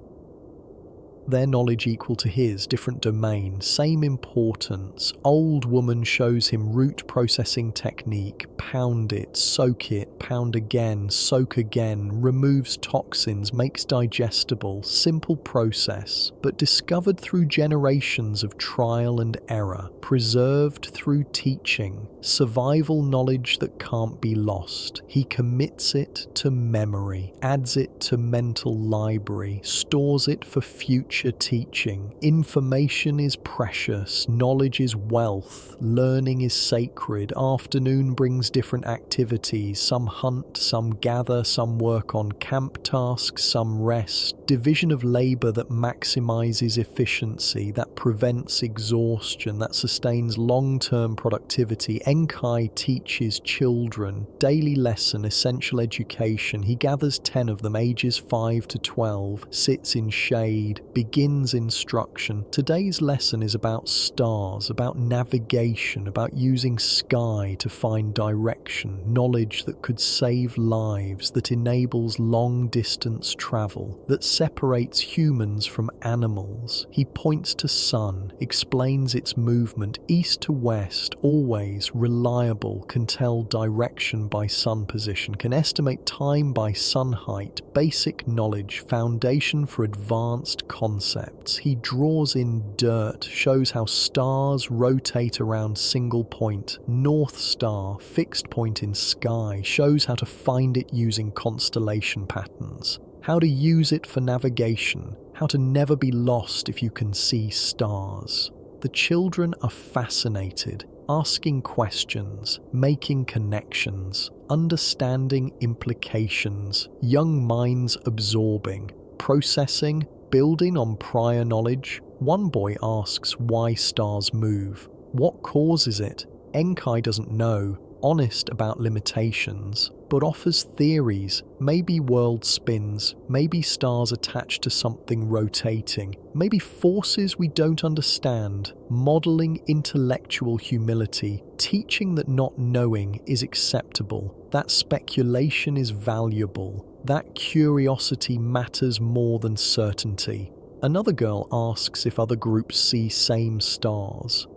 Their knowledge equal to his, different domain, same importance. Old woman shows him root processing technique, pound it, soak it, pound again, soak again, removes toxins, makes digestible, simple process, but discovered through generations of trial and error, preserved through teaching, survival knowledge that can't be lost. He commits it to memory, adds it to mental library, stores it for future teaching. Information is precious, knowledge is wealth, learning is sacred. Afternoon brings different activities, some hunt, some gather, some work on camp tasks, some rest. Division of labor that maximizes efficiency, that prevents exhaustion, that sustains long-term productivity. Enkai teaches children, daily lesson, essential education. He gathers 10 of them, ages 5 to 12, sits in shade, begins instruction. Today's lesson is about stars, about navigation, about using sky to find direction, knowledge that could save lives, that enables long-distance travel, that separates humans from animals. He points to sun, explains its movement, east to west, always reliable, can tell direction by sun position, can estimate time by sun height, basic knowledge, foundation for advanced concepts. He draws in dirt, shows how stars rotate around single point, North Star, fixed point in sky, shows how to find it using constellation patterns, how to use it for navigation, how to never be lost if you can see stars. The children are fascinated, asking questions, making connections, understanding implications, young minds absorbing. processing, building on prior knowledge. One boy asks why stars move. What causes it? Enkai doesn't know, honest about limitations, but offers theories. Maybe world spins, maybe stars attached to something rotating, maybe forces we don't understand, modelling intellectual humility, teaching that not knowing is acceptable, that speculation is valuable, that curiosity matters more than certainty. Another girl asks if other groups see same stars.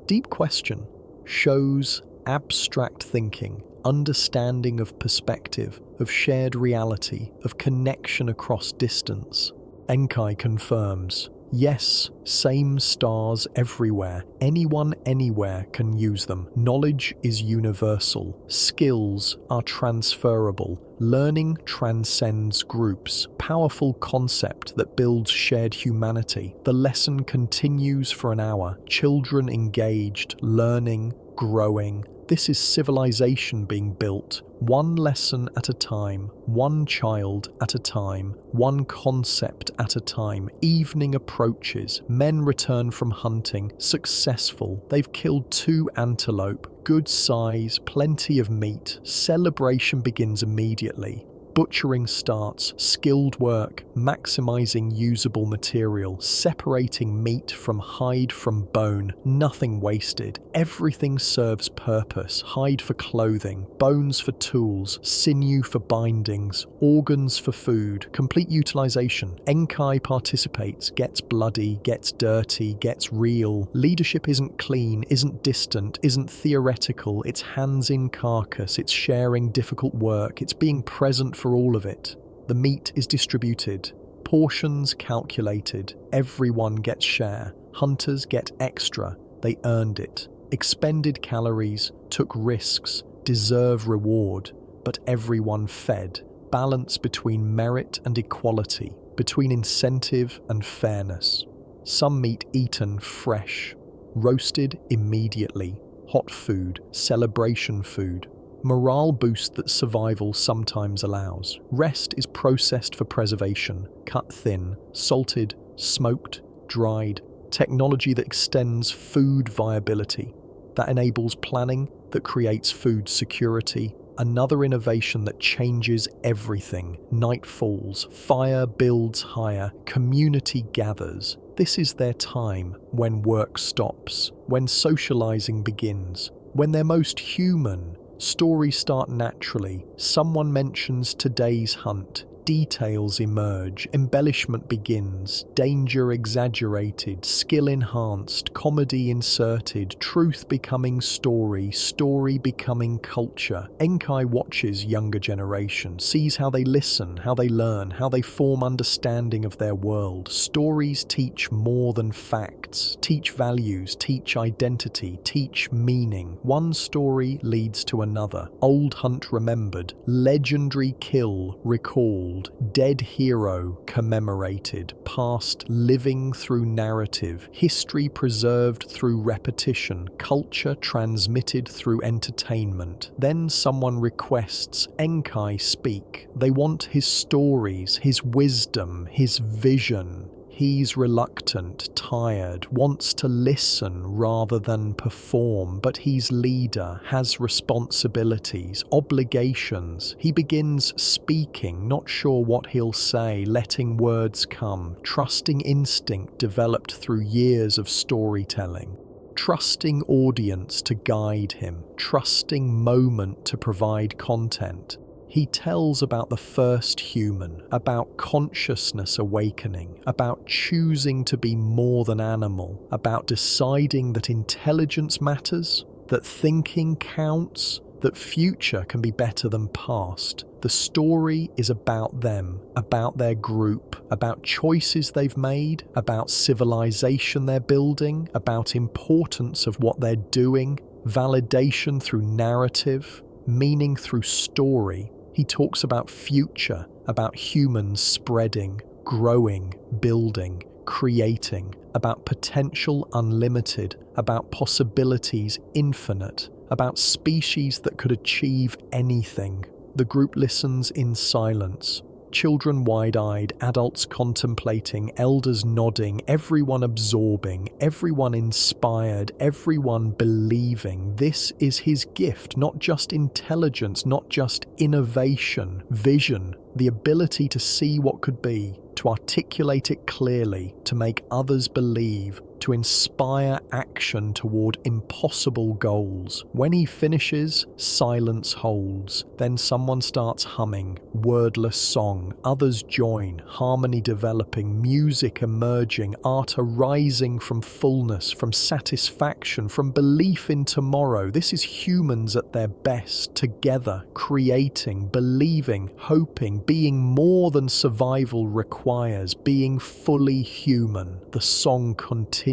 Deep question. Shows abstract thinking, understanding of perspective, of shared reality, of connection across distance. Enkai confirms, yes, same stars everywhere. Anyone anywhere can use them. Knowledge is universal. Skills are transferable. Learning transcends groups. Powerful concept that builds shared humanity. The lesson continues for an hour. Children engaged, learning, growing. This is civilization being built, one lesson at a time, one child at a time, one concept at a time. Evening approaches, men return from hunting, successful. They've killed 2 antelope, good size, plenty of meat. Celebration begins immediately. Butchering starts, skilled work, maximizing usable material, separating meat from hide from bone, nothing wasted. Everything serves purpose, hide for clothing, bones for tools, sinew for bindings, organs for food, complete utilization. Enkai participates, gets bloody, gets dirty, gets real. Leadership isn't clean, isn't distant, isn't theoretical, it's hands in carcass, it's sharing difficult work, it's being present for all of it. The meat is distributed, portions calculated, everyone gets share, hunters get extra, they earned it. Expended calories, took risks, deserve reward, but everyone fed. Balance between merit and equality, between incentive and fairness. Some meat eaten fresh, roasted immediately, hot food, celebration food. Morale boost that survival sometimes allows. Rest is processed for preservation, cut thin, salted, smoked, dried. Technology that extends food viability, that enables planning, that creates food security. Another innovation that changes everything. Night falls, fire builds higher, community gathers. This is their time, when work stops, when socializing begins, when they're most human. Stories start naturally. Someone mentions today's hunt. Details emerge. Embellishment begins. Danger exaggerated. Skill enhanced. Comedy inserted. Truth becoming story. Story becoming culture. Enkai watches younger generation, sees how they listen, how they learn, how they form understanding of their world. Stories teach more than facts. Teach values. Teach identity. Teach meaning. One story leads to another. Old hunt remembered. Legendary kill recalled. Dead hero commemorated, past living through narrative, history preserved through repetition, culture transmitted through entertainment. Then someone requests Enkai speak. They want his stories, his wisdom, his vision. He's reluctant, tired, wants to listen rather than perform, but he's leader, has responsibilities, obligations. He begins speaking, not sure what he'll say, letting words come, trusting instinct developed through years of storytelling. Trusting audience to guide him, trusting moment to provide content. He tells about the first human, about consciousness awakening, about choosing to be more than animal, about deciding that intelligence matters, that thinking counts, that future can be better than past. The story is about them, about their group, about choices they've made, about civilization they're building, about importance of what they're doing, validation through narrative, meaning through story. He talks about future, about humans spreading, growing, building, creating, about potential unlimited, about possibilities infinite, about species that could achieve anything. The group listens in silence. Children wide-eyed, adults contemplating, elders nodding, everyone absorbing, everyone inspired, everyone believing. This is his gift, not just intelligence, not just innovation, vision, the ability to see what could be, to articulate it clearly, to make others believe, to inspire action toward impossible goals. When he finishes, silence holds. Then someone starts humming, wordless song. Others join, harmony developing, music emerging, art arising from fullness, from satisfaction, from belief in tomorrow. This is humans at their best, together, creating, believing, hoping, being more than survival requires, being fully human. The song continues.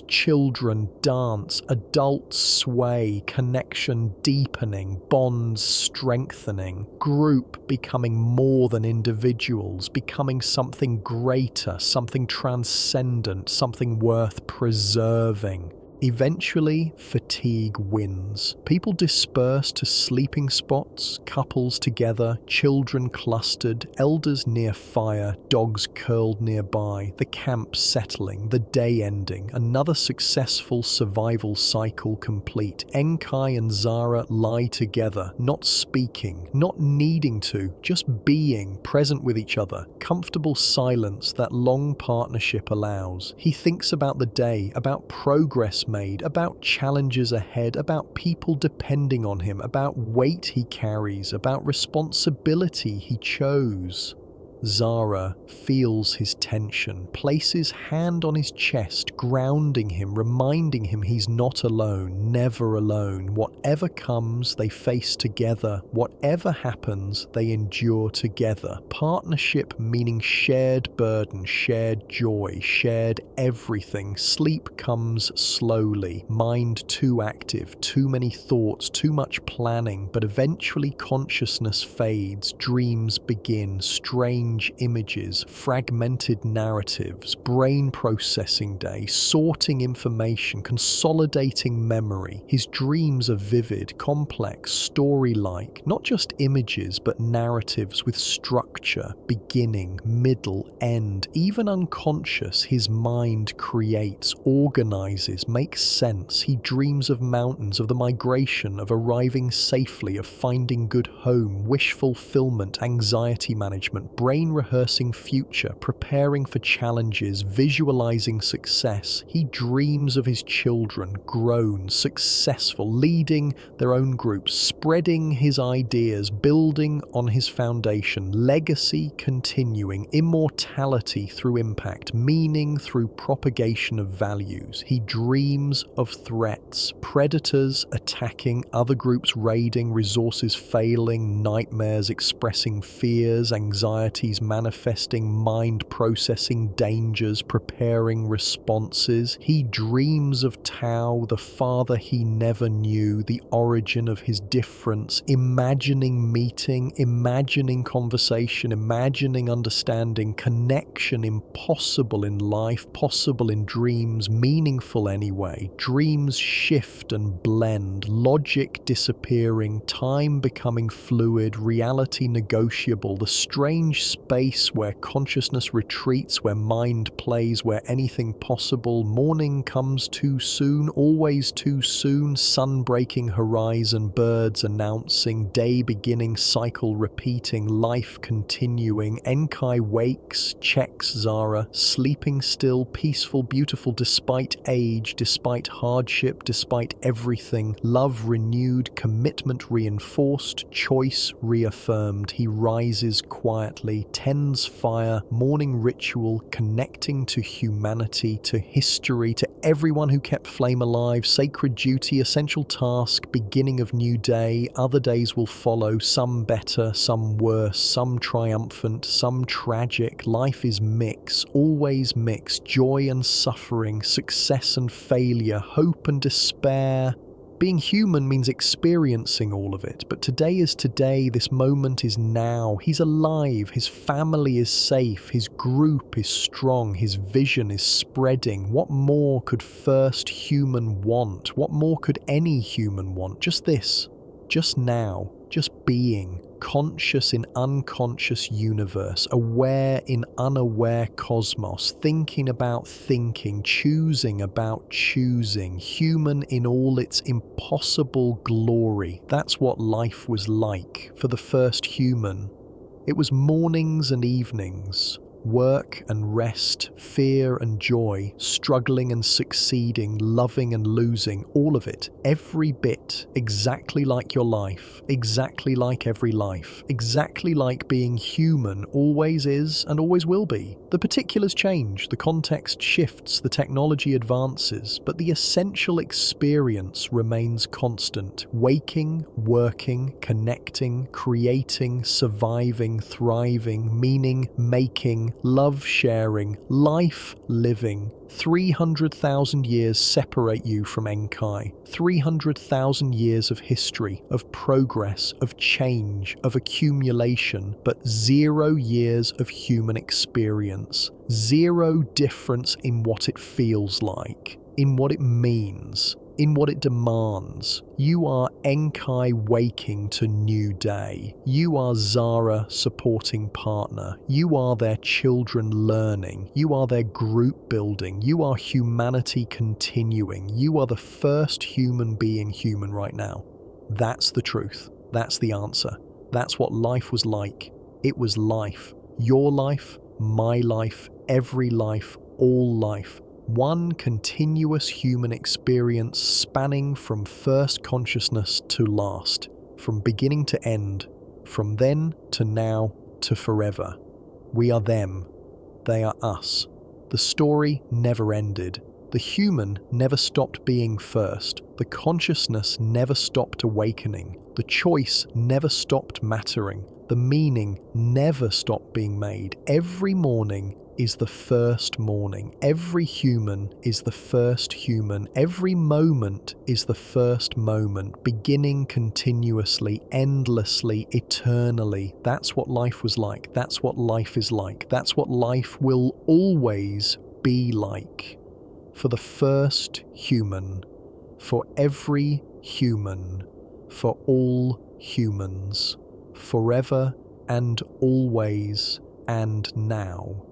Children dance, adults sway, connection deepening, bonds strengthening, group becoming more than individuals, becoming something greater, something transcendent, something worth preserving. Eventually, fatigue wins. People disperse to sleeping spots, couples together, children clustered, elders near fire, dogs curled nearby, the camp settling, the day ending, another successful survival cycle complete. Enkai and Zara lie together, not speaking, not needing to, just being present with each other. Comfortable silence that long partnership allows. He thinks about the day, about progress made, about challenges ahead, about people depending on him, about weight he carries, about responsibility he chose. Zara feels his tension, places hand on his chest, grounding him, reminding him he's not alone, never alone. Whatever comes, they face together. Whatever happens, they endure together. Partnership meaning shared burden, shared joy, shared everything. Sleep comes slowly, mind too active, too many thoughts, too much planning, but eventually consciousness fades, dreams begin, strange images, fragmented narratives, brain processing day, sorting information, consolidating memory. His dreams are vivid, complex, story-like, not just images but narratives with structure, beginning, middle, end. Even unconscious, his mind creates, organizes, makes sense. He dreams of mountains, of the migration, of arriving safely, of finding good home, wish fulfillment, anxiety management, brain rehearsing future, preparing for challenges, visualizing success. He dreams of his children, grown, successful, leading their own groups, spreading his ideas, building on his foundation, legacy continuing, immortality through impact, meaning through propagation of values. He dreams of threats, predators attacking, other groups raiding, resources failing, nightmares expressing fears, anxieties manifesting, mind processing dangers, preparing responses. He dreams of Tao, the father he never knew, the origin of his difference, imagining meeting, imagining conversation, imagining understanding, connection impossible in life, possible in dreams, meaningful anyway. Dreams shift and blend, logic disappearing, time becoming fluid, reality negotiable, the strange space where consciousness retreats, where mind plays, where anything possible. Morning comes too soon, always too soon, sun breaking horizon, birds announcing, day beginning, cycle repeating, life continuing. Enkai wakes, checks Zara, sleeping still, peaceful, beautiful despite age, despite hardship, despite everything. Love renewed, commitment reinforced, choice reaffirmed. He rises quietly, tends fire, morning ritual, connecting to humanity, to history, to everyone who kept flame alive, sacred duty, essential task, beginning of new day. Other days will follow, some better, some worse, some triumphant, some tragic. Life is mix, always mix, joy and suffering, success and failure, hope and despair. Being human means experiencing all of it, but today is today, this moment is now. He's alive, his family is safe, his group is strong, his vision is spreading. What more could first human want? What more could any human want? Just this, just now, just being. conscious in unconscious universe, aware in unaware cosmos, thinking about thinking, choosing about choosing, human in all its impossible glory. That's what life was like for the first human. It was mornings and evenings, work and rest, fear and joy, struggling and succeeding, loving and losing, all of it, every bit, exactly like your life, exactly like every life, exactly like being human always is and always will be. The particulars change, the context shifts, the technology advances, but the essential experience remains constant. Waking, working, connecting, creating, surviving, thriving, meaning, making, love sharing, life living. 300,000 years separate you from Enkai. 300,000 years of history, of progress, of change, of accumulation, but 0 years of human experience. 0 difference in what it feels like, in what it means, in what it demands. You are Enkai waking to new day. You are Zara supporting partner. You are their children learning. You are their group building. You are humanity continuing. You are the first human being human right now. That's the truth. That's the answer. That's what life was like. It was life. Your life, my life, every life, all life. One continuous human experience spanning from first consciousness to last, from beginning to end, from then to now to forever. We are them. They are us. The story never ended. The human never stopped being first. The consciousness never stopped awakening. The choice never stopped mattering. The meaning never stopped being made. Every morning is the first morning. Every human is the first human. Every moment is the first moment, beginning continuously, endlessly, eternally. That's what life was like. That's what life is like. That's what life will always be like. For the first human, for every human, for all humans, forever and always and now.